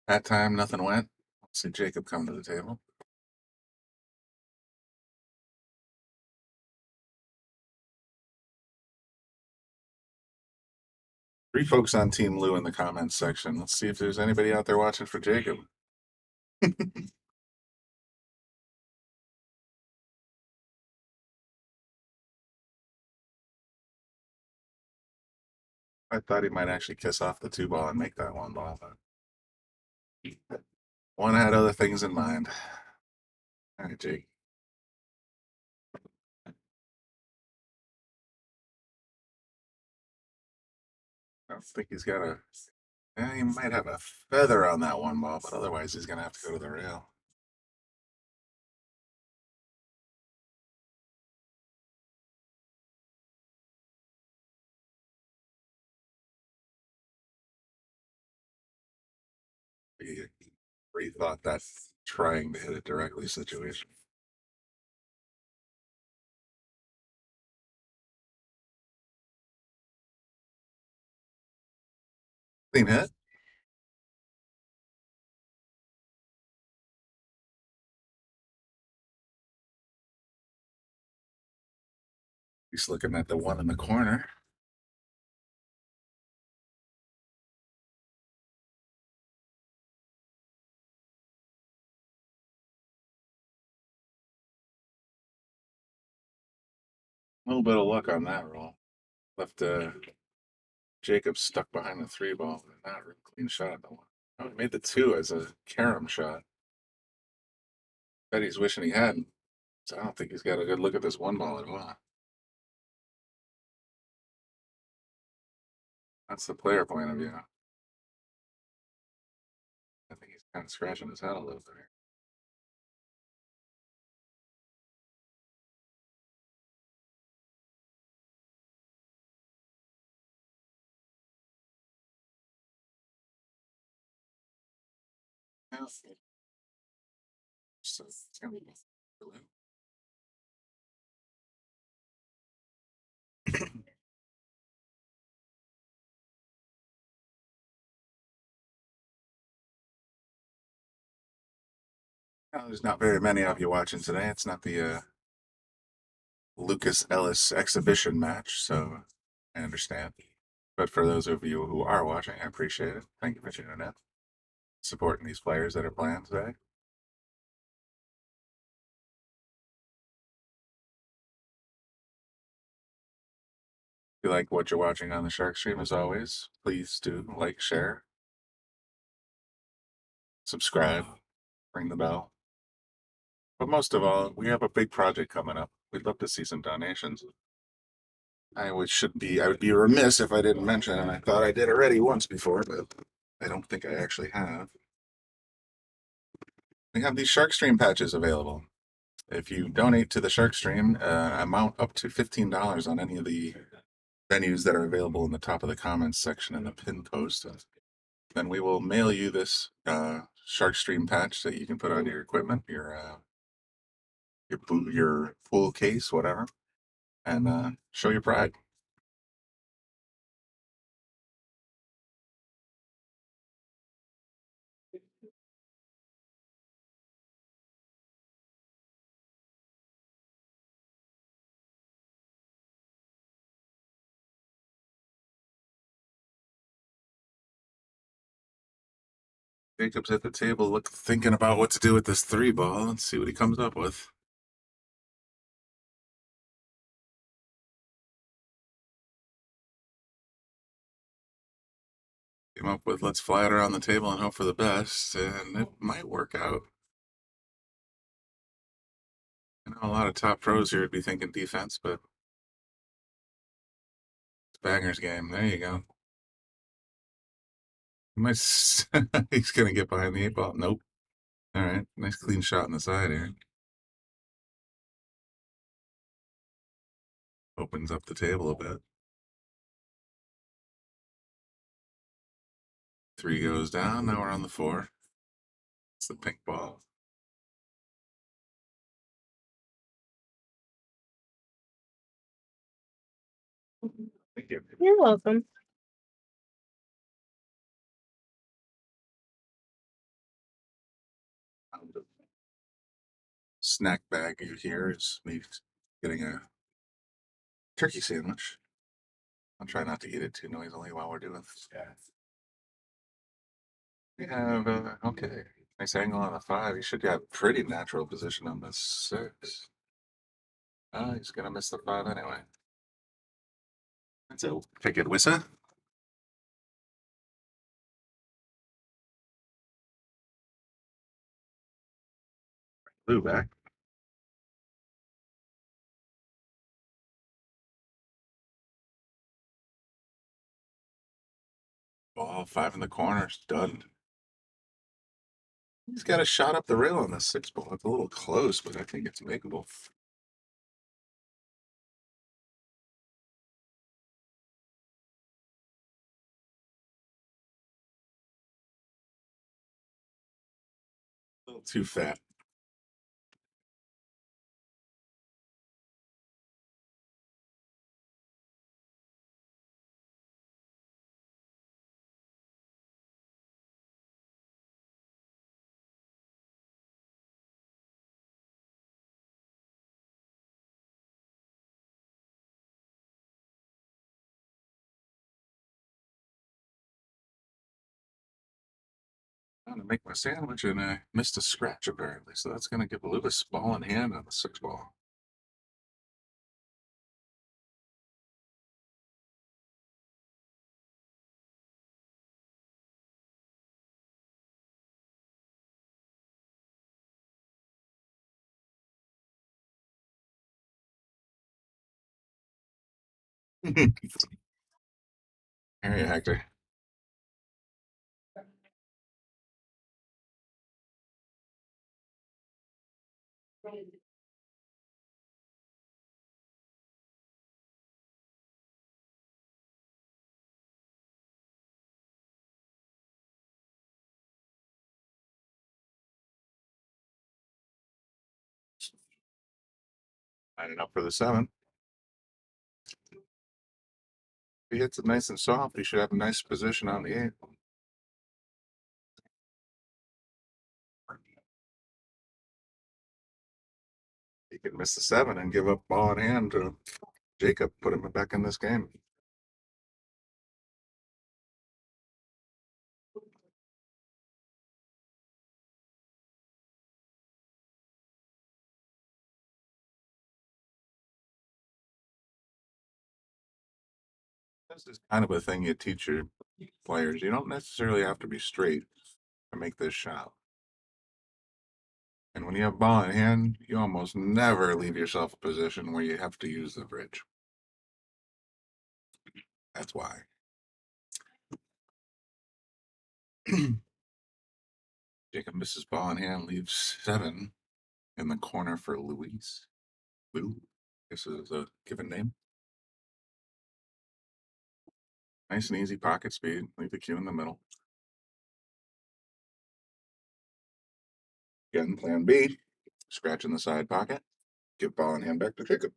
that time nothing went. Let's see Jacob come to the table. Three folks on Team Lou in the comments section. Let's see if there's anybody out there watching for Jacob. I thought he might actually kiss off the 2 ball and make that 1 ball, but one had other things in mind. All right, Jake. I don't think he's got a. Yeah, he might have a feather on that 1 ball, but otherwise he's gonna have to go to the rail. He rethought that trying to hit it directly situation. Clean hit. He's looking at the 1 in the corner. A little bit of luck on that roll. Left Jacob stuck behind the 3 ball. Not a real clean shot. The 1. Oh, he made the 2 as a carom shot. Bet he's wishing he hadn't. So I don't think he's got a good look at this 1 ball at all. That's the player point of view. I think he's kind of scratching his head a little bit here. So it's gonna be Well, there's not very many of you watching today. It's not the Lucas Ellis exhibition match, so I understand. But for those of you who are watching, I appreciate it. Thank you for tuning in, supporting these players that are playing today. If you like what you're watching on the Shark Stream, as always, please do like, share, subscribe, ring the bell. But most of all, we have a big project coming up. We'd love to see some donations. I would be remiss if I didn't mention, and I thought I did already once before, but I don't think I actually have. We have these Shark Stream patches available. If you donate to the Shark Stream, amount up to $15 on any of the venues that are available in the top of the comments section in the pin post, then we will mail you this Shark Stream patch that you can put on your equipment, your pool case, whatever, and show your pride. Jacob's at the table, thinking about what to do with this 3 ball. Let's see what he comes up with. Came up with let's fly it around the table and hope for the best, and it might work out. I know a lot of top pros here would be thinking defense, but it's Banger's game. There you go. He's going to get behind the 8 ball. Nope. All right. Nice clean shot on the side here. Opens up the table a bit. 3 goes down. Now we're on the 4. It's the pink ball. Thank you. You're welcome. Snack bag here is me getting a turkey sandwich. I'll try not to eat it too noisily while we're doing this. We have, okay, nice angle on the 5. He should have pretty natural position on the 6. He's going to miss the 5 anyway. That's a pick it, Wissa. Blue back. Ball 5 in the corners, done. He's got a shot up the rail on the 6 ball. It's a little close, but I think it's makeable. A little too fat. Trying to make my sandwich and I missed a scratch apparently, so that's going to give Lewis ball in hand on the 6 ball. Hey, Hector. Lining up for the 7. If he hits it nice and soft, he should have a nice position on the 8. He could miss the 7 and give up ball in hand to Jacob, put him back in this game. This is kind of a thing you teach your players. You don't necessarily have to be straight to make this shot. And when you have ball in hand, you almost never leave yourself a position where you have to use the bridge. That's why. Jacob misses ball in hand, leaves 7 in the corner for Luis. Lou, this is a given name. Nice and easy pocket speed. Leave the cue in the middle. Again, plan B. Scratch in the side pocket. Give ball in hand back to Jacob.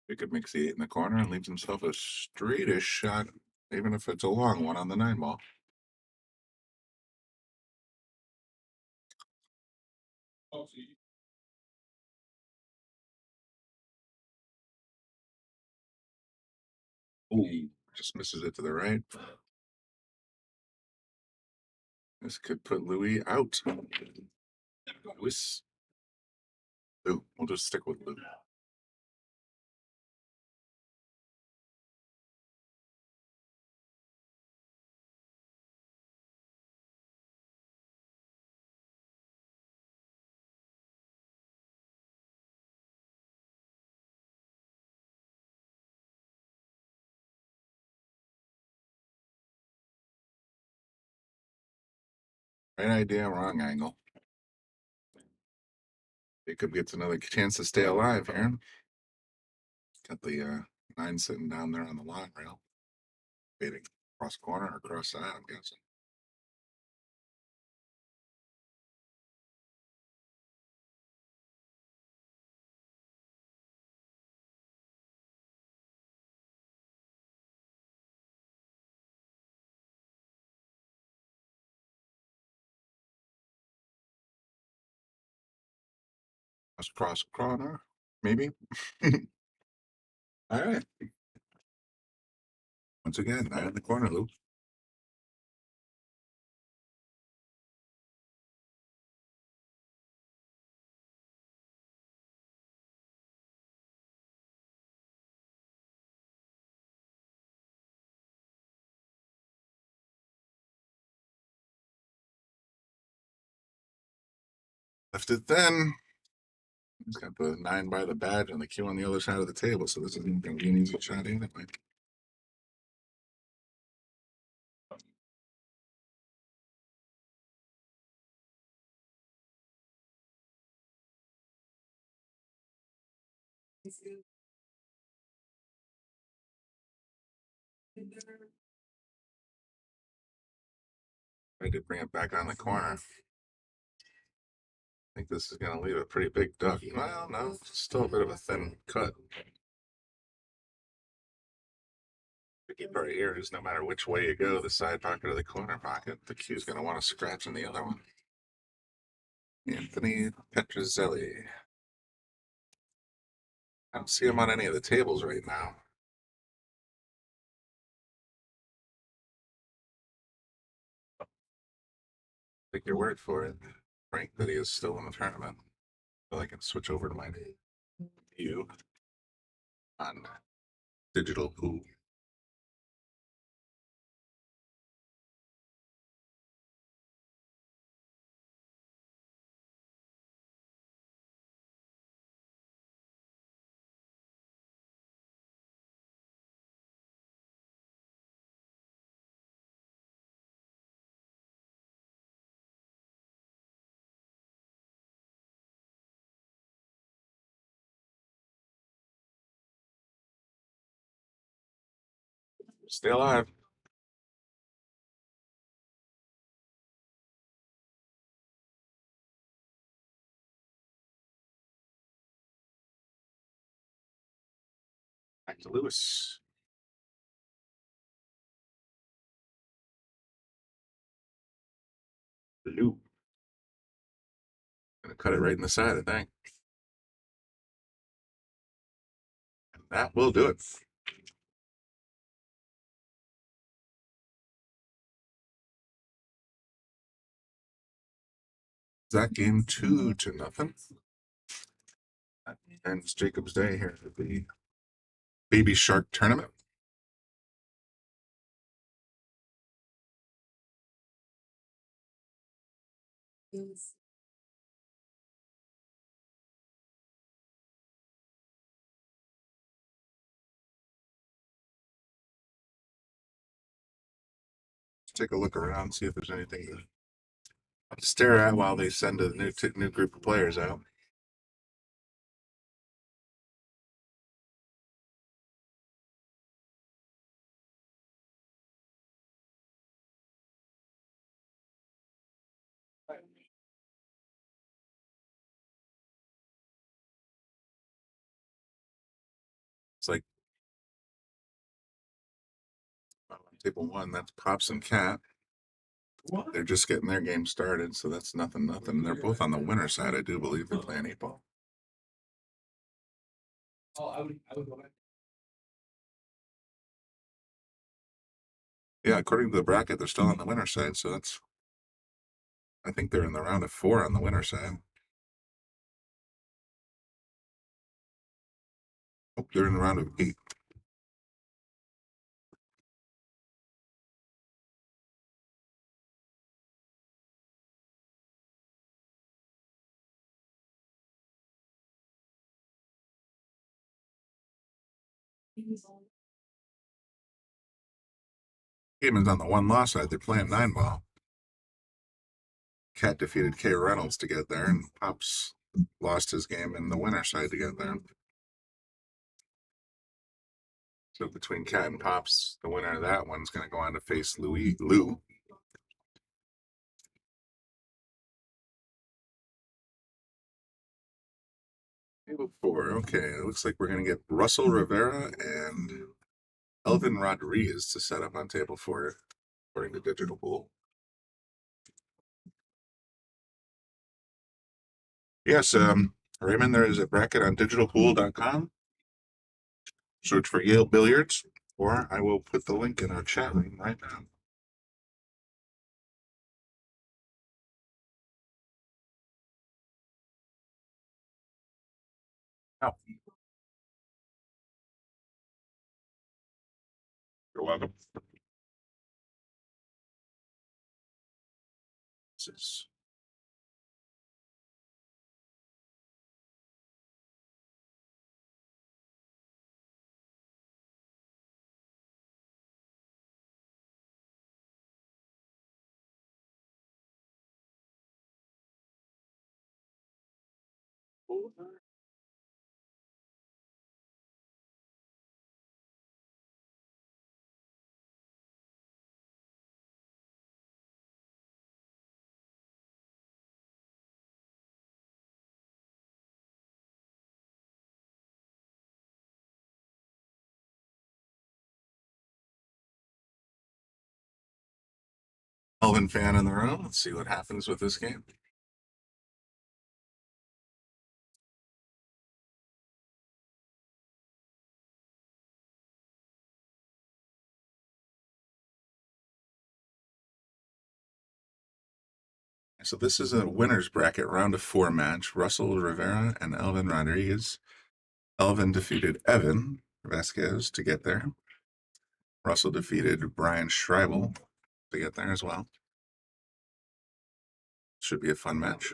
Jacob makes the 8 in the corner and leaves himself a straightish shot, even if it's a long one on the 9 ball. Ooh, just misses it to the right. This could put Louis out. Louis. Lou. We'll just stick with Lou. Right idea, wrong angle. Jacob gets another chance to stay alive here. Got the 9 sitting down there on the long rail. Waiting across corner or cross side, I'm guessing. Cross corner, maybe. All right. Once again, 9 in the corner loop. Left it thin. He's got the 9 by the badge and the Q on the other side of the table, so this isn't going to be an easy shot anyway. I did bring it back on the corner. I think this is going to leave a pretty big duck. Well, no, it's still a bit of a thin cut. The key part here is no matter which way you go, the side pocket or the corner pocket, the Q is going to want to scratch in the other one. Anthony Petrozelli. I don't see him on any of the tables right now. Take your word for it, Frank, that he is still in the tournament. So I can switch over to my view on digital pool. Stay alive. Back to Lewis. Lou. Gonna cut it right in the side, I think. And that will do it. That game 2-0. That ends Jacob's day here at the Baby Shark Tournament. Let's take a look around, see if there's anything to stare at while they send a new group of players out. It's like table 1, that's Pops and Cat. They're just getting their game started, so that's nothing. They're both on the winner side, I do believe they're playing 8-ball. Oh, I would go back. Yeah, according to the bracket, they're still on the winner side, so that's. I think they're in the round of 4 on the winner side. Oh, they're in the round of 8. Game is on the 1 loss side. They're playing 9-ball. Cat defeated K. Reynolds to get there, and Pops lost his game in the winner side to get there. So between Cat and Pops, the winner of that one's going to go on to face Lou. Table 4. Okay, it looks like we're going to get Russell Rivera and Elvin Rodriguez to set up on table 4, according to Digital Pool. Yes, Raymond, there is a bracket on digitalpool.com. Search for Yale Billiards, or I will put the link in our chat room right now. Oh. You're welcome. This is Elvin fan in the room. Let's see what happens with this game. So this is a winner's bracket round of 4 match. Russell Rivera and Elvin Rodriguez. Elvin defeated Evan Vasquez to get there. Russell defeated Brian Schreibel to get there as well. Should be a fun match.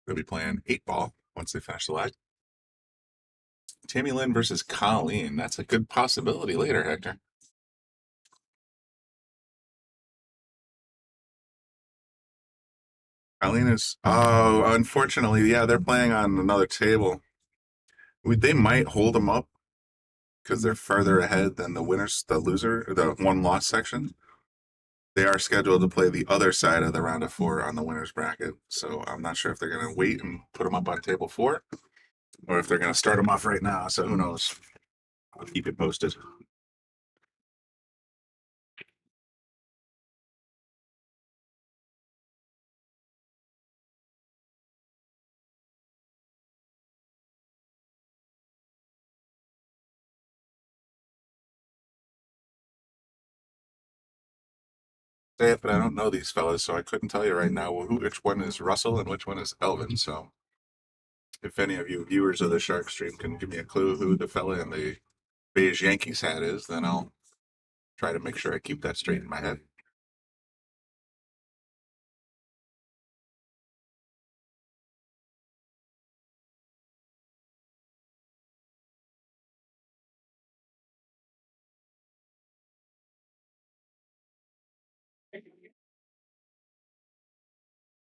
They'll be playing 8-ball once they finish the leg. Tammy Lynn versus Colleen. That's a good possibility later, Hector. Colleen is, oh, unfortunately, yeah, they're playing on another table. They might hold them up because they're further ahead than the winners, the loser, the one-loss section. They are scheduled to play the other side of the round of 4 on the winner's bracket. So I'm not sure if they're going to wait and put them up on table 4 or if they're going to start them off right now. So who knows? I'll keep it posted. Say it, but I don't know these fellas, so I couldn't tell you right now which one is Russell and which one is Elvin. So if any of you viewers of the Shark Stream can give me a clue who the fella in the beige Yankees hat is, then I'll try to make sure I keep that straight in my head.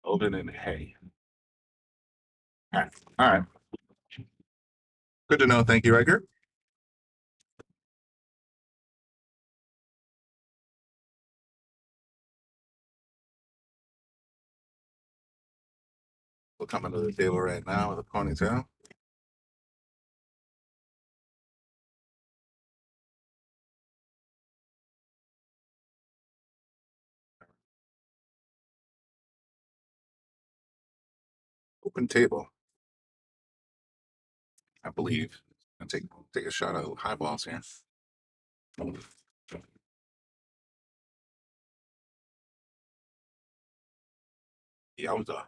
Elvin and Hay. All right. All right. Good to know. Thank you, Edgar. We'll come into the table right now with a ponytail. Open table. I believe. I'm gonna take a shot of high balls here. Yowza.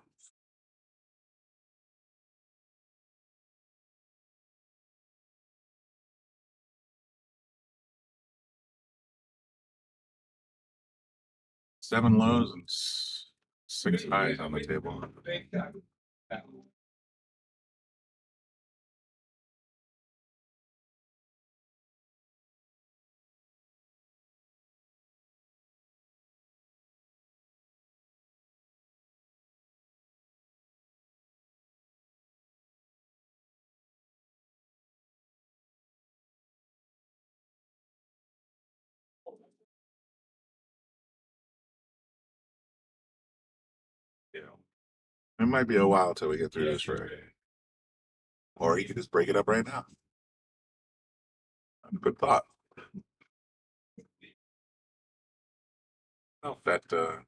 Seven lows and 6 highs on the table. It might be a while till we get through this Friday. Or you could just break it up right now. Good thought. I don't know if that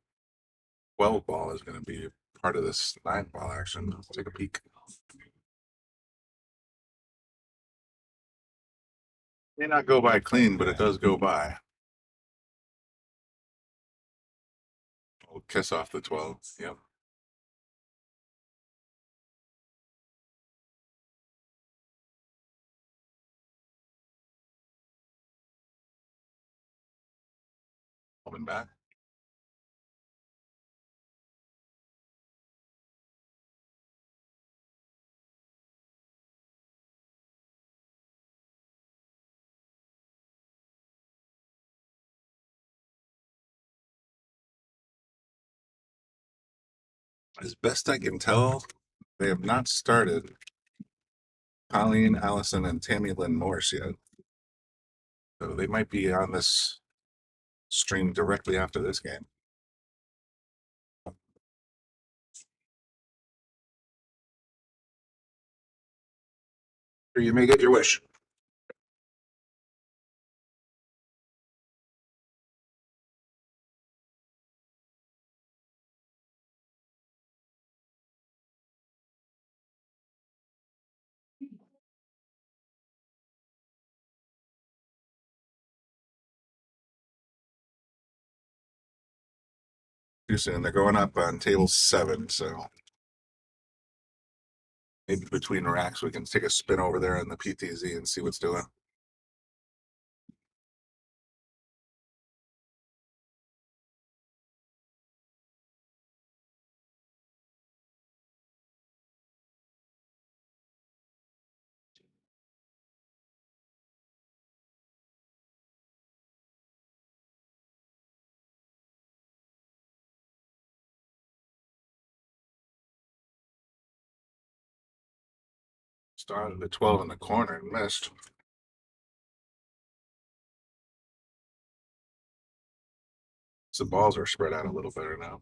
12 ball is going to be part of this 9 ball action. Let's take a peek. May not go by clean, but it does go by. We'll kiss off the 12. Yep. Coming back. As best I can tell, they have not started Colleen, Allison, and Tammy Lynn Morse yet. So they might be on this stream directly after this game. Or you may get your wish. Too soon. They're going up on table 7, so maybe between racks we can take a spin over there on the PTZ and see what's doing. Started at 12 in the corner and missed. So the balls are spread out a little better now.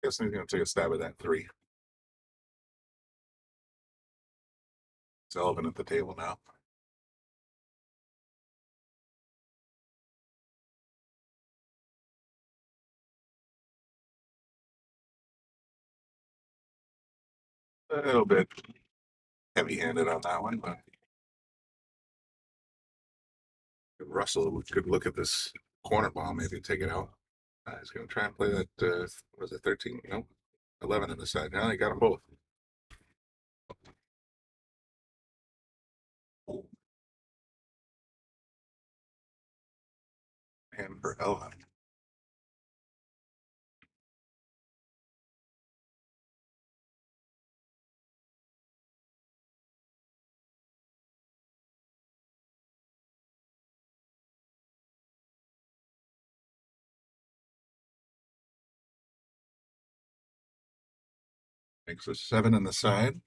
Guess he's going to take a stab at that 3. Sullivan at the table now. A little bit heavy-handed on that one, but Russell could look at this corner ball, maybe take it out. He's going to try and play that, was it 13? Nope. 11 in the side. Now he got them both. And for Ella. Makes a 7 in the side.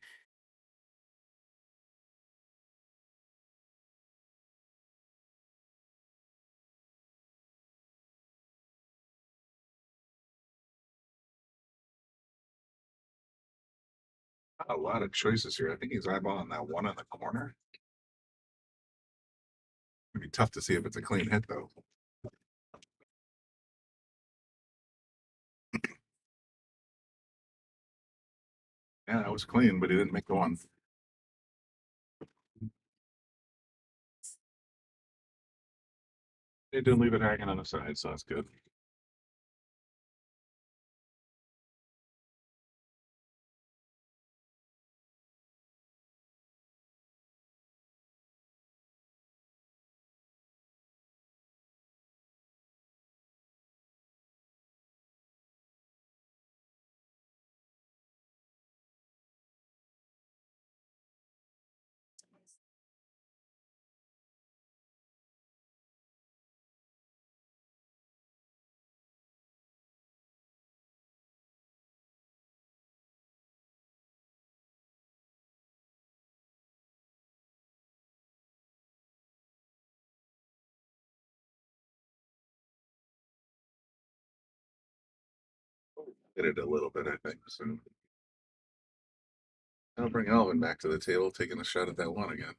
Not a lot of choices here. I think he's eyeballing that 1 on the corner. It'd be tough to see if it's a clean hit, though. Yeah, that was clean, but he didn't make the 1. They did leave it hanging on the side, so that's good. Hit it a little bit, I think. So I'll bring Alvin back to the table, taking a shot at that one again.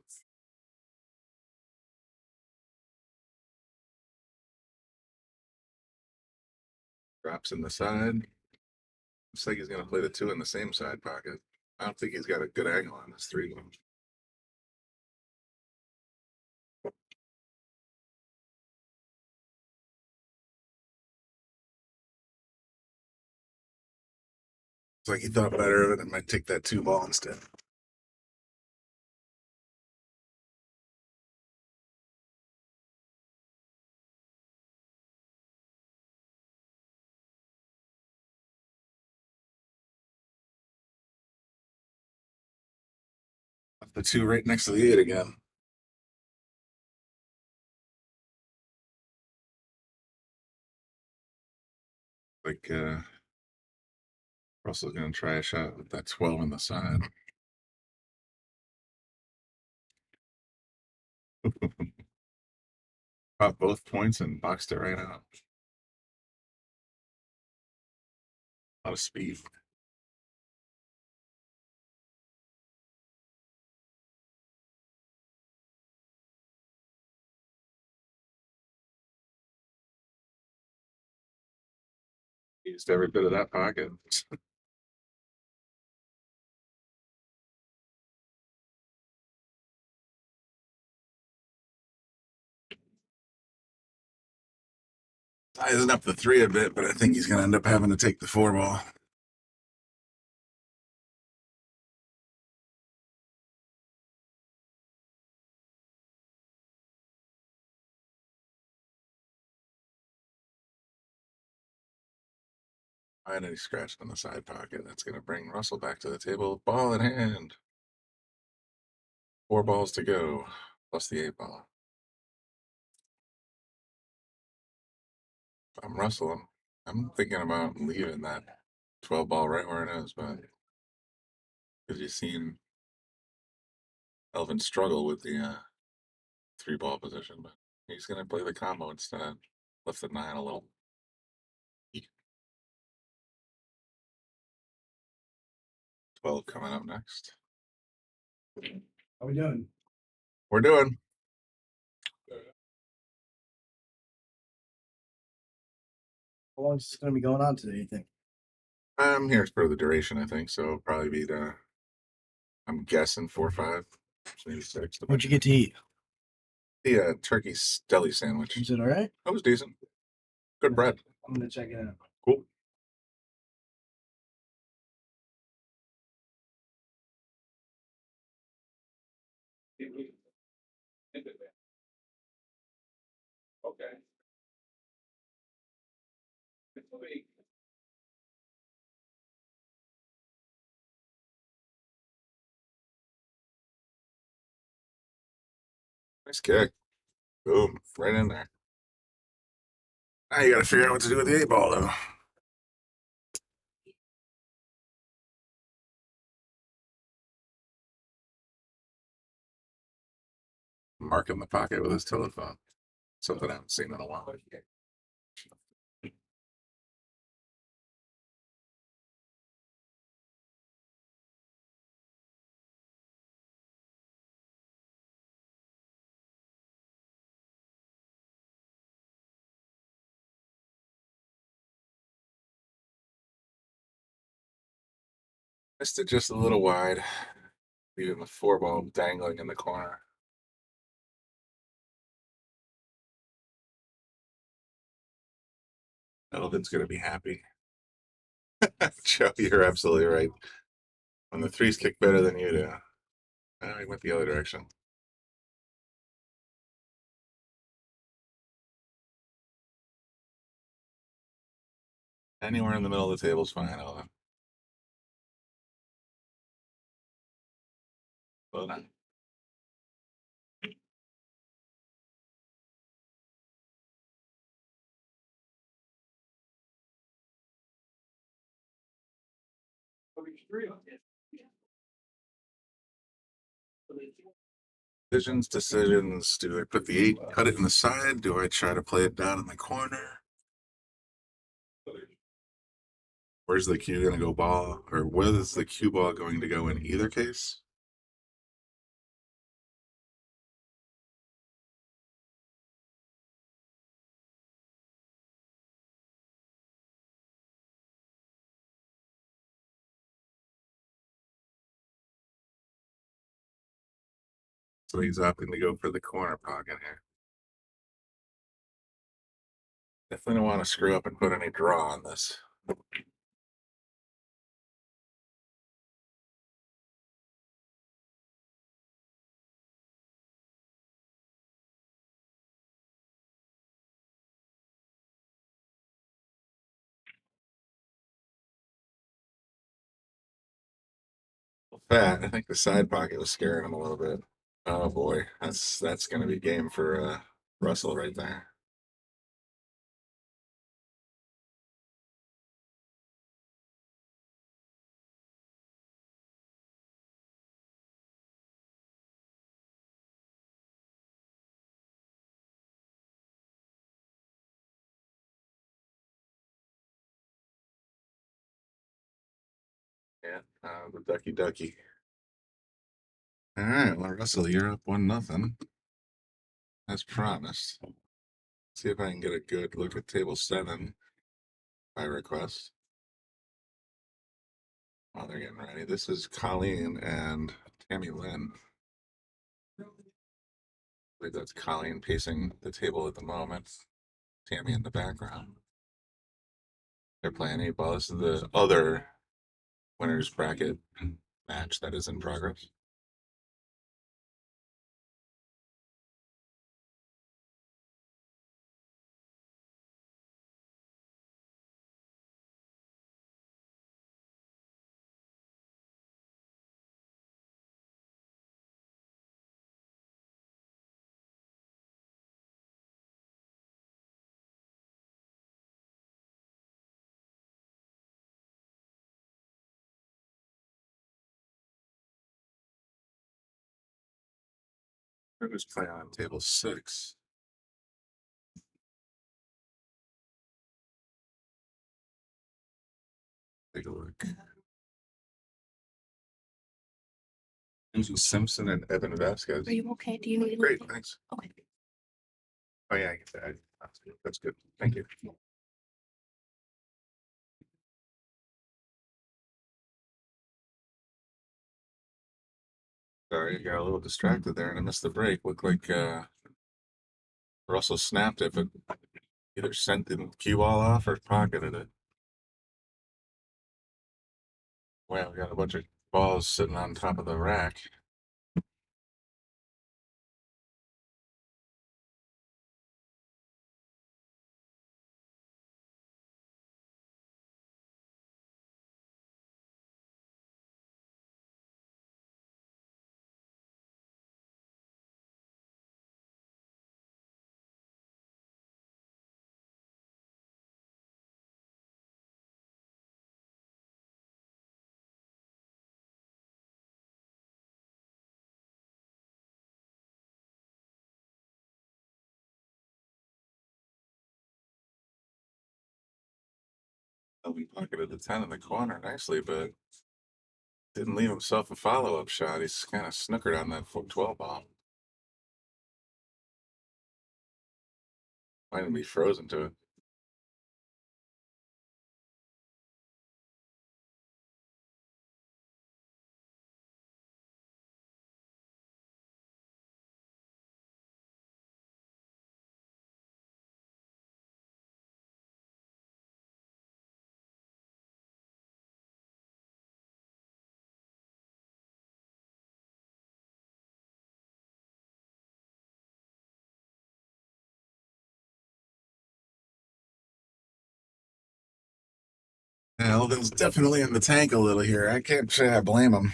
Drops in the side. Looks like he's going to play the 2 in the same side pocket. I don't think he's got a good angle on this 3 one. It's like he thought better of it and might take that 2 ball instead. The 2 right next to the 8 again. Like Russell's gonna try a shot with that 12 on the side. Caught both points and boxed it right out. A lot of speed. Used every bit of that pocket. Sizing up the 3 a bit, but I think he's going to end up having to take the 4 ball. And he scratched on the side pocket. That's going to bring Russell back to the table. Ball in hand. 4 balls to go, plus the 8 ball. If I'm Russell, I'm thinking about leaving that 12 ball right where it is, but because you've seen Elvin struggle with the 3 ball position, but he's going to play the combo instead. Lift the 9 a little. Twelve coming up next. How we doing? We're doing. How long is this going to be going on today, you think? I'm here for the duration, I think. So it'll probably be I'm guessing 4 or 5, maybe 6. What'd you get to eat? The turkey deli sandwich. Is it all right? That was decent. Good bread. I'm going to check it out. Cool. Okay. Nice kick. Boom. Right in there. Now you got to figure out what to do with the 8 ball, though. Mark in the pocket with his telephone. Something I haven't seen in a while. Missed it just a little wide. Leaving the 4 ball dangling in the corner. Elvin's going to be happy. Joe, you're absolutely right. When the 3s kick better than you do. Now he went the other direction. Anywhere in the middle of the table is fine, Elvin. Well done. Decisions. Do I put the 8, cut it in the side? Do I try to play it down in the corner? Where's the cue going to go ball, or where is the cue ball going to go in either case? So he's opting to go for the corner pocket here. Definitely don't want to screw up and put any draw on this. Fat, I think the side pocket was scaring him a little bit. Oh boy, that's going to be game for Russell right there. Yeah, the ducky. All right, well, Russell, you're up 1-0, as promised. See if I can get a good look at table 7 by request. While they're getting ready, this is Colleen and Tammy Lynn. I believe that's Colleen pacing the table at the moment. Tammy in the background. They're playing 8-ball. This is the other winners bracket match that is in progress. We're just playing on table 6. Take a look. Andrew Simpson and Evan Vasquez. Are you okay? Do you need Great, anything? thanks. Okay. Oh yeah, I get that. That's good. Thank you. Sorry, I got a little distracted there and I missed the break. Looked like Russell snapped it, but either sent the cue ball off or pocketed it. Wow, we got a bunch of balls sitting on top of the rack. Oh, he pocketed the 10 in the corner nicely, but didn't leave himself a follow-up shot. He's kind of snookered on that 12 ball. Might be frozen to it. Yeah, Elvin's definitely in the tank a little here. I can't say I blame him.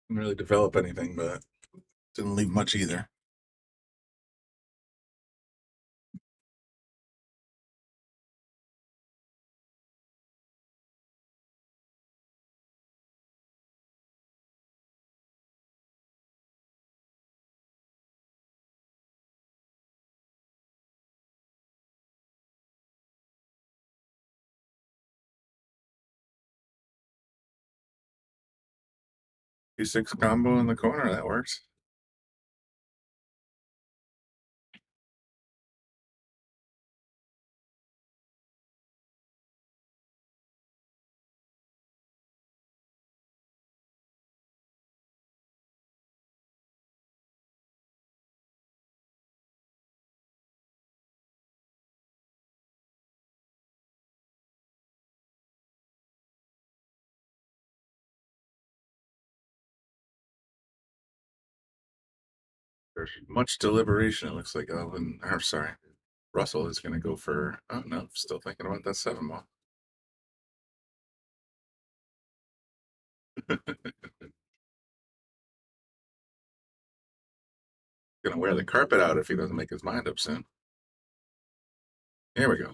Didn't really develop anything, but didn't leave much either. P6 combo in the corner. That works. There's much deliberation. It looks like Elvin, or sorry, Russell is going to go for. Oh no, still thinking about that 7-ball. Gonna wear the carpet out if he doesn't make his mind up soon. Here we go.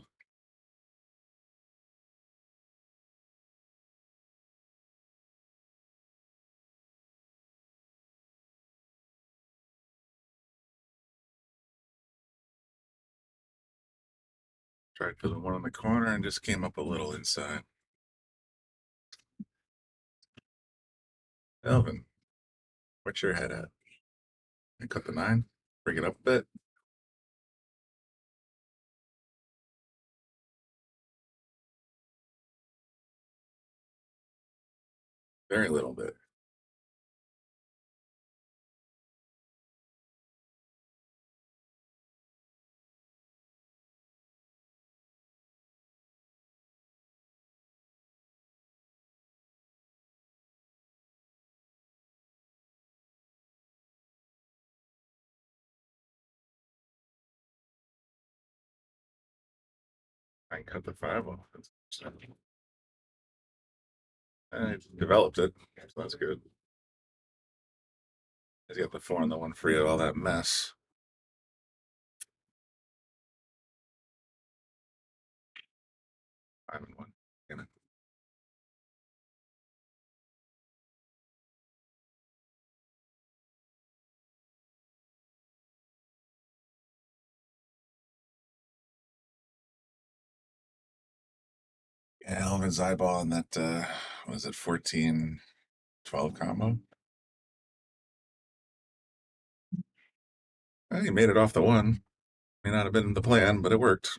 Tried for the one in the corner and just came up a little inside. Elvin, what's your head at? I cut the 9, bring it up a bit. Very little bit. I cut the 5 off. I developed it, so that's good. He's got the 4 and the 1 free of all that mess. Five and 1. Damn it. Yeah, Elvin's eyeballing that, was it 14-12 combo? Well, he made it off the 1. May not have been the plan, but it worked.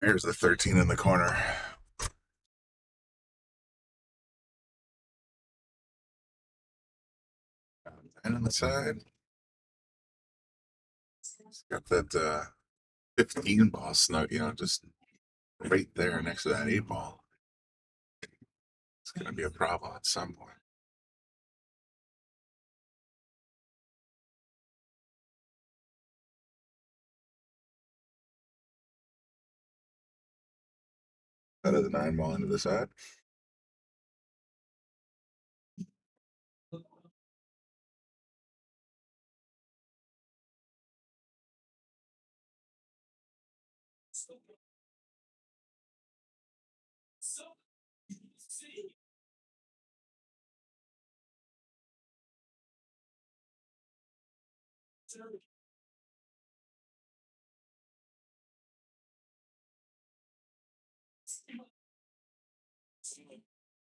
There's the 13 in the corner. And on the side. It's got that 15 ball snug, just right there next to that 8 ball. It's going to be a problem at some point. Out of the 9 ball into the side.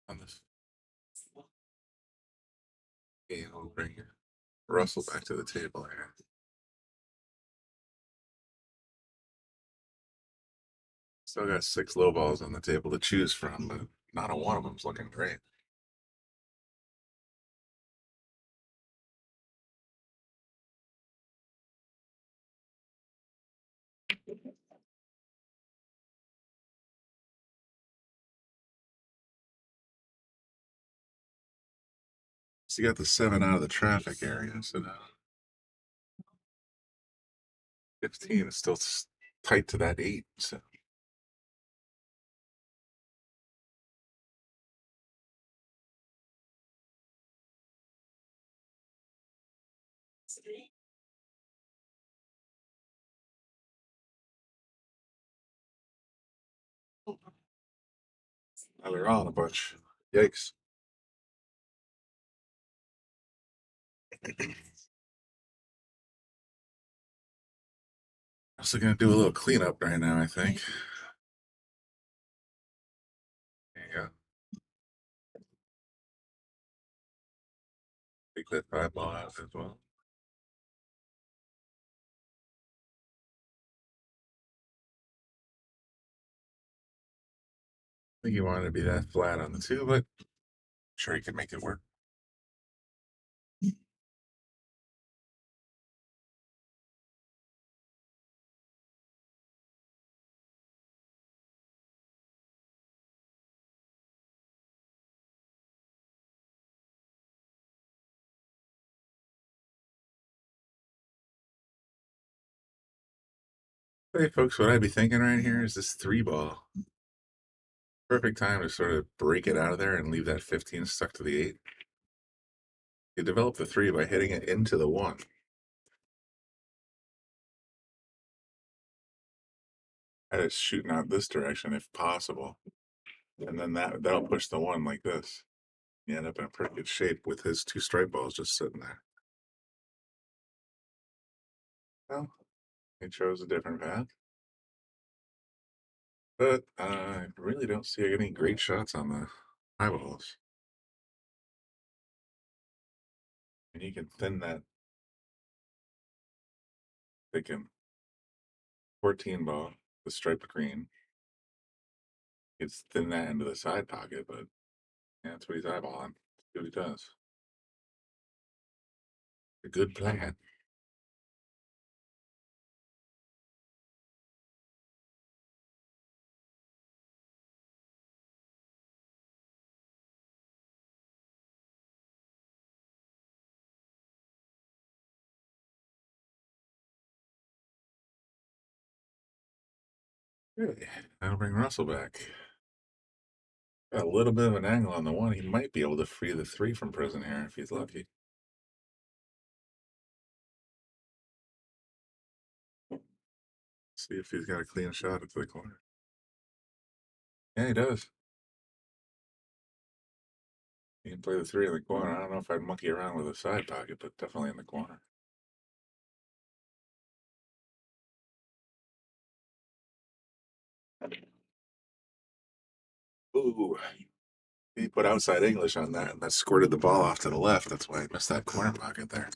On this. Okay, I'll bring Russell back to the table here. Still got 6 low balls on the table to choose from, but not a one of them's looking great. So you got the 7 out of the traffic area, so now 15 is still tight to that 8. So Now they're all in a bunch. Yikes. Also gonna do a little cleanup right now, I think. There you go. Take that 5 ball out as well. I think he wanted to be that flat on the 2, but I'm sure he could make it work. Hey folks, what I'd be thinking right here is this 3 ball. Perfect time to sort of break it out of there and leave that 15 stuck to the 8. You develop the 3 by hitting it into the 1. That is shooting out this direction if possible. And then that'll push the 1 like this. You end up in a pretty good shape with his 2 strike balls just sitting there. Well, he chose a different path. But I really don't see any great shots on the eyeballs. And you can thin that thicken 14 ball, the striped green. It's thin that into the side pocket, but yeah, that's what he's eyeballing. See what he does. A good plan. Really? That'll bring Russell back. Got a little bit of an angle on the 1. He might be able to free the 3 from prison here if he's lucky. See if he's got a clean shot into the corner. Yeah, he does. He can play the 3 in the corner. I don't know if I'd monkey around with a side pocket, but definitely in the corner. Ooh. He put outside English on that, and that squirted the ball off to the left. That's why I missed that corner pocket there.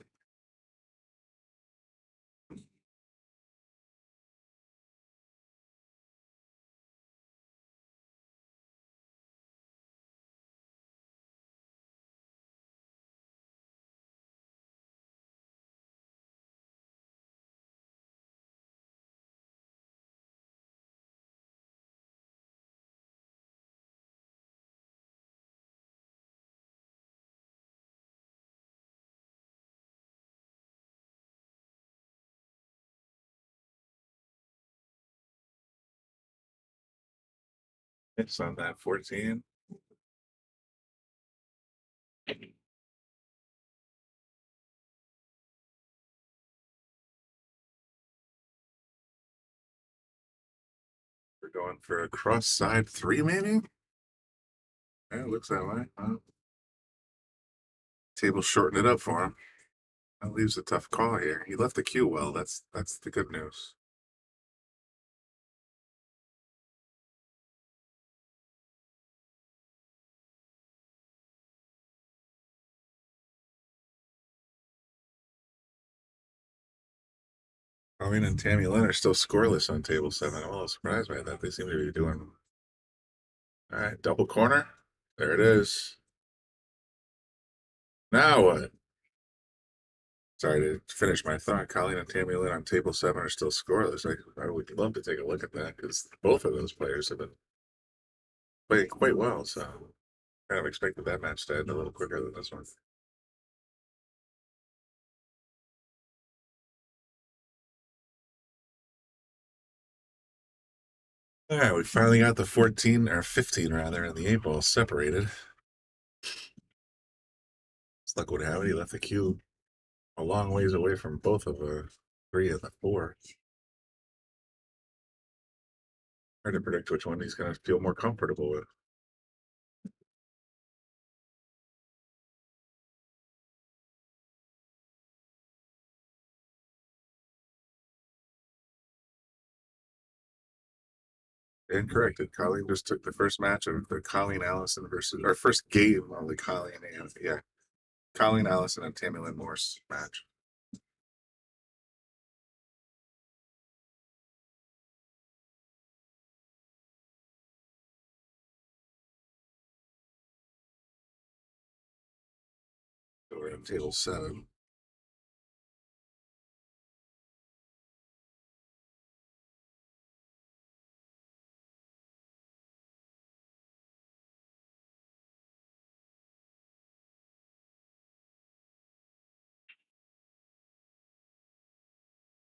It's on that 14. We're going for a cross side 3, maybe? Yeah, it looks that way. Table shortened it up for him. That leaves a tough call here. He left the cue well. That's the good news. Colleen and Tammy Lynn are still scoreless on table 7. I'm a little surprised by that. They seem to be doing. All right, double corner. There it is. Now what? Sorry to finish my thought. Colleen and Tammy Lynn on table 7 are still scoreless. I would love to take a look at that because both of those players have been playing quite well. So kind of expected that match to end a little quicker than this one. All right, we finally got the 14 or 15 rather, and the 8 ball separated. As luck would have it, he left the cue a long ways away from both of the 3 and the 4. Hard to predict which one he's going to feel more comfortable with. Incorrected. Colleen just took the first match of the Colleen Allison versus, or first game of the Colleen and Colleen Allison and Tammy Lynn Morse match. So we're on table 7.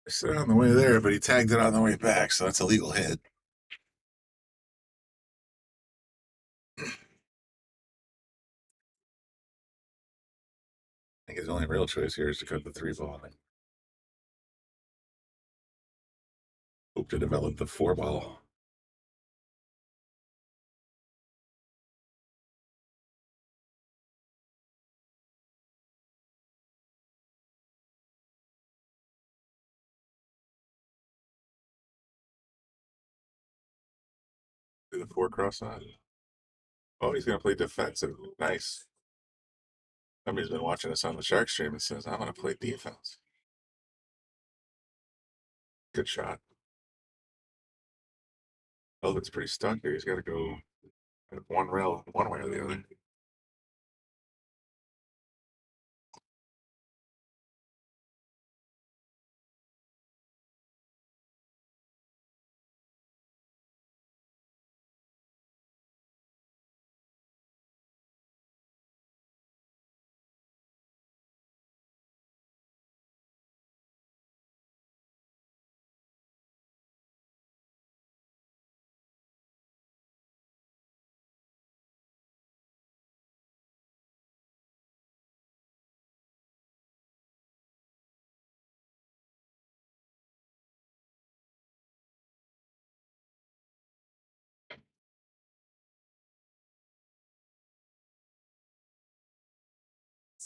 I said on the way there, but he tagged it on the way back, so that's a legal hit. I think his only real choice here is to cut the 3 ball. Hope to develop the 4 ball. Do the 4 cross on. Oh, he's going to play defensive. Nice. Somebody's been watching us on the Shark stream and says, I'm going to play defense. Good shot. Elvin's pretty stuck here. He's got to go one rail, one way or the other.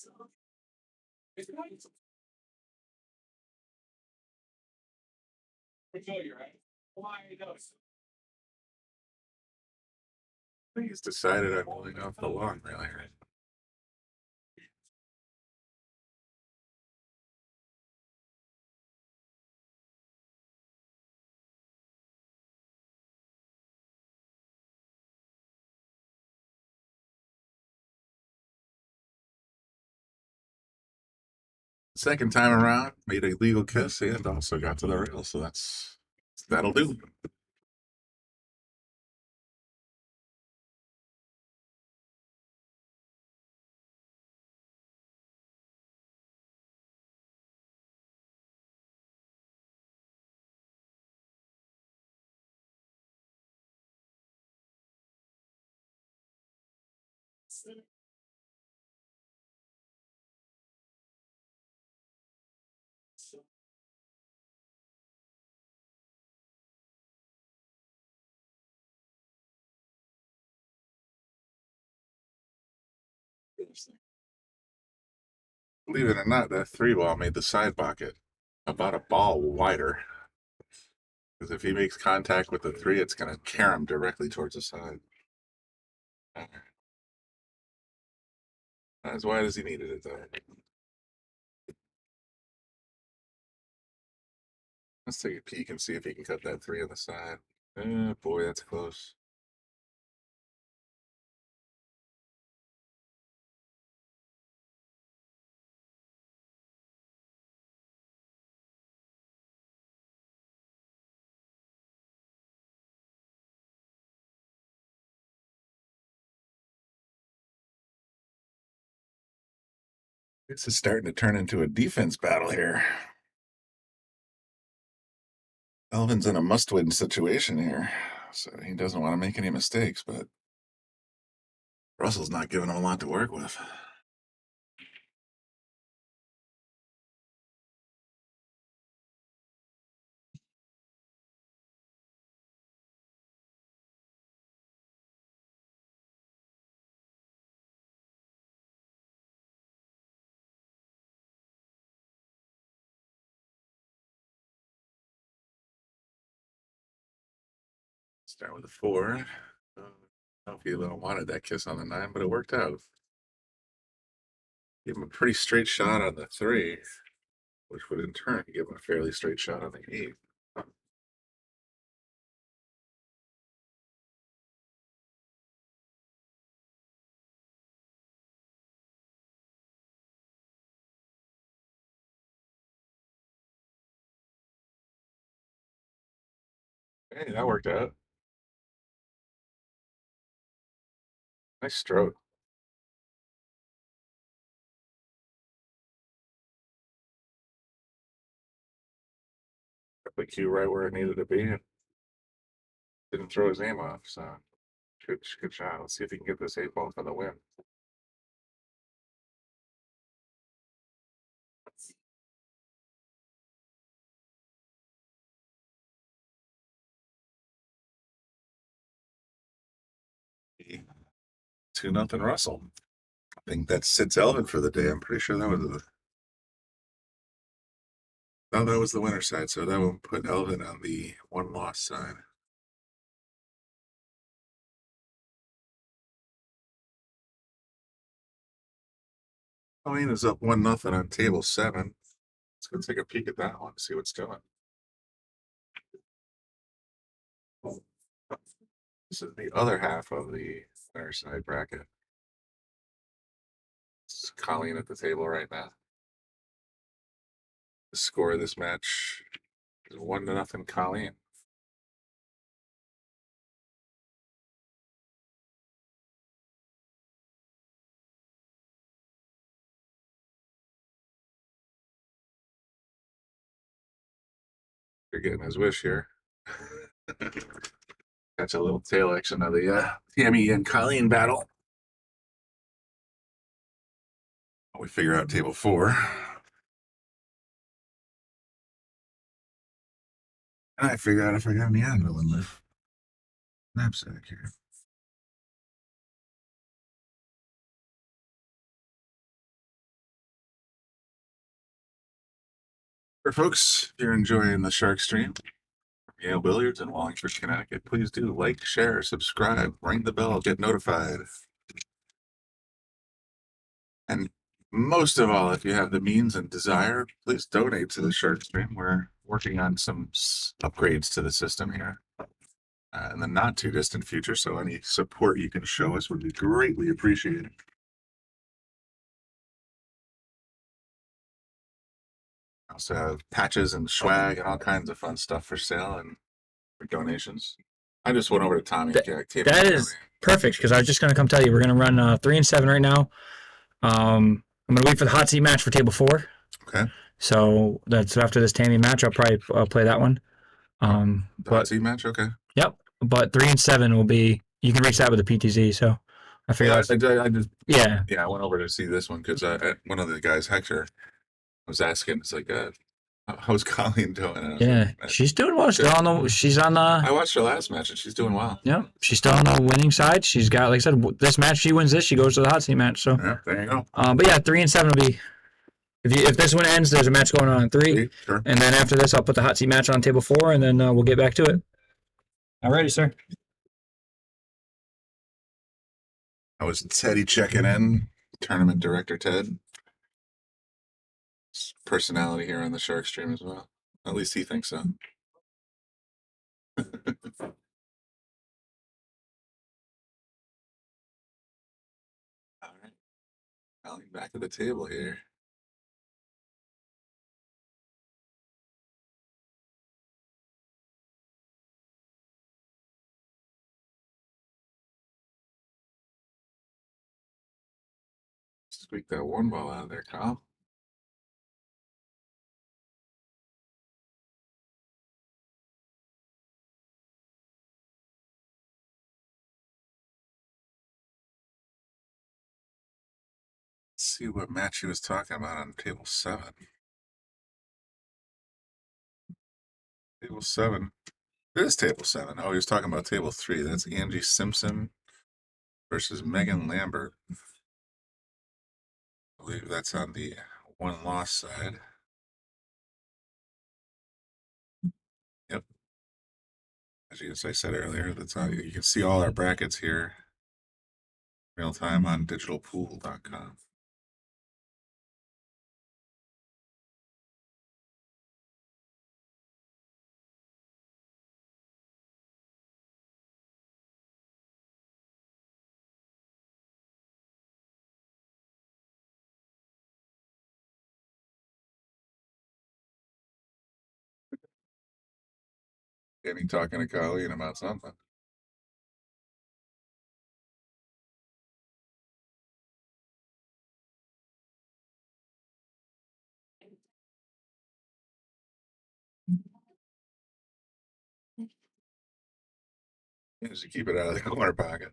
I think he's decided I'm pulling off the long rail here. Second time around, made a legal kiss and also got to the rail, so that'll do. Believe it or not, that 3 ball made the side pocket about a ball wider. Because if he makes contact with the 3, it's going to carry him directly towards the side. Not as wide as he needed it, though. Let's take a peek and see if he can cut that 3 on the side. Boy, that's close. This is starting to turn into a defense battle here. Elvin's in a must-win situation here, so he doesn't want to make any mistakes, but Russell's not giving him a lot to work with. Start with a 4. I don't know if he wanted that kiss on the 9, but it worked out. Give him a pretty straight shot on the 3, which would in turn give him a fairly straight shot on the 8. Hey, that worked out. Nice stroke. Got the cue right where it needed to be. And didn't throw his aim off, so good shot. Let's see if he can get this 8 ball for the win. Two nothing Russell. I think that sits Elvin for the day. I'm pretty sure that was the winner side, so that would put Elvin on the 1 loss side. Colleen is up 1-0 on table 7. Let's go take a peek at that one, see what's doing. This is the other half of the winner side bracket. This is Colleen at the table right now. The score of this match is 1-0 Colleen. You're getting his wish here. That's a little tail action of the Tammy and Colleen battle. We figure out table 4. And I figure out if I got any Advil in the knapsack here. For folks, if you're enjoying the Shark Stream from Yale Billiards in Wallingford, Connecticut, please do like, share, subscribe, ring the bell, get notified. And most of all, if you have the means and desire, please donate to the Shark Stream. We're working on some upgrades to the system here in the not too distant future, so any support you can show us would be greatly appreciated. I also have patches and swag and all kinds of fun stuff for sale and for donations. I just went over to Tommy and Jack. That is perfect, because I was just going to come tell you, we're going to run 3 and 7 right now. I'm going to wait for the hot seat match for table 4. Okay. So that's after this Tammy match. I'll probably play that one. The hot seat match? Okay. Yep. But 3 and 7 will be, you can reach that with the PTZ. So I figured I went over to see this one because one of the guys, Hector, was asking, it's like, how's Colleen doing? She's doing well. She's on the. I watched her last match and she's doing well. Yeah, she's still on the winning side. She's got, like I said, this match she wins this, she goes to the hot seat match. So yeah, there you go. But yeah, 3 and 7 will be. If this one ends, there's a match going on in 3, sure. And then after this, I'll put the hot seat match on table 4, and then we'll get back to it. Alrighty, sir. I was Teddy checking in, tournament director Ted. Personality here on the Shark Stream as well. At least he thinks so. All right. Colleen back at the table here. Squeak that 1 ball out of there, Kyle. Let's see what match he was talking about on table 7. Table 7. It is table 7. Oh, he was talking about table 3. That's Angie Simpson versus Megan Lambert. I believe that's on the 1 loss side. Yep. technology, as I said earlier. That's how you can see all our brackets here real time on digitalpool.com. Getting talking to Colleen about something. Just to keep it out of the corner pocket.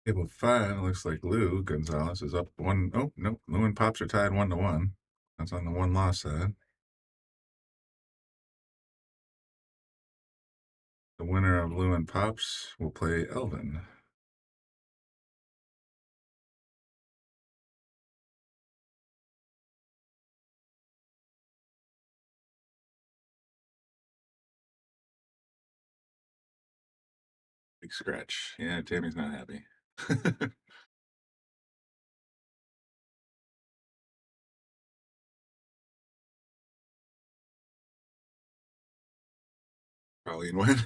Table 5 looks like Lou Gonzalez is up 1. Oh, nope. Lou and Pops are tied 1-1. That's on the one loss side. The winner of Lou and Pops will play Elvin. Big scratch. Yeah, Tammy's not happy. Colleen win.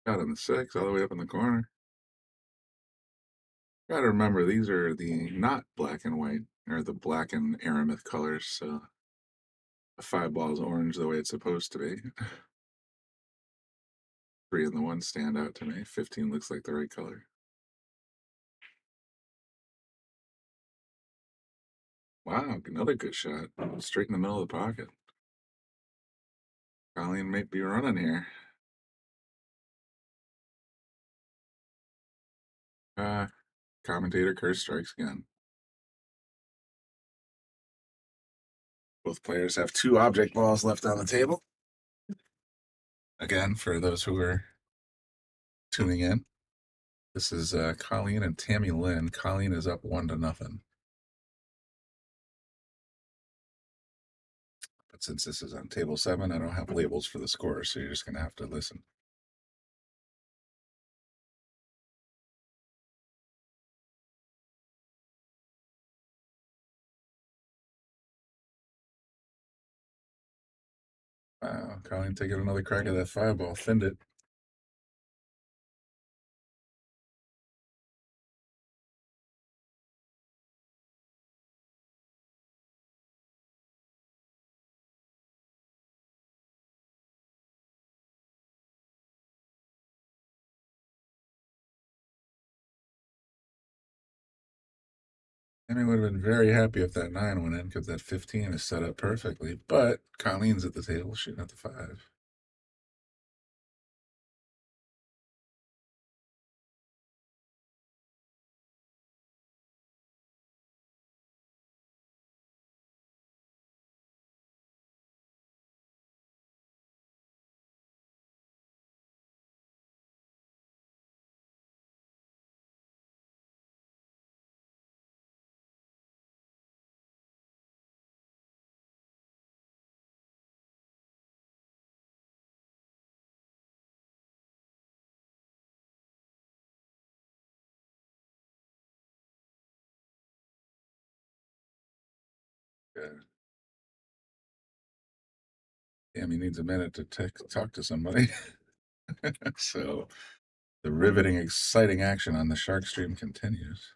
Out on the 6, all the way up in the corner. Gotta remember, these are the not black and white, or the black and aramith colors, so the 5 ball's orange the way it's supposed to be. 3 and the 1 stand out to me. 15 looks like the right color. Wow, another good shot. Straight in the middle of the pocket. Colleen might be running here. Commentator curse strikes again. Both players have 2 object balls left on the table. Again, for those who are tuning in, this is Colleen and Tammy Lynn. Colleen is up 1-0. But since this is on table 7, I don't have labels for the scores, so you're just going to have to listen. Wow, Colleen taking another crack at that 5 ball. Thinned it. Tammy would have been very happy if that 9 went in, because that 15 is set up perfectly. But Colleen's at the table shooting at the 5. Okay. Damn, he needs a minute to talk to somebody. So the riveting, exciting action on the Shark Stream continues.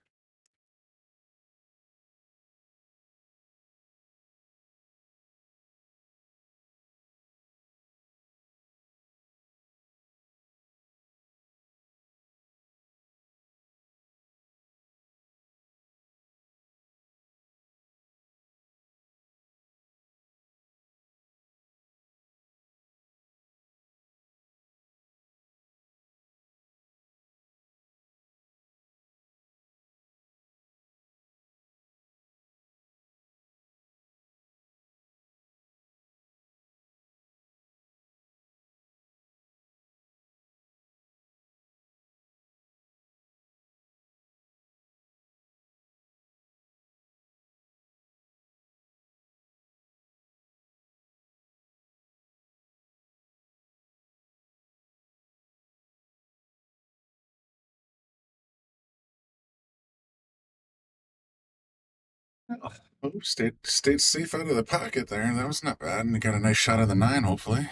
Oh, stayed safe out of the pocket there. That was not bad. And he got a nice shot of the 9, hopefully.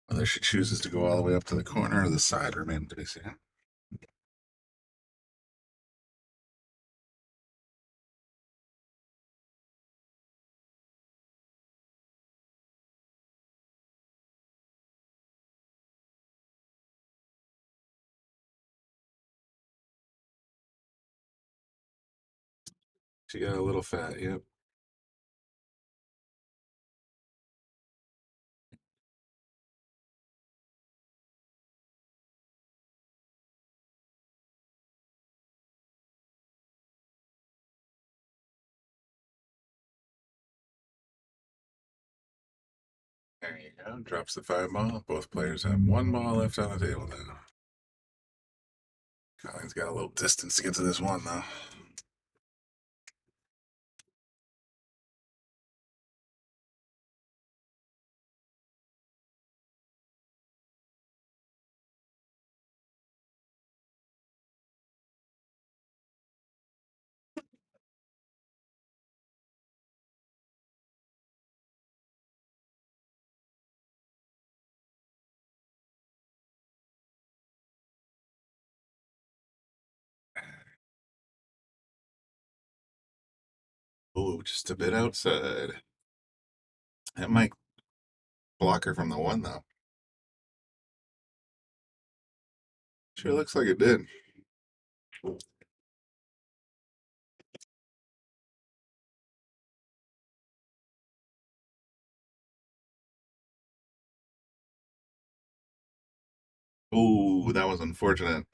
Whether she chooses to go all the way up to the corner or the side remains to be seen. She got a little fat, yep. There you go. Drops the 5 ball. Both players have 1 ball left on the table now. Colleen's got a little distance to get to this one, though. Oh, just a bit outside. That might block her from the 1, though. Sure looks like it did. Oh, that was unfortunate.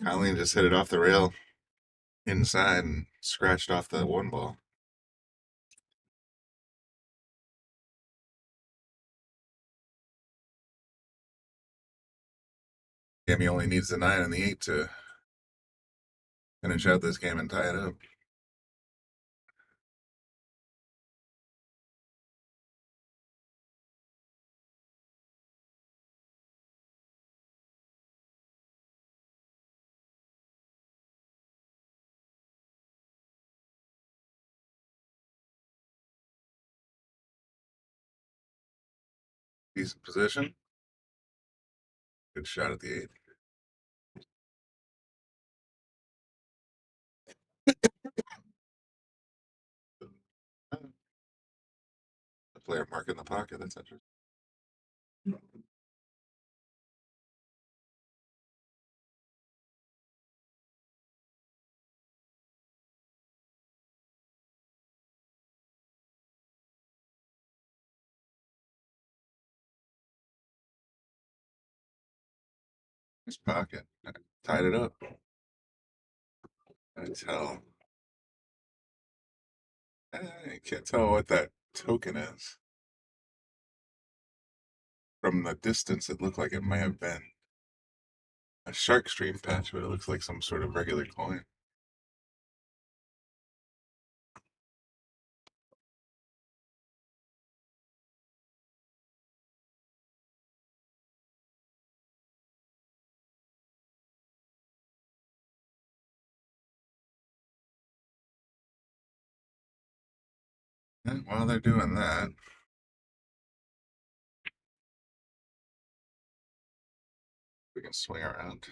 Colleen just hit it off the rail inside and scratched off the 1 ball. Gammy only needs the 9 and the 8 to finish out this game and tie it up. Decent position. Good shot at the 8. The player mark in the pocket. That's interesting. His pocket. Tied it up. I tell. I can't tell what that token is. From the distance, it looked like it may have been a shark stream patch, but it looks like some sort of regular coin. while they're doing that, we can swing around.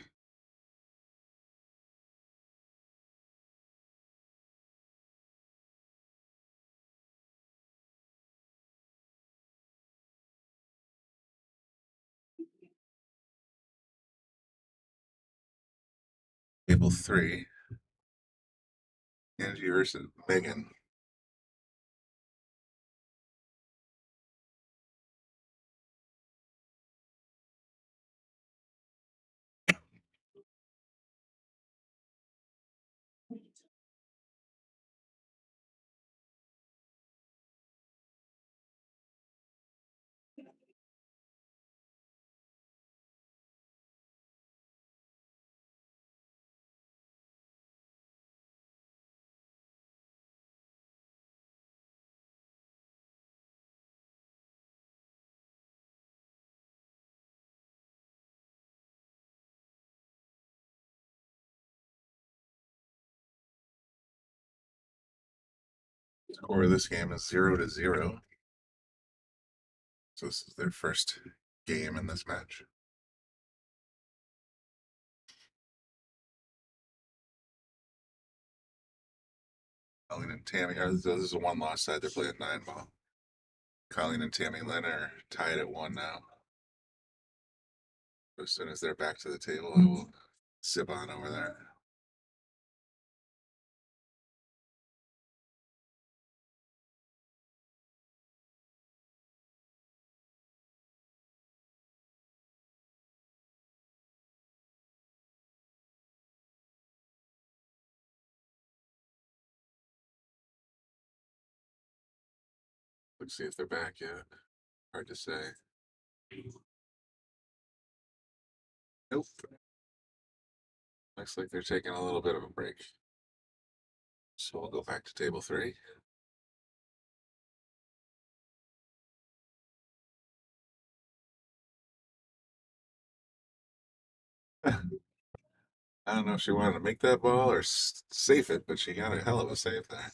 Table 3. Angie versus Megan. Score of this game is 0-0. So this is their first game in this match. Colleen and Tammy, this is a one-loss side. They're playing 9-ball. Colleen and Tammy Lynn are tied at 1 now. As soon as they're back to the table, I will sip on over there. Let's see if they're back yet. Hard to say. Nope. Looks like they're taking a little bit of a break. So we'll go back to table 3. I don't know if she wanted to make that ball or safe it, but she got a hell of a save there.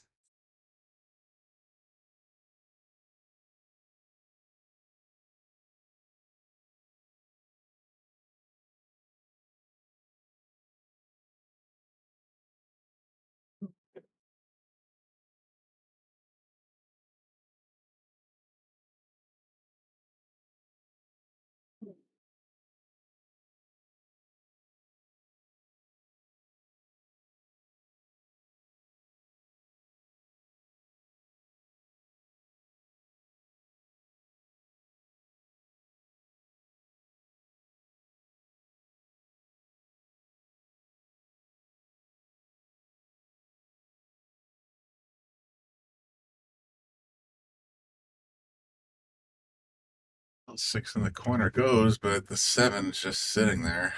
Well, 6 in the corner goes, but the 7 is just sitting there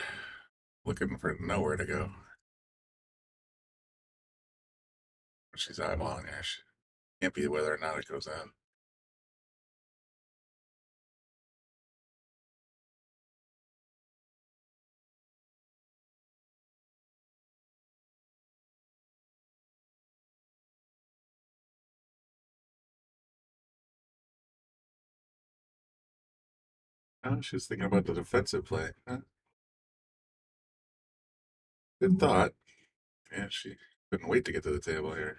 looking for nowhere to go. She's eyeballing here. She can't be whether or not it goes in. Oh, she's thinking about the defensive play. Huh? Good thought. Yeah, she couldn't wait to get to the table here.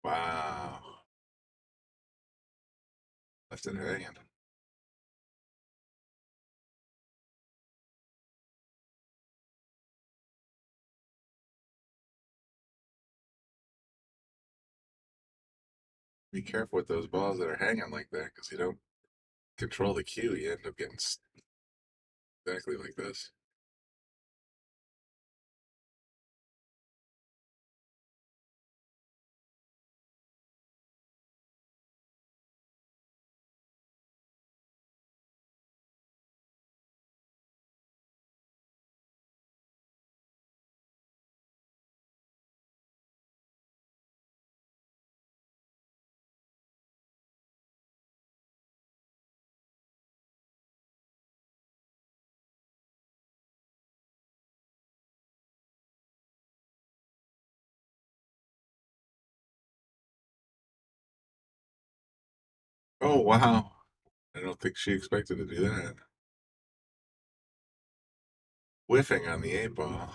Wow. Left it hanging. Be careful with those balls that are hanging like that because you don't control the cue. You end up getting exactly like this. Oh, wow. I don't think she expected to do that. Whiffing on the 8 ball.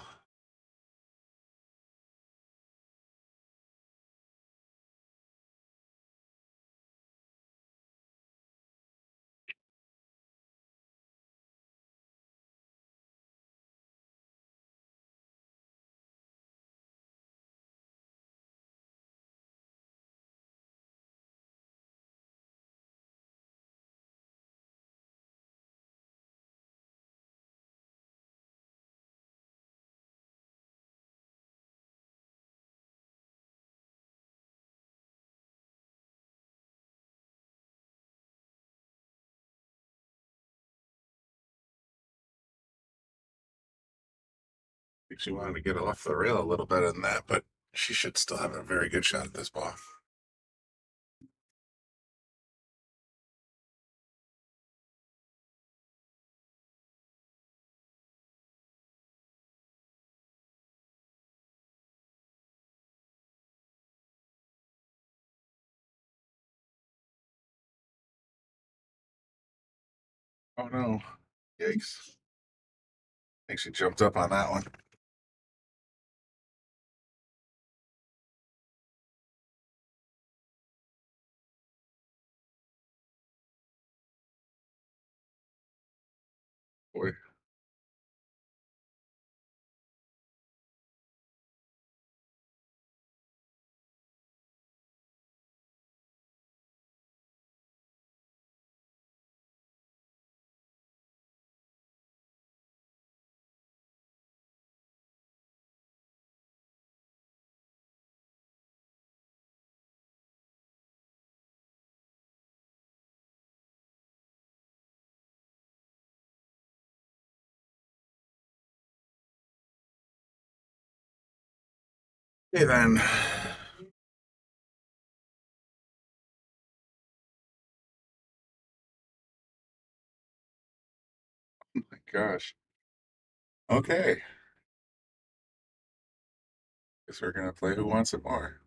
I think she wanted to get off the rail a little better than that, but she should still have a very good shot at this ball. Oh no. Yikes. I think she jumped up on that one. Boy. Hey then. Oh my gosh. Okay. Guess we're gonna play Who Wants It More.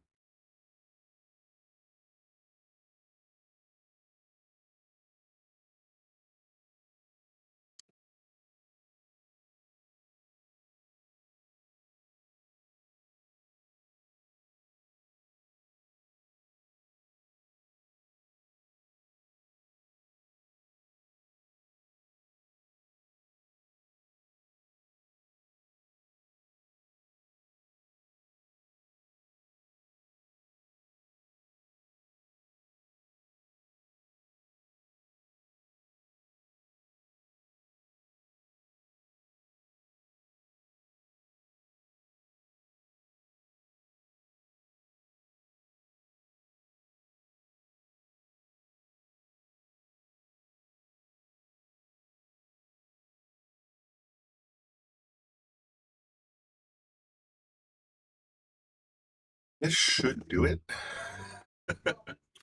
This should do it.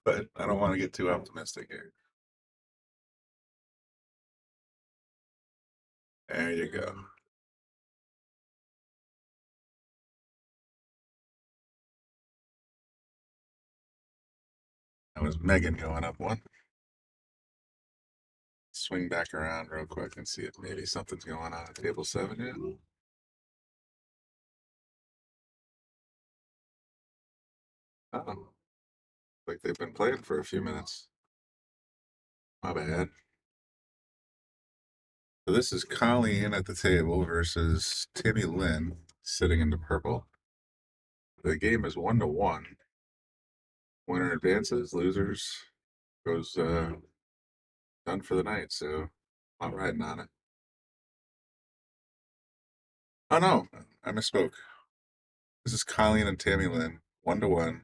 But I don't want to get too optimistic here. There you go. That was Megan going up one. Swing back around real quick and see if maybe something's going on at table 7 yet. Oh, like they've been playing for a few minutes. My bad. So this is Colleen at the table versus Timmy Lynn sitting in the purple. The game is 1-1. Winner advances, losers goes done for the night. So I'm riding on it. Oh no, I misspoke. This is Colleen and Tammy Lynn, 1-1.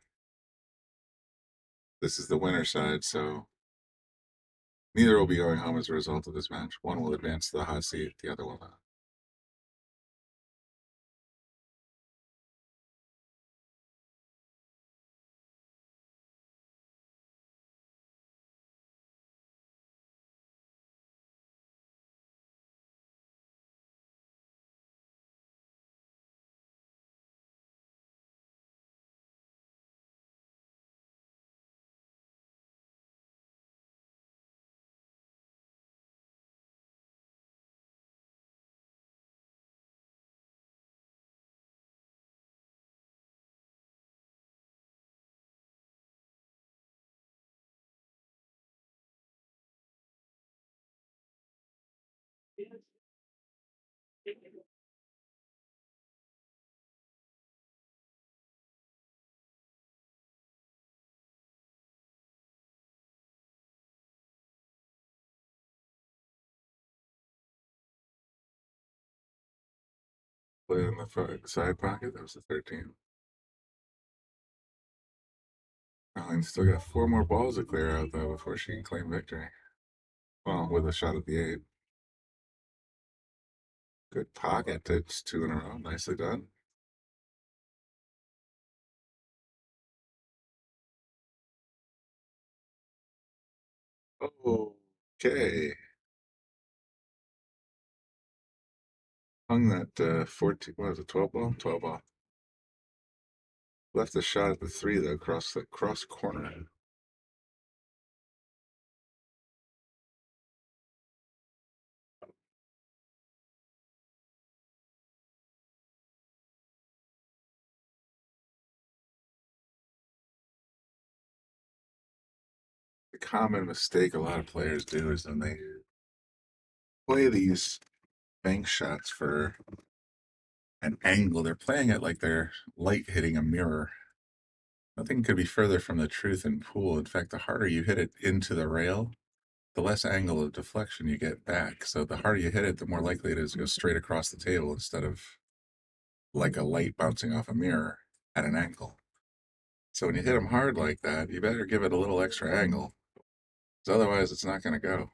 This is the winner side, so neither will be going home as a result of this match. One will advance to the hot seat, the other will not. Put it in the side pocket. That was the 13. Colleen's still got 4 more balls to clear out, though, before she can claim victory. Well, with a shot at the 8. Good pocket. It's 2 in a row. Nicely done. Okay. Hung that 14, what was it, 12 ball? 12 ball. Left a shot at the 3, though, across the cross corner. The common mistake a lot of players do is when they play these bank shots for an angle, they're playing it like they're light hitting a mirror. Nothing could be further from the truth in pool. In fact, the harder you hit it into the rail, the less angle of deflection you get back. So the harder you hit it, the more likely it is to go straight across the table instead of like a light bouncing off a mirror at an angle. So when you hit them hard like that, you better give it a little extra angle, because otherwise it's not going to go.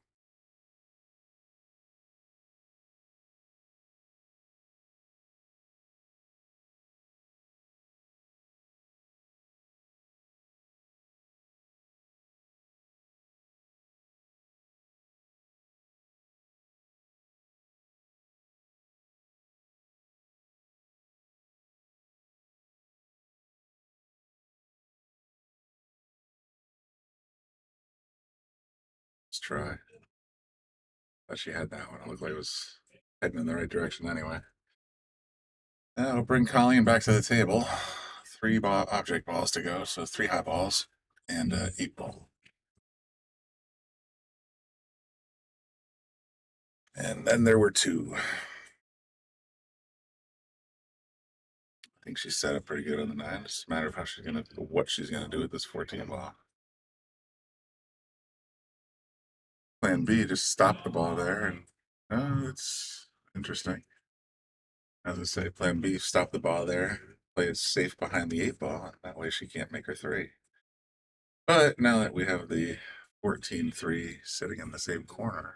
Let's try. Thought she had that one. It looked like it was heading in the right direction anyway. That'll bring Colleen back to the table. 3 object balls to go, so 3 high balls and 8 ball. And then there were 2. I think she's set up pretty good on the 9. It's a matter of what she's gonna do with this 14 ball. Plan B, just stop the ball there, and it's interesting. As I say, Plan B, stop the ball there, play it safe behind the 8 ball, and that way she can't make her 3. But now that we have the 14-3 sitting in the same corner,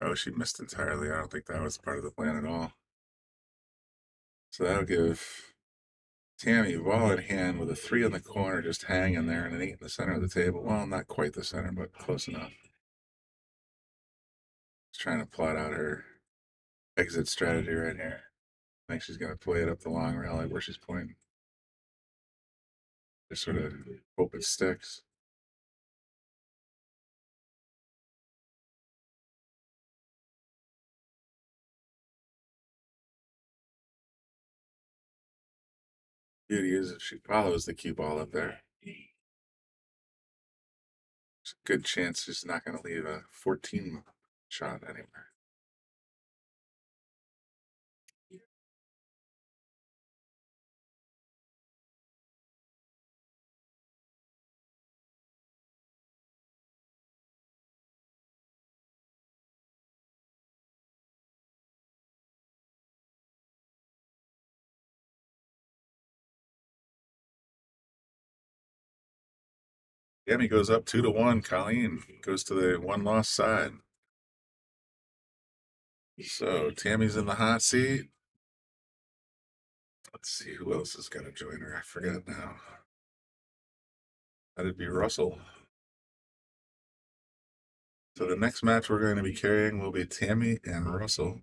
oh, she missed entirely. I don't think that was part of the plan at all. So that'll give Tammy ball in hand with a 3 in the corner, just hanging there, and an 8 in the center of the table. Well, not quite the center, but close enough. She's trying to plot out her exit strategy right here. I think she's going to play it up the long rally where she's pointing. Just sort of hope it sticks. Beauty is if she follows the cue ball up there, there's a good chance she's not going to leave a 14 shot anywhere. Tammy goes up 2-1. Colleen goes to the 1-loss side. So Tammy's in the hot seat. Let's see who else is going to join her. I forgot now. That'd be Russell. So the next match we're going to be carrying will be Tammy and Russell.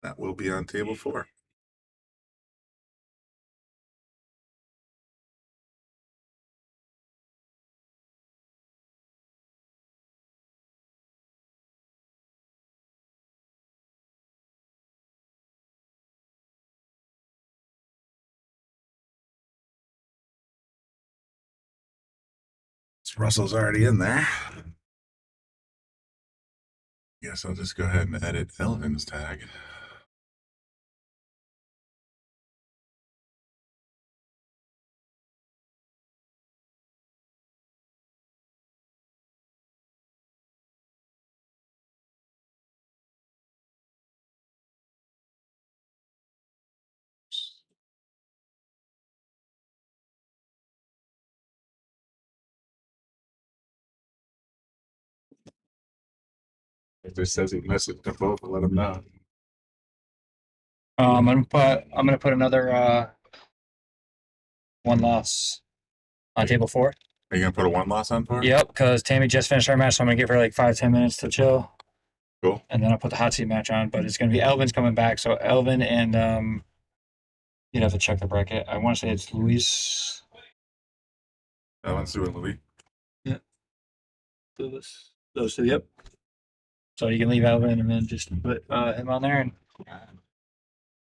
That will be on table 4. Russell's already in there. Guess I'll just go ahead and edit Elvin's tag. It just says he messaged them both and let them know. I'm gonna put another one loss on table 4. Are you gonna put a 1 loss on for it? Yep, because Tammy just finished our match, so I'm gonna give her like 5-10 minutes to chill. Cool. And then I'll put the hot seat match on, but it's gonna be Elvin's coming back. So Elvin and you'd have to check the bracket. I want to say it's Luis. Elvin's doing Louis. Those two, yep. So you can leave Elvin and then just put him on there, and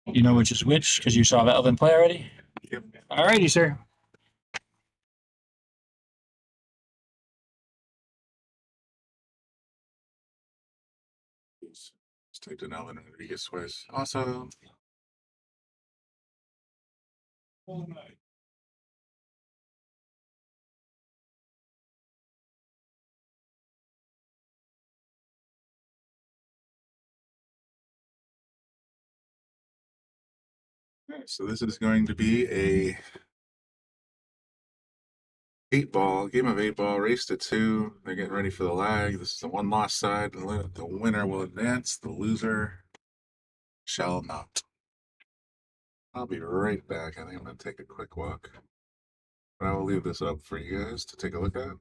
you know which is which because you saw Elvin play already. Yep. Alrighty, sir. Just typed in Elvin and Rodriguez twice. Awesome. Okay, so this is going to be a 8-ball, game of 8-ball, race to 2. They're getting ready for the lag. This is the 1 loss side. The winner will advance. The loser shall not. I'll be right back. I think I'm going to take a quick walk. But I will leave this up for you guys to take a look at.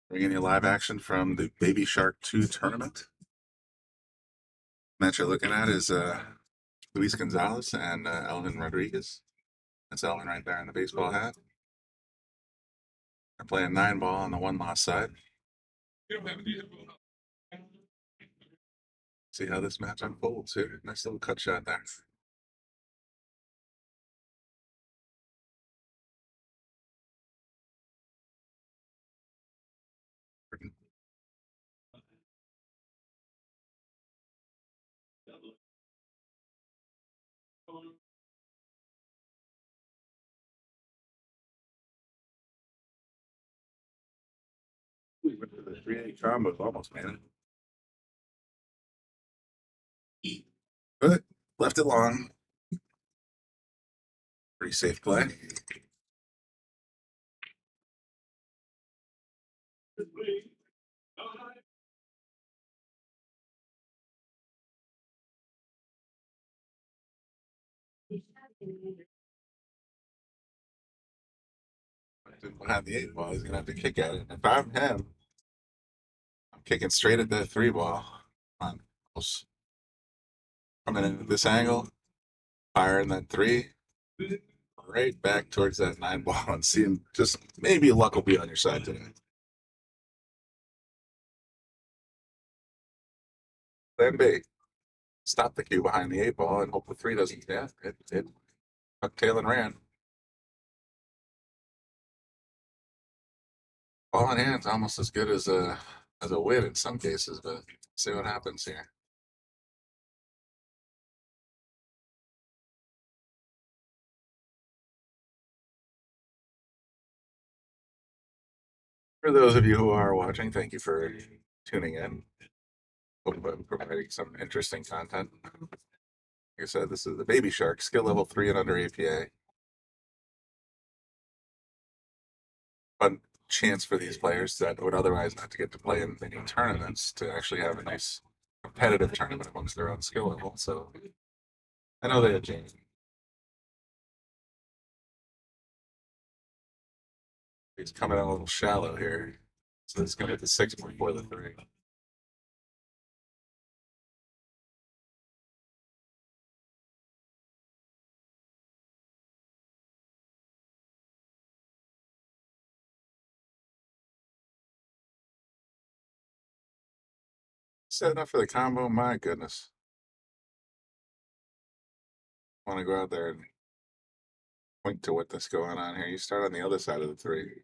Bringing you live action from the Baby Shark 2 tournament. Match you're looking at is Luis Gonzalez and Elvin Rodriguez. That's Elvin right there in the baseball hat. They're playing 9-ball on the one-loss side. See how this match unfolds here. Nice little cut shot there. We went to the 3-8 combos almost, man. But left it long. Pretty safe play. Behind the 8-ball, he's gonna have to kick at it. If I'm him, I'm kicking straight at that 3-ball. Come on, coming in at this angle, firing that 3, right back towards that 9-ball, and seeing just maybe luck will be on your side today. Plan B. Stop the cue behind the 8-ball and hope the 3 doesn't. Yeah, it tucked tail and ran. Ball in hand's almost as good as a win in some cases, but see what happens here. For those of you who are watching, thank you for tuning in. Hope I'm providing some interesting content. Like I said, this is the Baby Shark, skill level 3 and under APA. Fun chance for these players that would otherwise not to get to play in many tournaments to actually have a nice competitive tournament amongst their own skill level. So I know they had changed. He's coming out a little shallow here. So it's going to hit the 6 before the 3. Setting up for the combo, my goodness. Want to go out there and point to what's going on here. You start on the other side of the 3.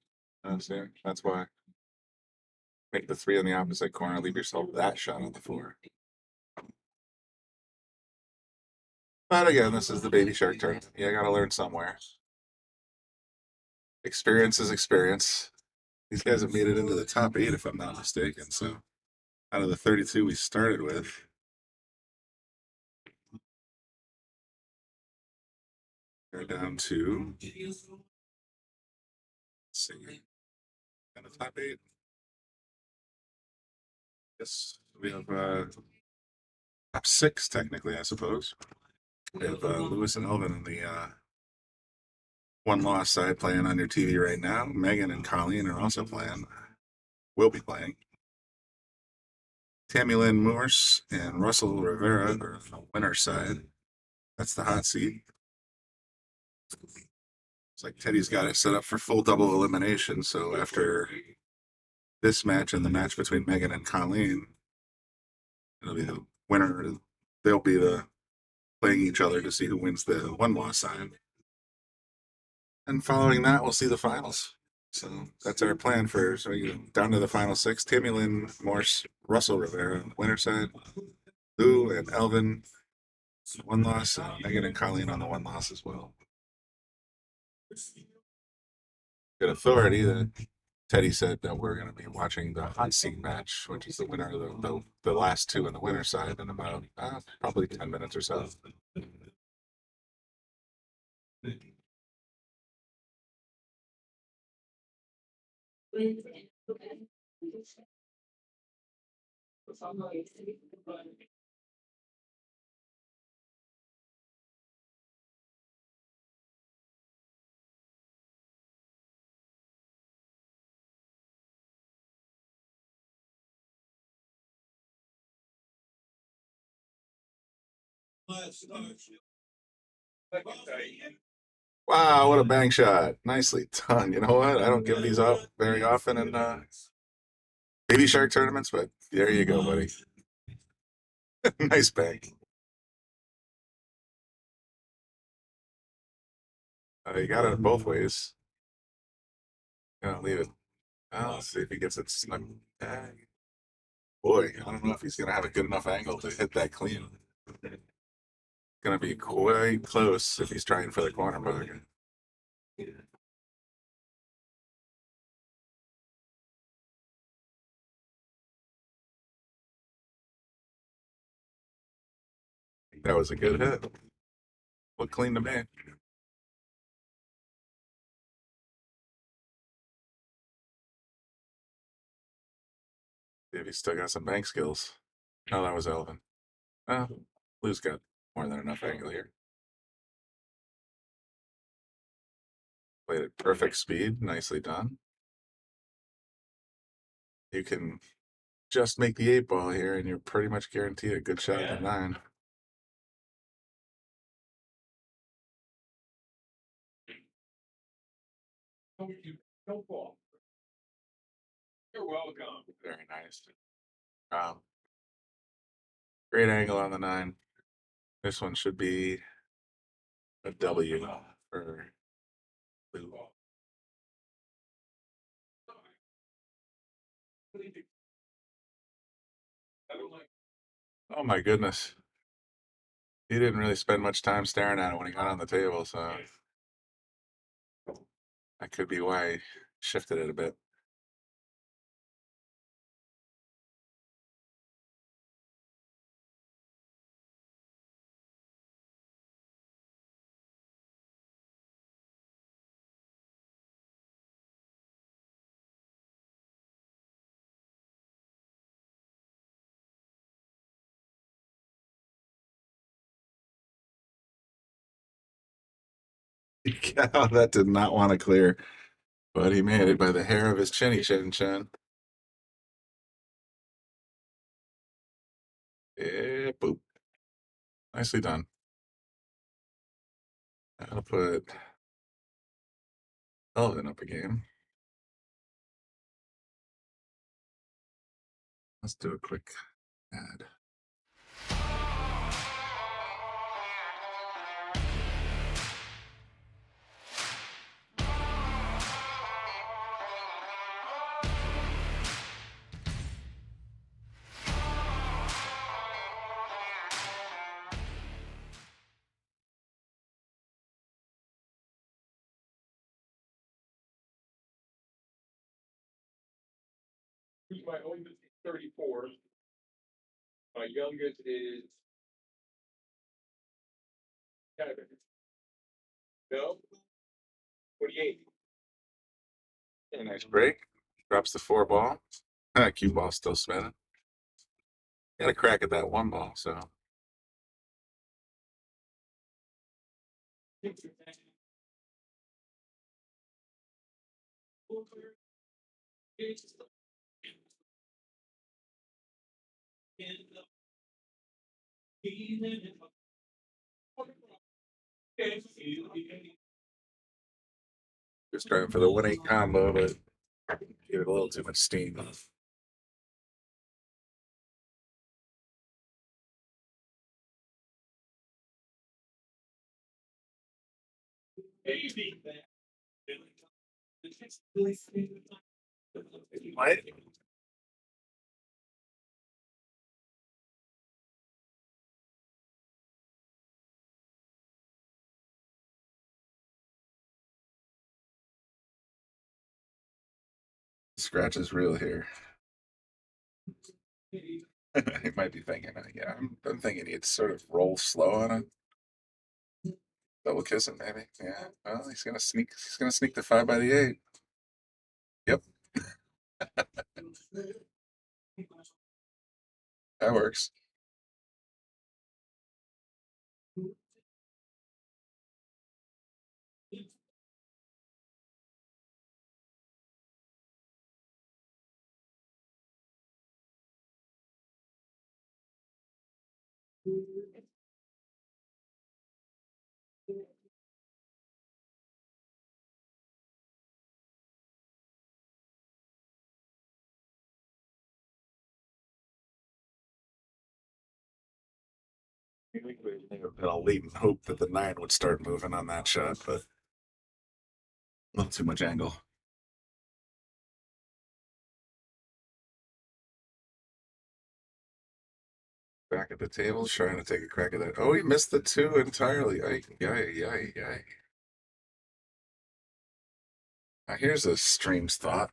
See? That's why. Make the 3 in the opposite corner, leave yourself that shot on the 4. But again, this is the Baby Shark tournament. You gotta learn somewhere. Experience is experience. These guys have made it into the top 8, if I'm not mistaken. So out of the 32 we started with, they're down to, let's see, in the top 8. Yes, we have top 6 technically, I suppose. We have Lewis and Elvin in the one-loss side playing on your TV right now. Megan and Colleen are also playing. Will be playing. Tammy Lynn Morse and Russell Rivera are on the winner's side. That's the hot seat. It's like Teddy's got it set up for full double elimination. So after this match and the match between Megan and Colleen, it'll be the winner. They'll be playing each other to see who wins the one-loss side. And following that, we'll see the finals. So that's our plan for, so you down to the final 6. Tammy Lynn Morse, Russell Rivera on the winner side. Lou and Elvin, one loss, and Megan and Colleen on the one loss as well. Good authority that Teddy said that we're going to be watching the hot seat match, which is the winner of the last 2 on the winner side in about probably 10 minutes or so. Wow, what a bang shot. Nicely done. You know what? I don't give these up very often in baby shark tournaments, but there you go, buddy. Nice bang. You got it both ways. Gonna leave it. Let's see if he gets it snug. Boy, I don't know if he's gonna have a good enough angle to hit that clean. Gonna be quite close if he's trying for the corner bug. That was a good hit. Looked clean to me. If he's still got some bank skills. No, that was Elvin. Lou's got more than enough angle here. Played at perfect speed. Nicely done. You can just make the 8-ball here, and you're pretty much guaranteed a good shot at the 9. No fault. You're welcome. Very nice. Great angle on the 9. This one should be a W for Lou. Oh my goodness. He didn't really spend much time staring at it when he got on the table, so that could be why he shifted it a bit. Yeah, that did not want to clear, but he made it by the hair of his chinny chin. Yeah, boop. Nicely done. I'll put Elvin up a game. Let's do a quick ad. My oldest is 34. My youngest is 7. No? 28. Yeah, nice break. Drops the 4-ball. Cue ball still spinning. Got a crack at that 1-ball, so. Just trying for the 1-8 combo, but gave it a little too much steam. What? Scratch is real here. He might be thinking, yeah, I'm thinking he'd sort of roll slow on it. Double kiss him, maybe. Yeah. Well, he's gonna sneak. He's gonna sneak the 5 by the 8. Yep. That works. I think we may have been a latent hope that the 9 would start moving on that shot, but a little too much angle. Back at the table, trying to take a crack at that. Oh, he missed the 2 entirely. Ay. Now here's a strange thought.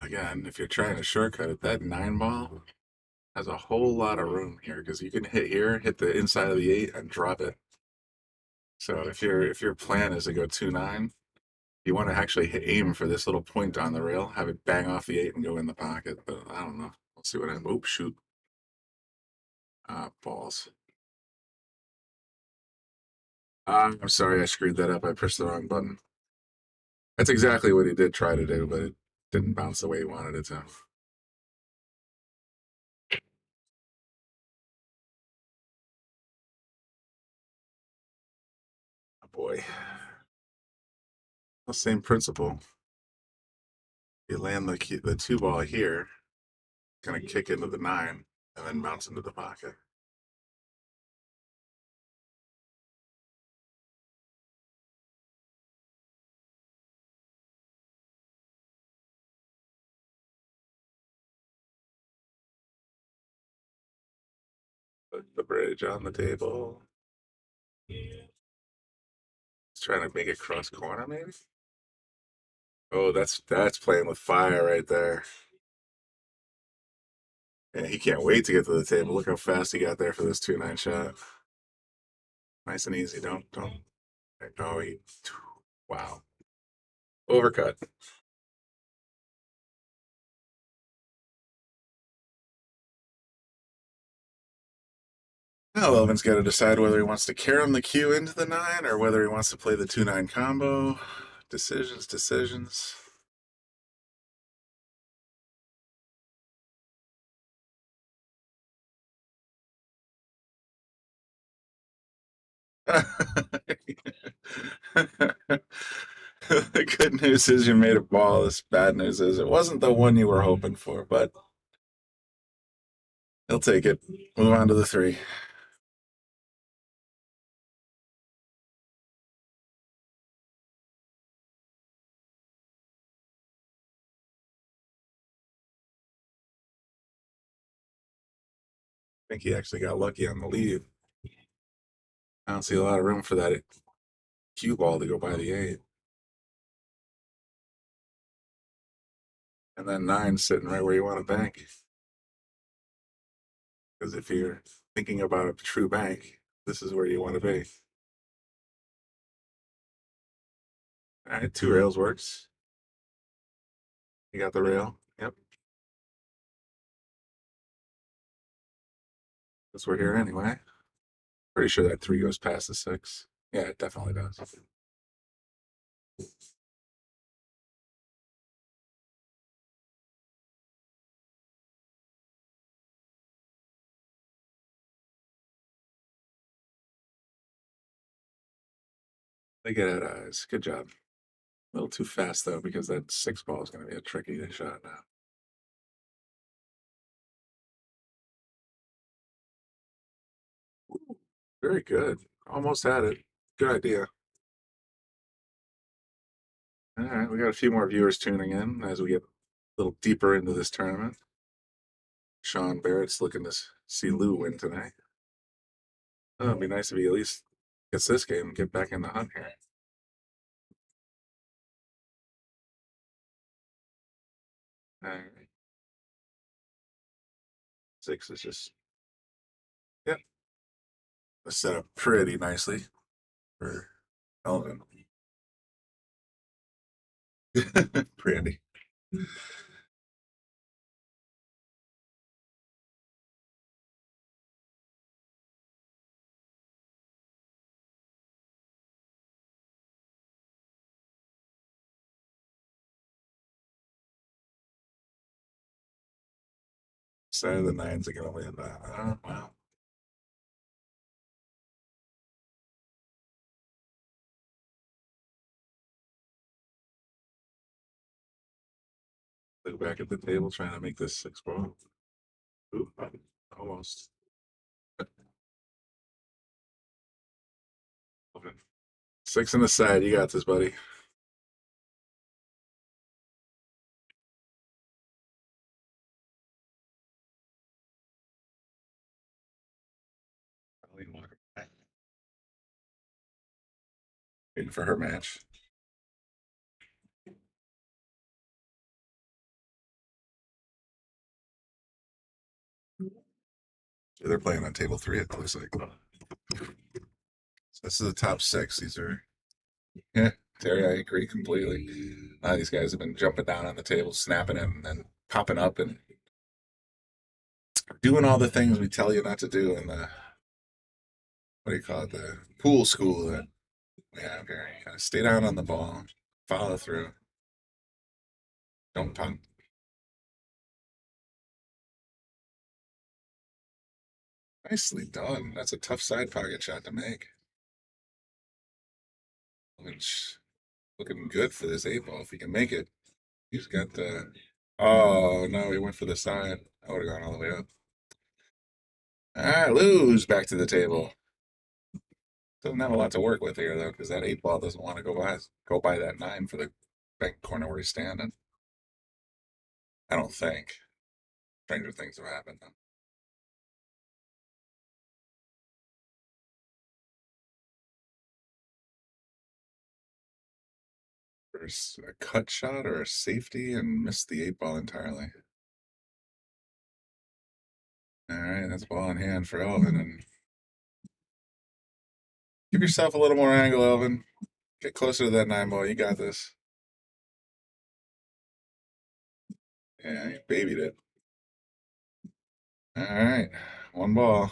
Again, if you're trying to shortcut it, that 9 ball has a whole lot of room here because you can hit here, hit the inside of the 8, and drop it. So if your plan is to go 2-9, you want to actually aim for this little point on the rail, have it bang off the 8 and go in the pocket. But I don't know. Let's see what I. Oh, shoot. Balls. I'm sorry, I screwed that up. I pushed the wrong button. That's exactly what he did try to do, but it didn't bounce the way he wanted it to. Oh boy. The same principle. You land the 2 ball here, gonna kick into the 9, and then bounce into the pocket. Put the bridge on the table. He's trying to make it cross corner, maybe. Oh, that's playing with fire right there. And he can't wait to get to the table. Look how fast he got there for this 2-9 shot. Nice and easy. Don't. Oh, wow. Overcut. Now Elvin's got to decide whether he wants to carom the cue into the 9 or whether he wants to play the 2-9 combo. Decisions. The good news is you made a ball. The bad news is it wasn't the one you were hoping for, but he'll take it. Move on to the 3. I think he actually got lucky on the lead. I don't see a lot of room for that cue ball to go by the 8. And then 9 sitting right where you want to bank. Because if you're thinking about a true bank, this is where you want to be. All right, 2 rails works. You got the rail. Yep. Because we're here anyway. Pretty sure that 3 goes past the 6. Yeah, it definitely does. They get at eyes. Good job. A little too fast though, because that 6 ball is going to be a tricky shot now. Ooh, very good. Almost had it. Good idea. All right, we got a few more viewers tuning in as we get a little deeper into this tournament. Sean Barrett's looking to see Lou win tonight. Oh, it'd be nice if he at least gets this game and get back in the hunt here. All right. 6 is just, yep. Set up pretty nicely for Elvin. Brandy. Side of the 9s are going to win that. Oh, wow. Look back at the table trying to make this 6 ball. Ooh, almost. 6 in the side. You got this, buddy. Waiting for her match. They're playing on table 3, it looks like. So this is the top 6. These are, yeah, Terry, I agree completely. These guys have been jumping down on the table, snapping it, and then popping up and doing all the things we tell you not to do in the, what do you call it, the pool school that we have here. You gotta stay down on the ball, follow through, don't punt. Nicely done. That's a tough side pocket shot to make. Which looking good for this 8-ball. If he can make it, he's got the. Oh no, he went for the side. I would have gone all the way up. All right, lose back to the table. Doesn't have a lot to work with here though, because that 8-ball doesn't want to go by that 9 for the back corner where he's standing. I don't think. Stranger things have happened though. There's a cut shot or a safety and missed the 8-ball entirely. All right, that's ball in hand for Elvin. And give yourself a little more angle, Elvin. Get closer to that 9-ball. You got this. Yeah, you babied it. All right, 1 ball.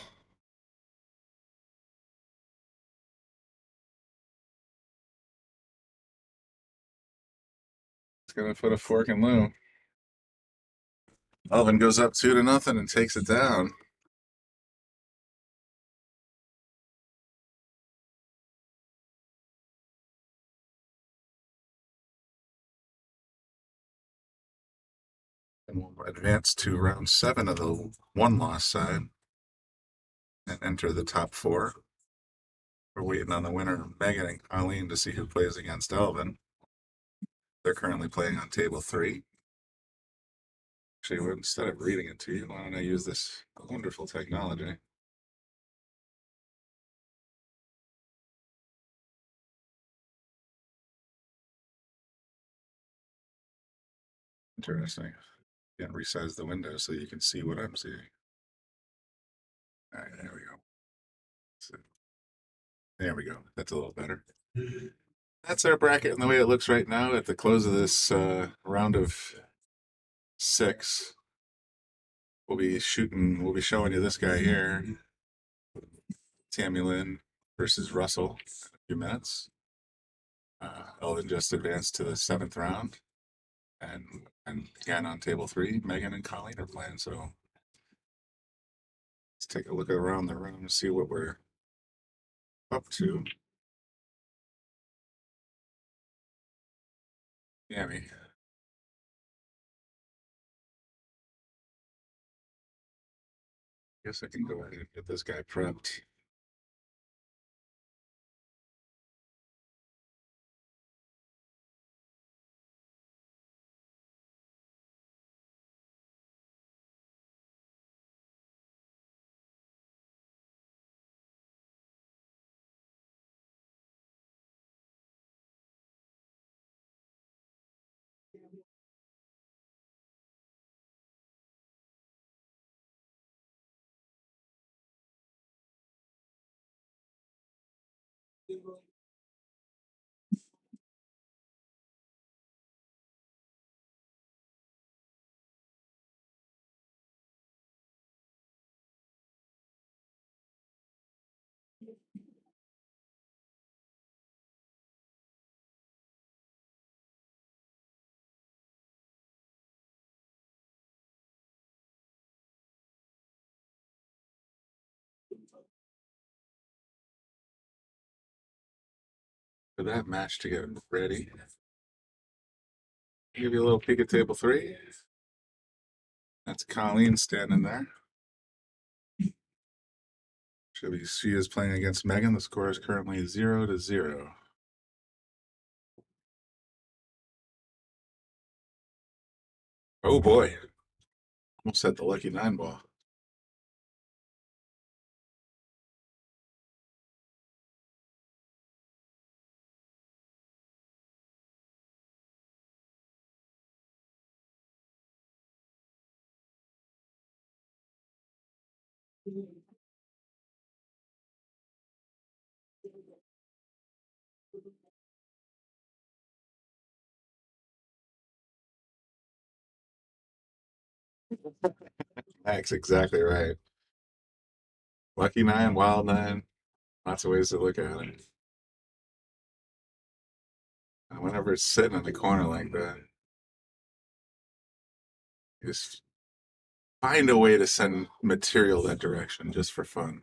It's gonna put a fork in Lou. Elvin goes up 2-0 and takes it down. And we'll advance to round 7 of the 1-loss side and enter the top 4. We're waiting on the winner, Megan and Colleen, to see who plays against Elvin. They're currently playing on table 3. Actually, instead of reading it to you, why don't I use this wonderful technology? Interesting. Again, resize the window so you can see what I'm seeing. All right, there we go. So, there we go. That's a little better. That's our bracket and the way it looks right now at the close of this round of 6. We'll be showing you this guy here. Tammy Lynn versus Russell in a few minutes. Elvin just advanced to the 7th round. And again on table 3, Megan and Colleen are playing, so let's take a look around the room and see what we're up to. Tammy. Guess I can go ahead and get this guy prepped. For that match to get ready. Give you a little peek at table 3. That's Colleen standing there. She is playing against Megan. The score is currently 0-0. Oh boy. Almost had the lucky 9 ball. That's exactly right. Lucky 9, wild 9. Lots of ways to look at it. And whenever it's sitting in the corner like that, just find a way to send material that direction just for fun.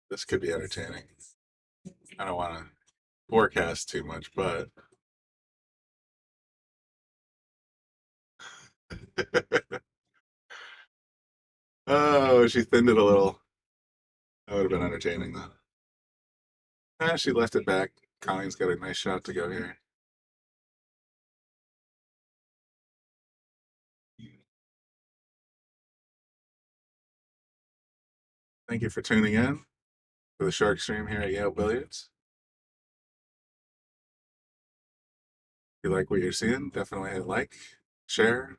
This could be entertaining. I don't want to forecast too much, but oh, she thinned it a little. That would have been entertaining though. She left it back. Colleen's got a nice shot to go here. Thank you for tuning in to the Shark Stream here at Yale Billiards. If you like what you're seeing, definitely hit like, share,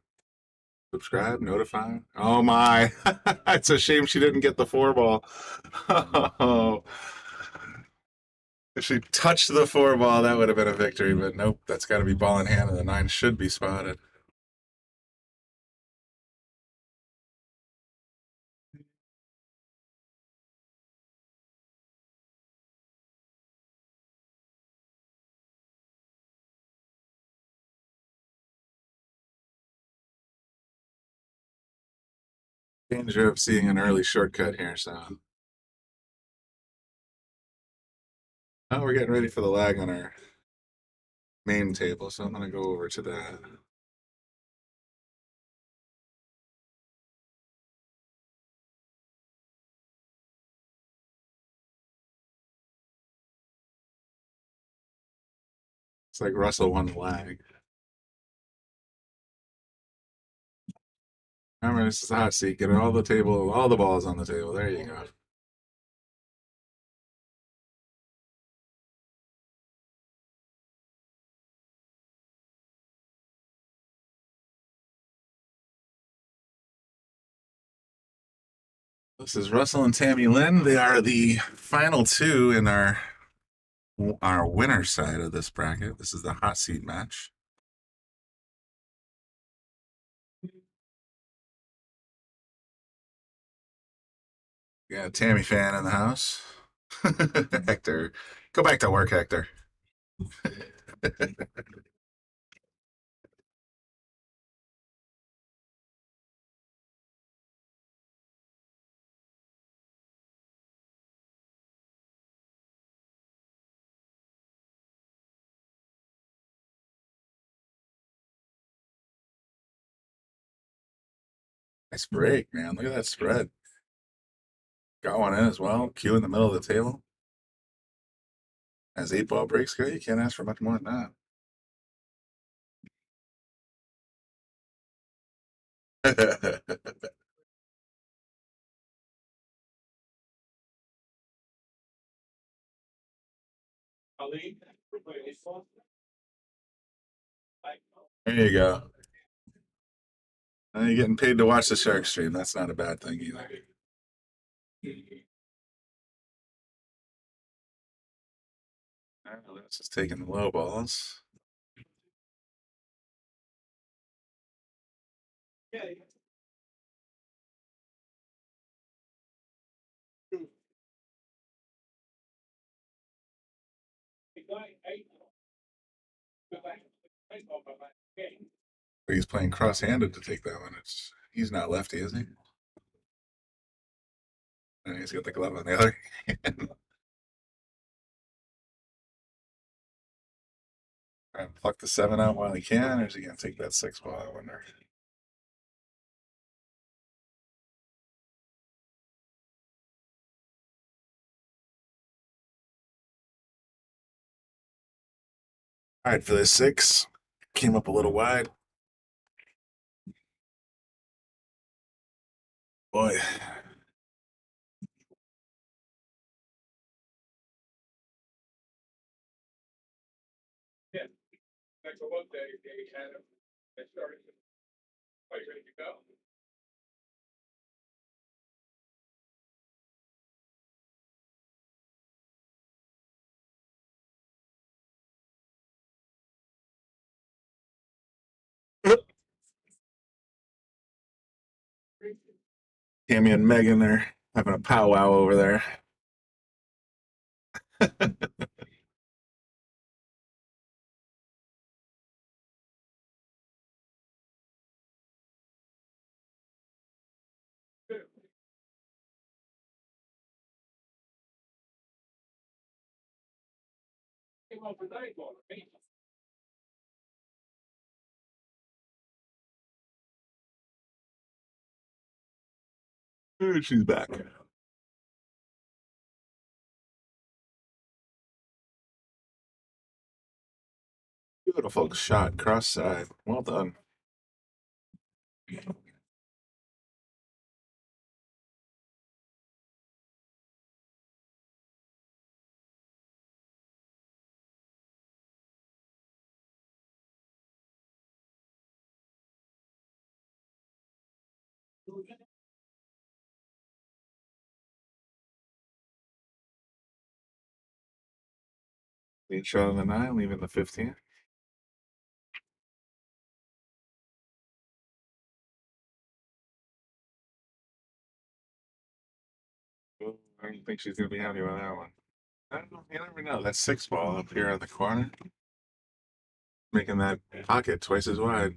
subscribe, notify. Oh my, it's a shame she didn't get the 4 ball. Oh. If she touched the 4 ball, that would have been a victory, but nope, that's got to be ball in hand, and the 9 should be spotted. Danger of seeing an early shortcut here, so. Oh, we're getting ready for the lag on our main table, so I'm going to go over to that. It's like Russell won the lag. Remember, this is the hot seat. Get all the balls on the table. There you go. This is Russell and Tammy Lynn. They are the final 2 in our winner side of this bracket. This is the hot seat match. Yeah, Tammy fan in the house. Hector, go back to work, Hector. Nice break, man. Look at that spread. Got one in as well. Q in the middle of the table. As 8 ball breaks go, you can't ask for much more than that. There you go. Now you're getting paid to watch the Shark Stream. That's not a bad thing either. Let's just taking the low balls. He's playing cross-handed to take that one. He's not lefty, is he? And he's got the glove on the other hand. Try and pluck the 7 out while he can, or is he gonna take that 6 ball? I wonder. All right, for the 6, came up a little wide. Boy, Next one day, they had him. They started. Are you ready to go? Tammy and Megan, they're having a powwow over there. Came off the 9 ball. Right? And she's back. Beautiful shot, cross side. Well done. Lead shot on the 9, leaving the 15. I don't think she's gonna be happy with that one. I don't know. You never know. That 6 ball up here at the corner, making that pocket twice as wide.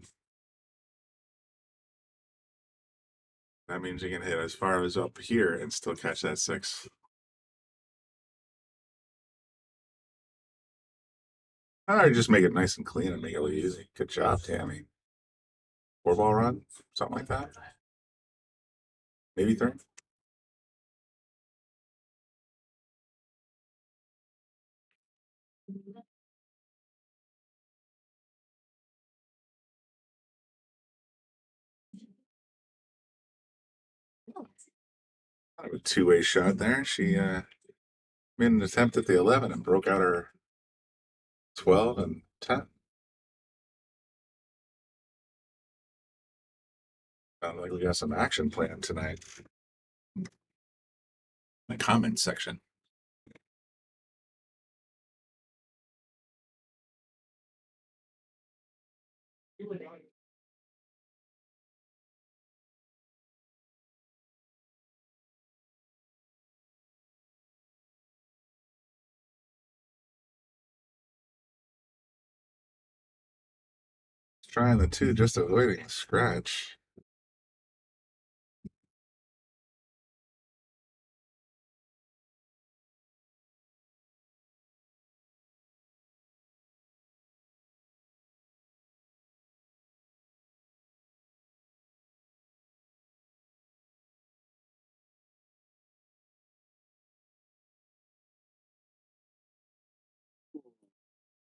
That means you can hit as far as up here and still catch that 6. Or just make it nice and clean and make it look easy. Good job, Tammy. 4 ball run, something like that. Maybe 3. Kind of a 2-way shot there. She made an attempt at the 11 and broke out her 12 and 10. Sounds like we got some action planned tonight. The comment section. Trying the 2, just avoiding the scratch.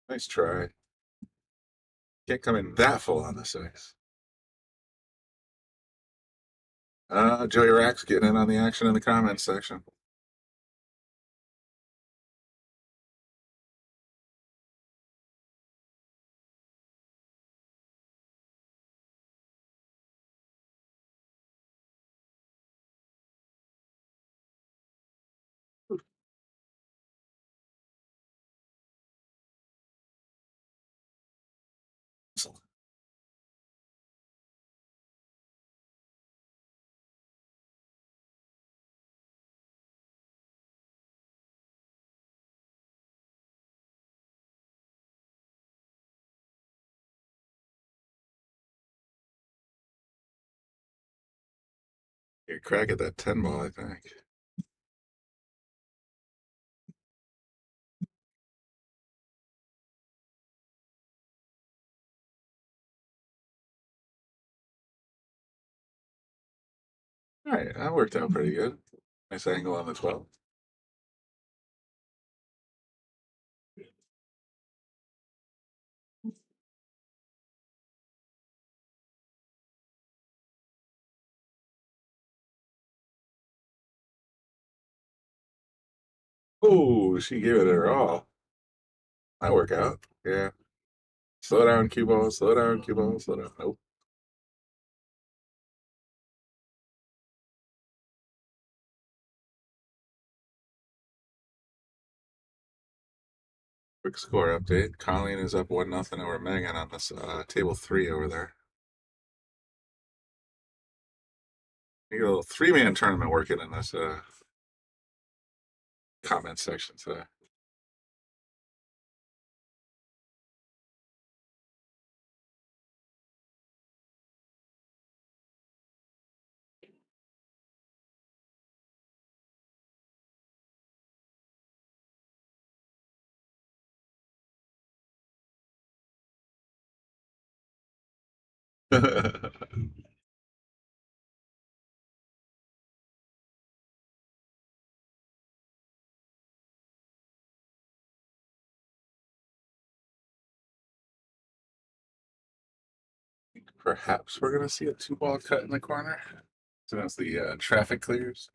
Nice try. Can't come in that full on the 6. Joey Rack's getting in on the action in the comments section. You crack at that 10 ball, I think. All right, that worked out pretty good. Nice angle on the 12. Oh, she gave it her all. That work out. Yeah. Slow down, cue ball. Slow down, cue ball. Slow down. Nope. Quick score update. Colleen is up 1-0 over Megan on this table 3 over there. You got a little 3-man tournament working in this comment section today. Perhaps we're going to see a 2-ball cut in the corner. So as the traffic clears.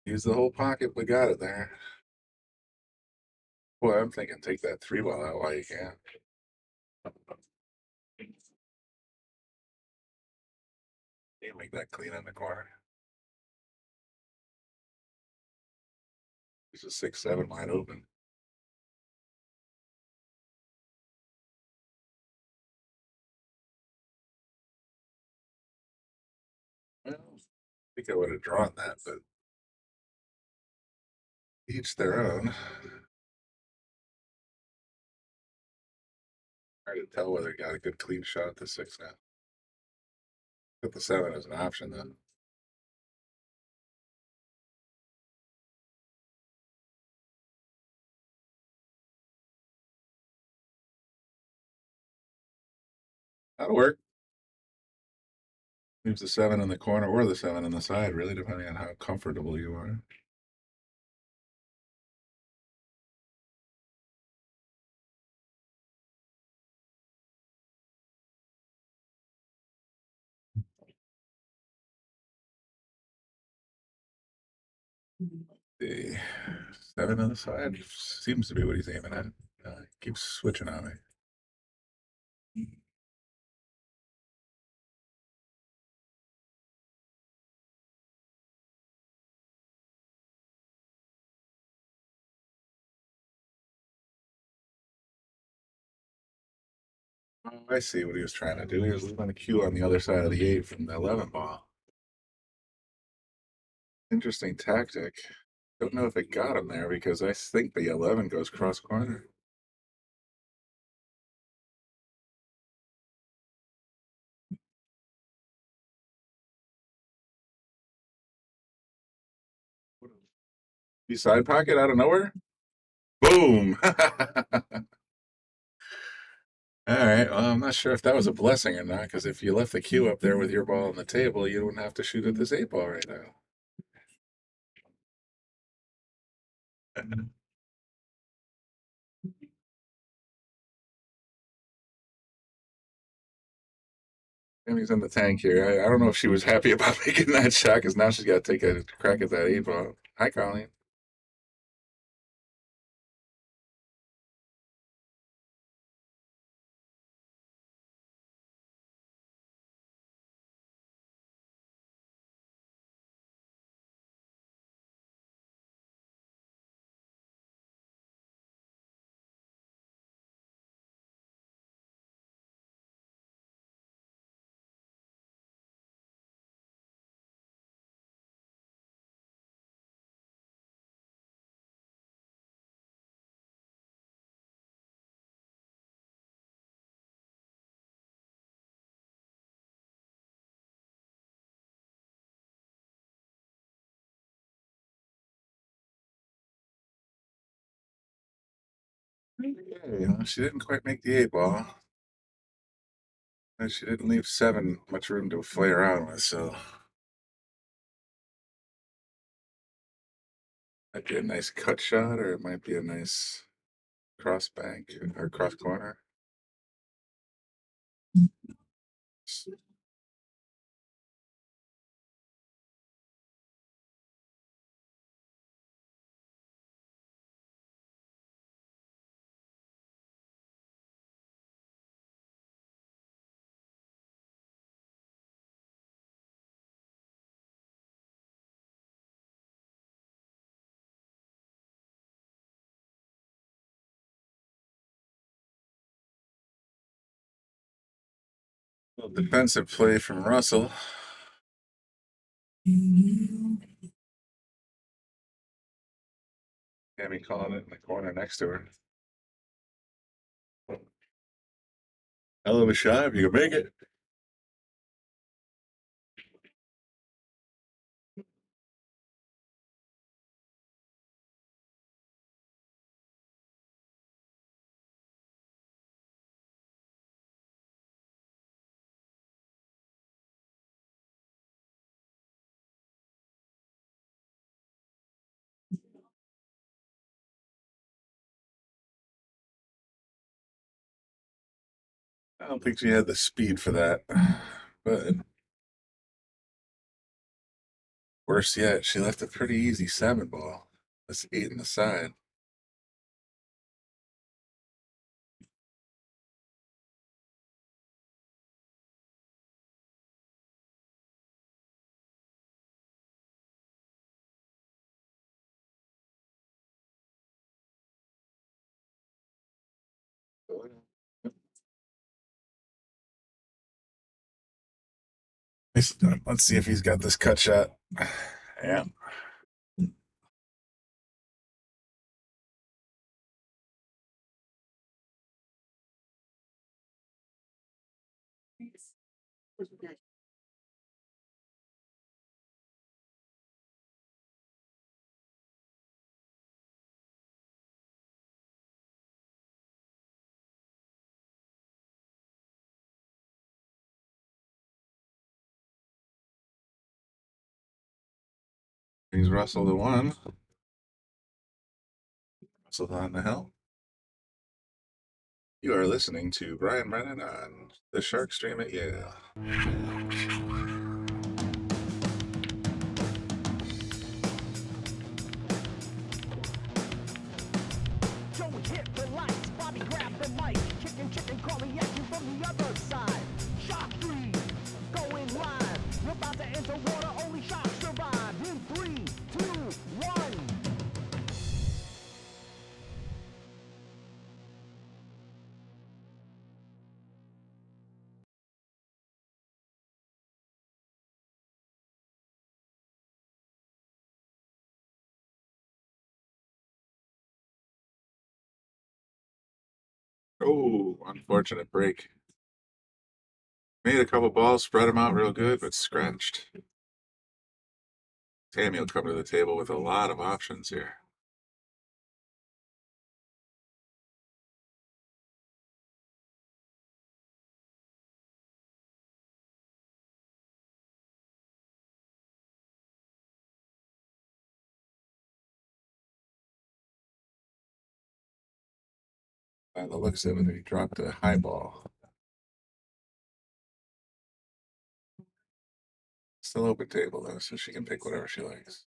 Use the whole pocket. We got it there. Boy, I'm thinking take that 3-ball out while you can. You make that clean in the corner. There's a 6-7 wide open. Well, I think I would have drawn that, but each their own. Hard to tell whether he got a good clean shot at the 6 now. Put the 7 as an option then. That'll work. Leaves the 7 in the corner or the 7 on the side, really, depending on how comfortable you are. The 7 on the side seems to be what he's aiming at. Keeps switching on me. Oh, I see what he was trying to do. He was leaving a cue on the other side of the 8 from the 11 ball. Interesting tactic. Don't know if it got him there because I think the 11 goes cross corner. You side pocket out of nowhere? Boom! All right. Well, I'm not sure if that was a blessing or not, because if you left the cue up there with your ball on the table, you wouldn't have to shoot at this 8-ball right now. Emmy's in the tank here. I don't know if she was happy about making that shot, because now she's got to take a crack at that 8-ball. Hi, Colleen. She didn't quite make the 8 ball. And she didn't leave 7 much room to play around with, so. Might be a nice cut shot, or it might be a nice cross bank or cross corner. Little defensive play from Russell. Tammy calling it in the corner next to her. Hell of a shot if you can make it. I don't think she had the speed for that, but worse yet, she left a pretty easy 7 ball. That's 8 in the side. Let's see if he's got this cut shot. Yeah. He's Russell the 1. Russell on the hill. You are listening to Brian Brennan on the Shark Stream at Yale. Joey hit the lights, Bobby grabbed the mic, chicken calling at you from the other side. Shock 3, going live. We're about to enter water, only sharks survive. In 3, 2, 1. Oh, unfortunate break. Made a couple balls, spread them out real good, but scratched. Tammy will come to the table with a lot of options here. By the looks of it, he dropped a high ball. Still open table though, so she can pick whatever she likes.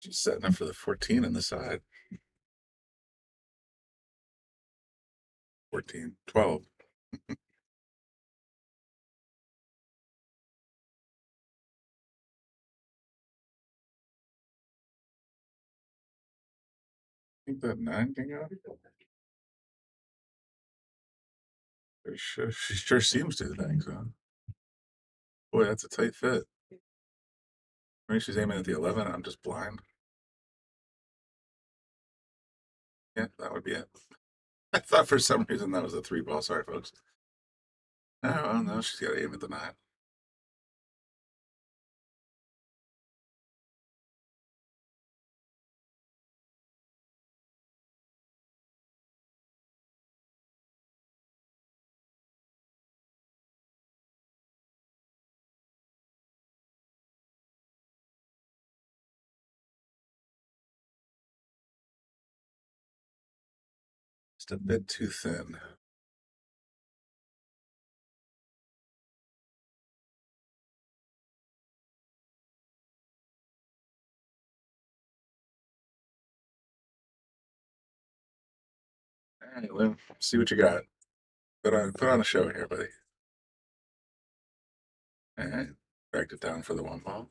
She's setting up for the 14 on the side. 14, 12. Think that 9 can go? She sure seems to think so. Boy, that's a tight fit. Maybe she's aiming at the 11. I'm just blind. Yeah, that would be it. I thought for some reason that was a 3 ball. Sorry, folks. Oh, well, no, she's got to aim at the 9. Just a bit too thin. All right, Lou, see what you got. Put on a show here, buddy. All right, backed it down for the 1 ball.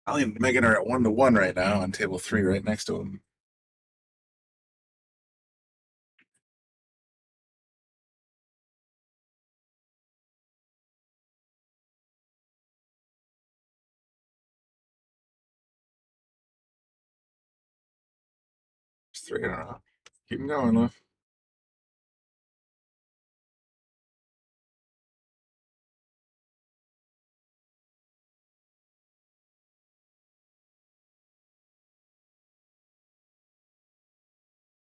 I'll making her at 1-1 right now on table 3 right next to him. Just 3 in a row. Keep him going, Lou.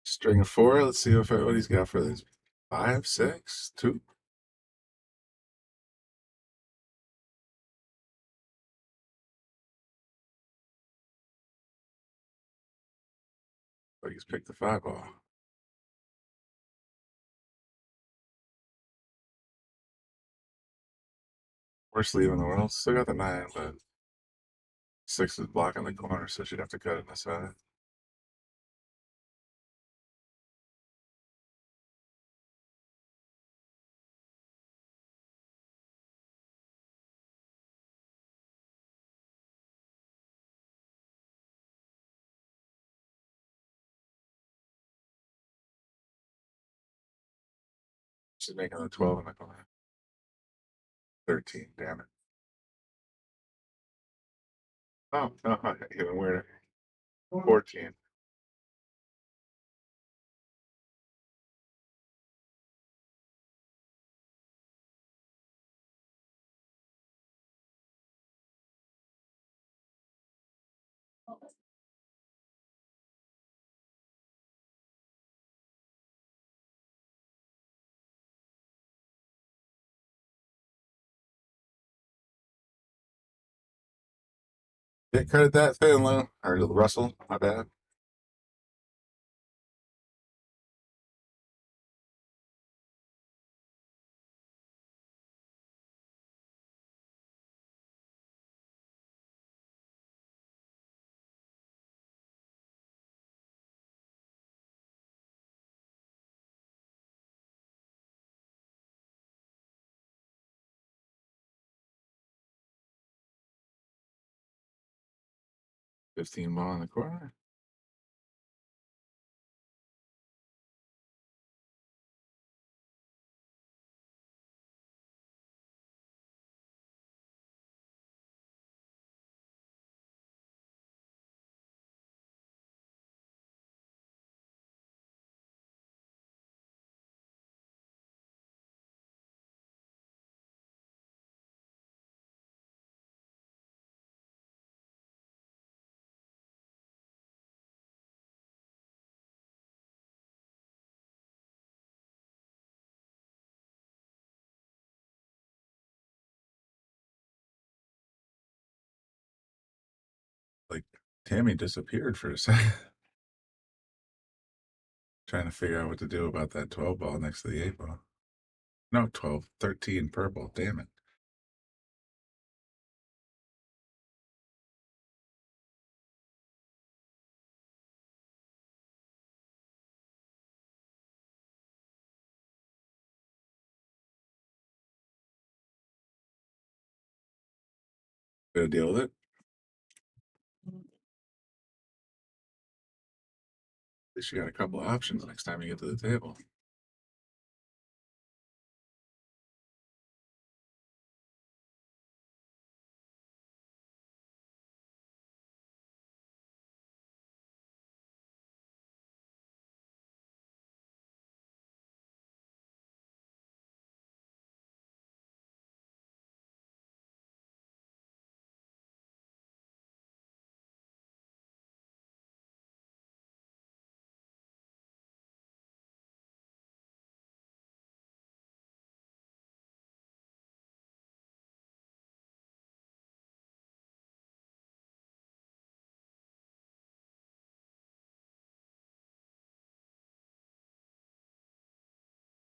String of 4. Let's see what he's got for this. 5, 6, 2. Like he's picked the 5 ball. Worst leave in the world. Still got the 9, but 6 is blocking the corner, so she'd have to cut it in the side. She's making the 12 in the corner. 13, damn it. Oh, no, even weirder. 14. Yeah, cut it that thin, Lou. Or Russell, my bad. $15 in the corner. Like Tammy disappeared for a second. Trying to figure out what to do about that 12 ball next to the 8 ball. No, 12, 13 purple. Damn it. Gonna deal with it. At least you got a couple of options next time you get to the table.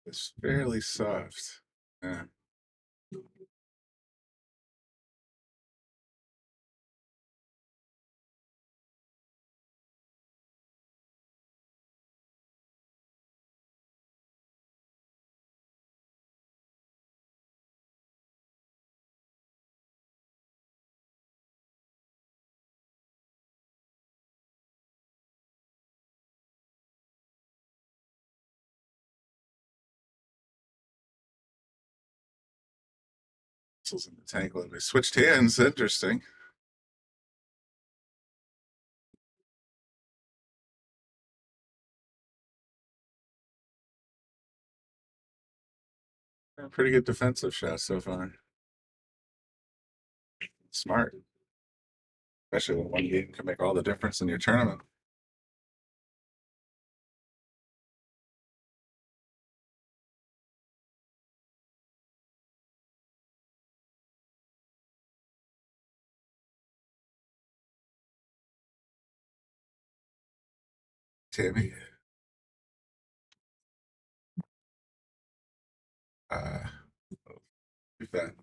It's fairly soft. Yeah. Missiles in the tank. We switched hands. Interesting. Pretty good defensive shot so far. Smart. Especially when one game can make all the difference in your tournament. Tammy. Too fat.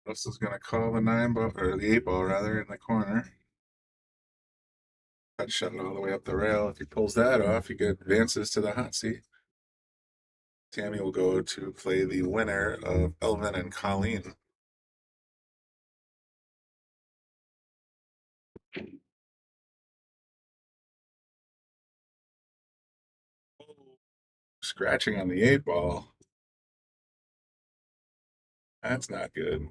Russell's gonna call the 9 ball or the 8 ball rather in the corner. I'd shut it all the way up the rail. If he pulls that off, he advances to the hot seat. Tammy will go to play the winner of Elvin and Colleen. Scratching on the 8 ball. That's not good.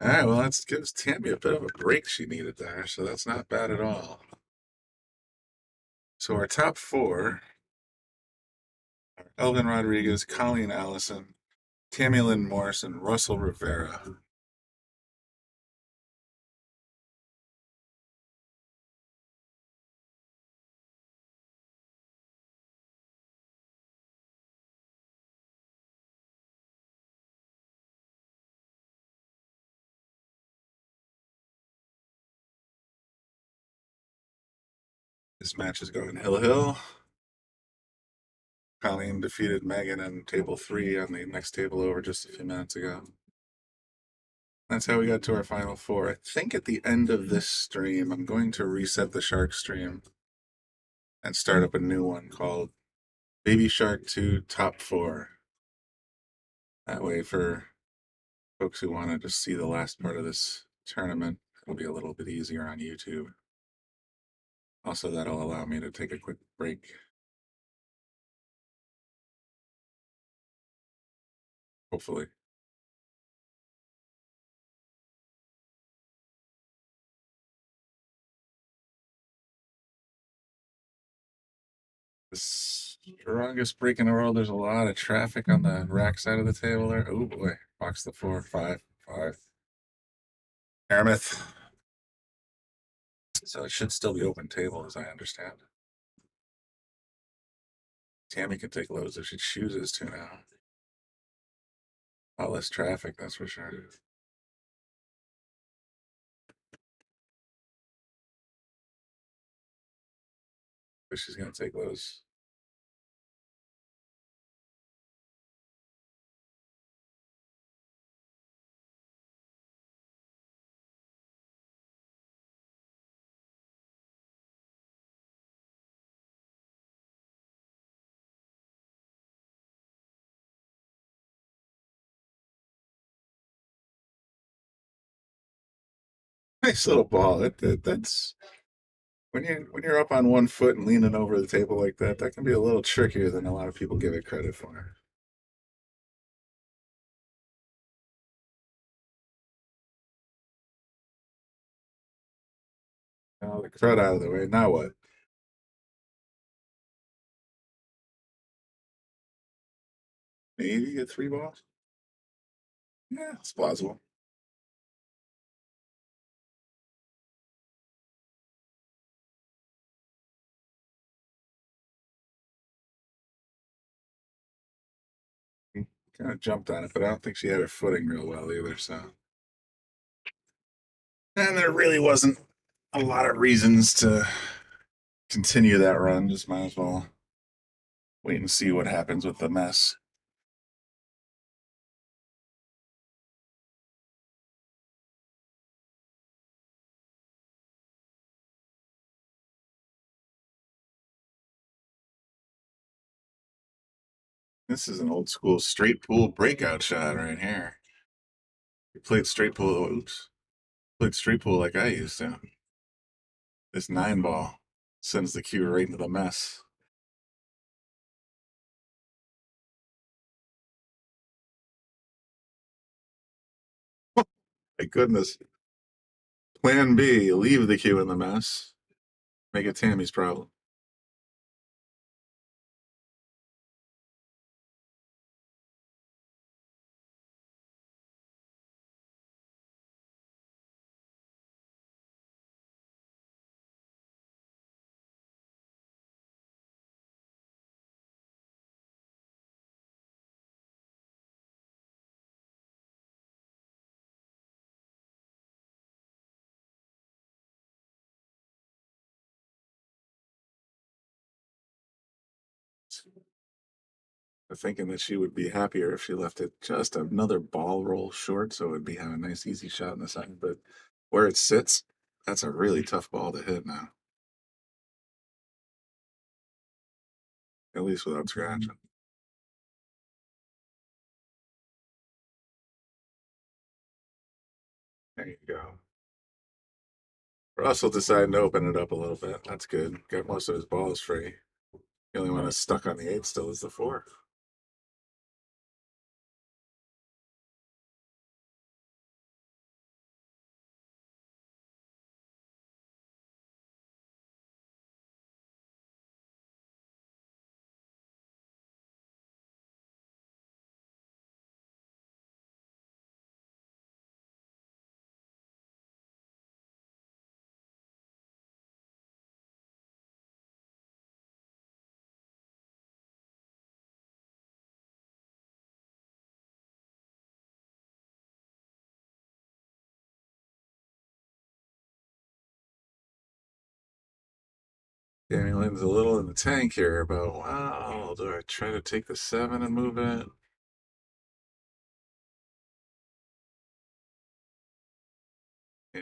All right, well, that gives Tammy a bit of a break she needed there, so that's not bad at all. So our top 4 are Elvin Rodriguez, Colleen Allison, Tammy Lynn Morris, and Russell Rivera. This match is going hill. Colleen defeated Megan in table 3 on the next table over just a few minutes ago. That's how we got to our final 4. I think at the end of this stream, I'm going to reset the Shark stream and start up a new one called Baby Shark 2 Top 4. That way, for folks who want to just see the last part of this tournament, it'll be a little bit easier on YouTube. Also, that'll allow me to take a quick break. Hopefully. The strongest break in the world. There's a lot of traffic on the rack side of the table there. Oh boy. Box the 4, 5, 5. Aramith. So it should still be open table as I understand. Tammy can take lows if she chooses to now. A lot less traffic, that's for sure. But she's gonna take lows. Nice little ball. That's when you're up on 1 foot and leaning over the table like that, that can be a little trickier than a lot of people give it credit for. Now the crud out of the way. Now what? Maybe a 3 ball? Yeah, it's plausible. Kind of jumped on it, but I don't think she had her footing real well either, so. And there really wasn't a lot of reasons to continue that run. Just might as well wait and see what happens with the mess. This is an old school straight pool breakout shot right here. You played straight pool, oops. Played straight pool like I used to. This 9 ball sends the cue right into the mess. My goodness. Plan B, leave the cue in the mess. Make it Tammy's problem. Thinking that she would be happier if she left it just another ball roll short, so it would be have a nice easy shot in the second. But where it sits, that's a really tough ball to hit now. At least without scratching. There you go. Russell decided to open it up a little bit. That's good. Got most of his balls free. The only one that's stuck on the 8 still is the 4. Danny Lynn's a little in the tank here about, wow, do I try to take the 7 and move it? Yeah.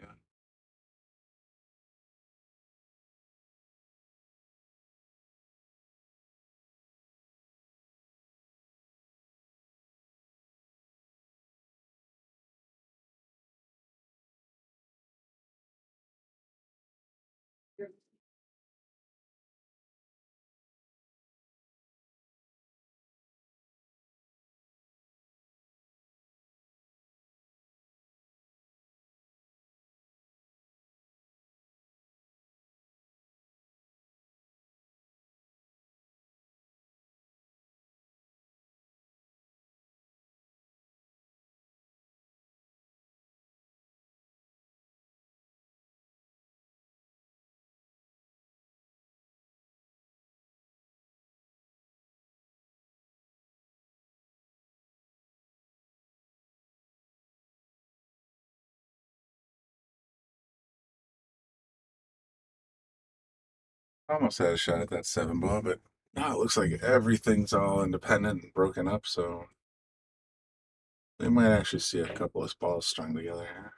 Almost had a shot at that 7 ball, but now it looks like everything's all independent and broken up, so we might actually see a couple of balls strung together here.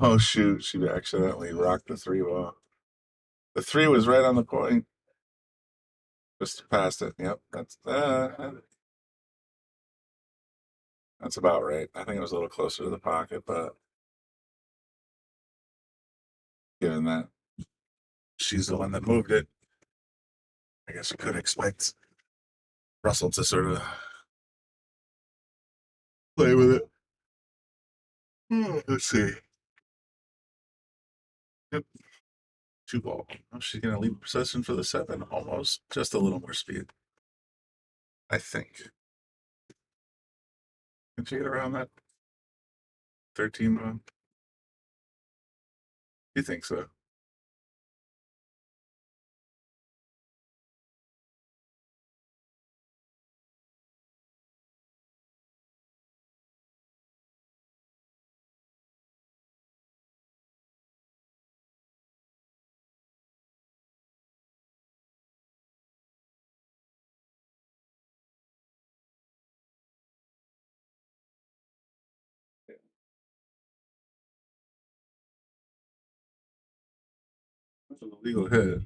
Oh shoot, she accidentally rocked the 3 ball. The 3 was right on the point. Just past it. Yep, that's about right. I think it was a little closer to the pocket, but given that she's the one that moved it, I guess you could expect Russell to sort of play with it. Let's see. Yep, 2 ball. Oh, she's gonna leave possession for the 7, almost. Just a little more speed, I think. Can she get around that 13 ball? You think so? That's an illegal hit.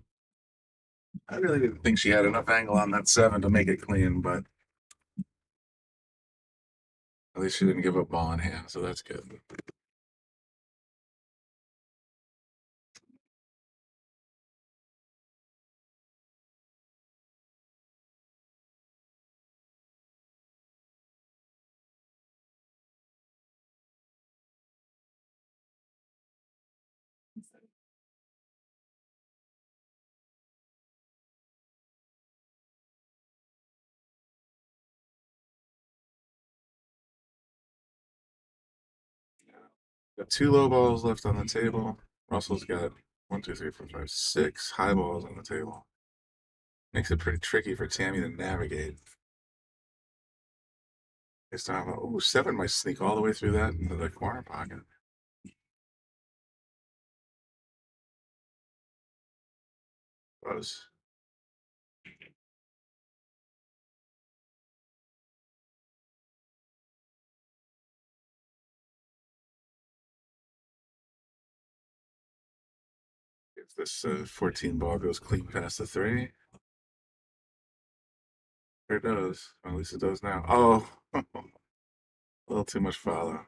I really didn't think she had enough angle on that 7 to make it clean, but at least she didn't give up ball in hand, so that's good. Got 2 low balls left on the table. Russell's got 1, 2, 3, 4, 5, 6 high balls on the table. Makes it pretty tricky for Tammy to navigate. It's time. Oh, 7 might sneak all the way through that into the corner pocket. Was. If this 14 ball goes clean past the 3. There it does. Or at least it does now. Oh, a little too much follow.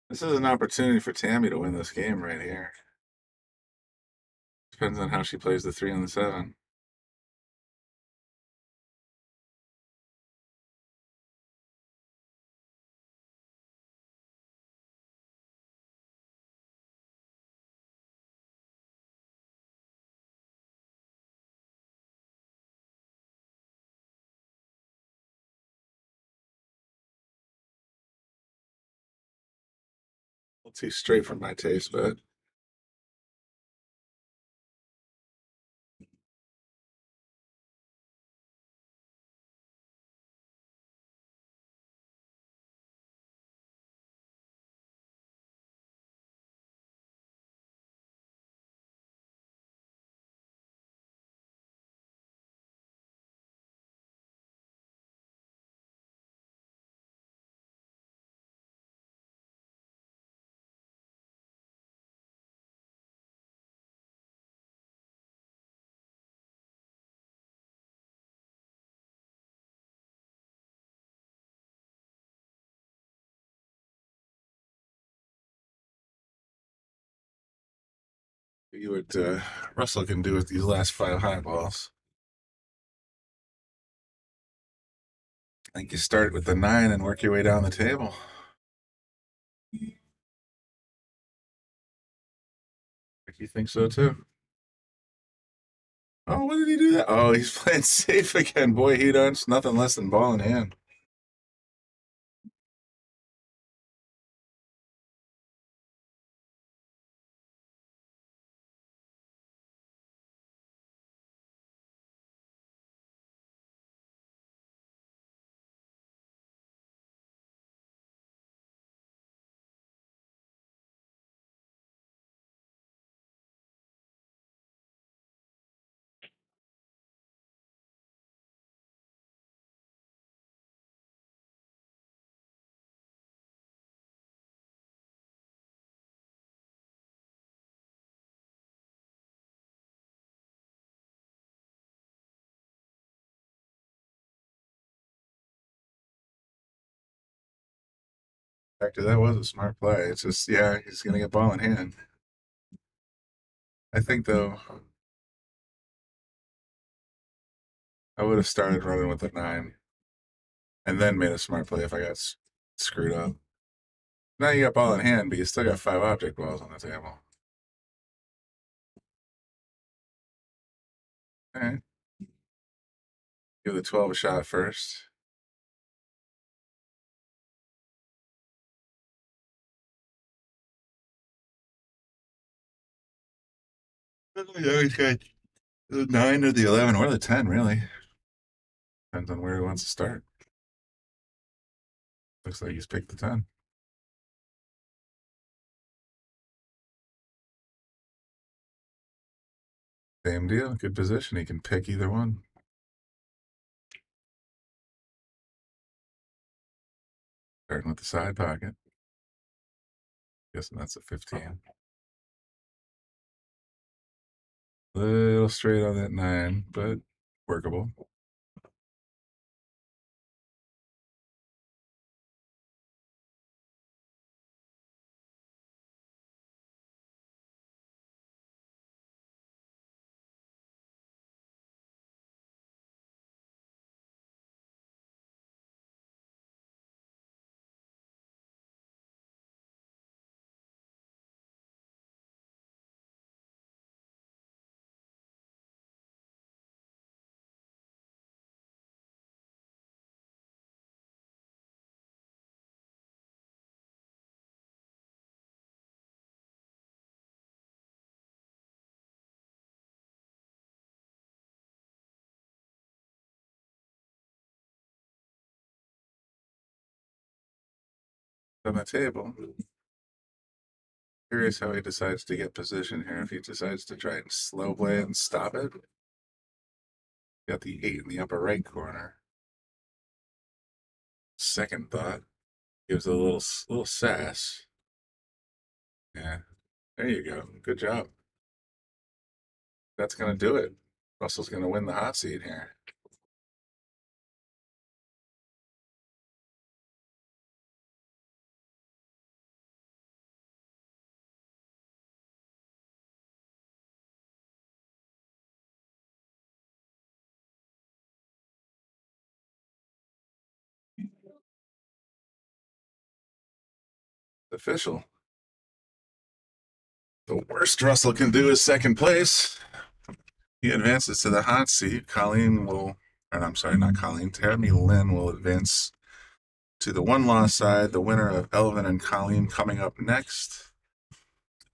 This is an opportunity for Tammy to win this game right here. Depends on how she plays the 3 and the 7. A little too straight for my taste, but See what Russell can do with these last 5 high balls. I think you start with the 9 and work your way down the table. You think so too? Oh, what did he do that? Oh, he's playing safe again. Boy, he does nothing less than ball in hand. Actually, that was a smart play. It's just, yeah, he's going to get ball in hand. I think, though, I would have started running with the 9 and then made a smart play if I got screwed up. Now you got ball in hand, but you still got 5 object balls on the table. All right. Give the 12 a shot first. Yeah, he's got the 9 or the 11 or the 10, really. Depends on where he wants to start. Looks like he's picked the 10. Same deal. Good position. He can pick either one. Starting with the side pocket. Guessing that's a 15. Little straight on that 9, but workable. On the table. Curious how he decides to get position here. If he decides to try and slow play and stop it. Got the 8 in the upper right corner. Second thought. Gives a little sass. Yeah. There you go. Good job. That's gonna do it. Russell's gonna win the hot seat here. Official. The worst Russell can do is second place. He advances to the hot seat. Colleen will, or I'm sorry, not Colleen, Tammy Lynn will advance to the one-loss side. The winner of Elvin and Colleen coming up next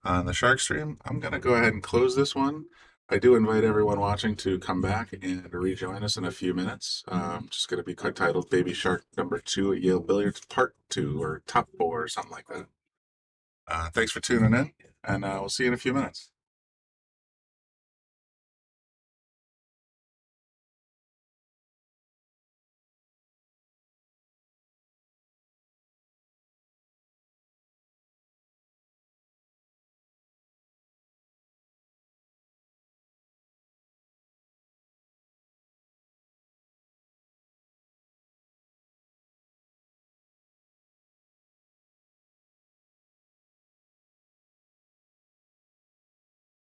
on the Shark Stream. I'm going to go ahead and close this one. I do invite everyone watching to come back and rejoin us in a few minutes. Just going to be titled Baby Shark number 2 at Yale Billiards Part 2 or Top 4 or something like that. Thanks for tuning in, and we'll see you in a few minutes.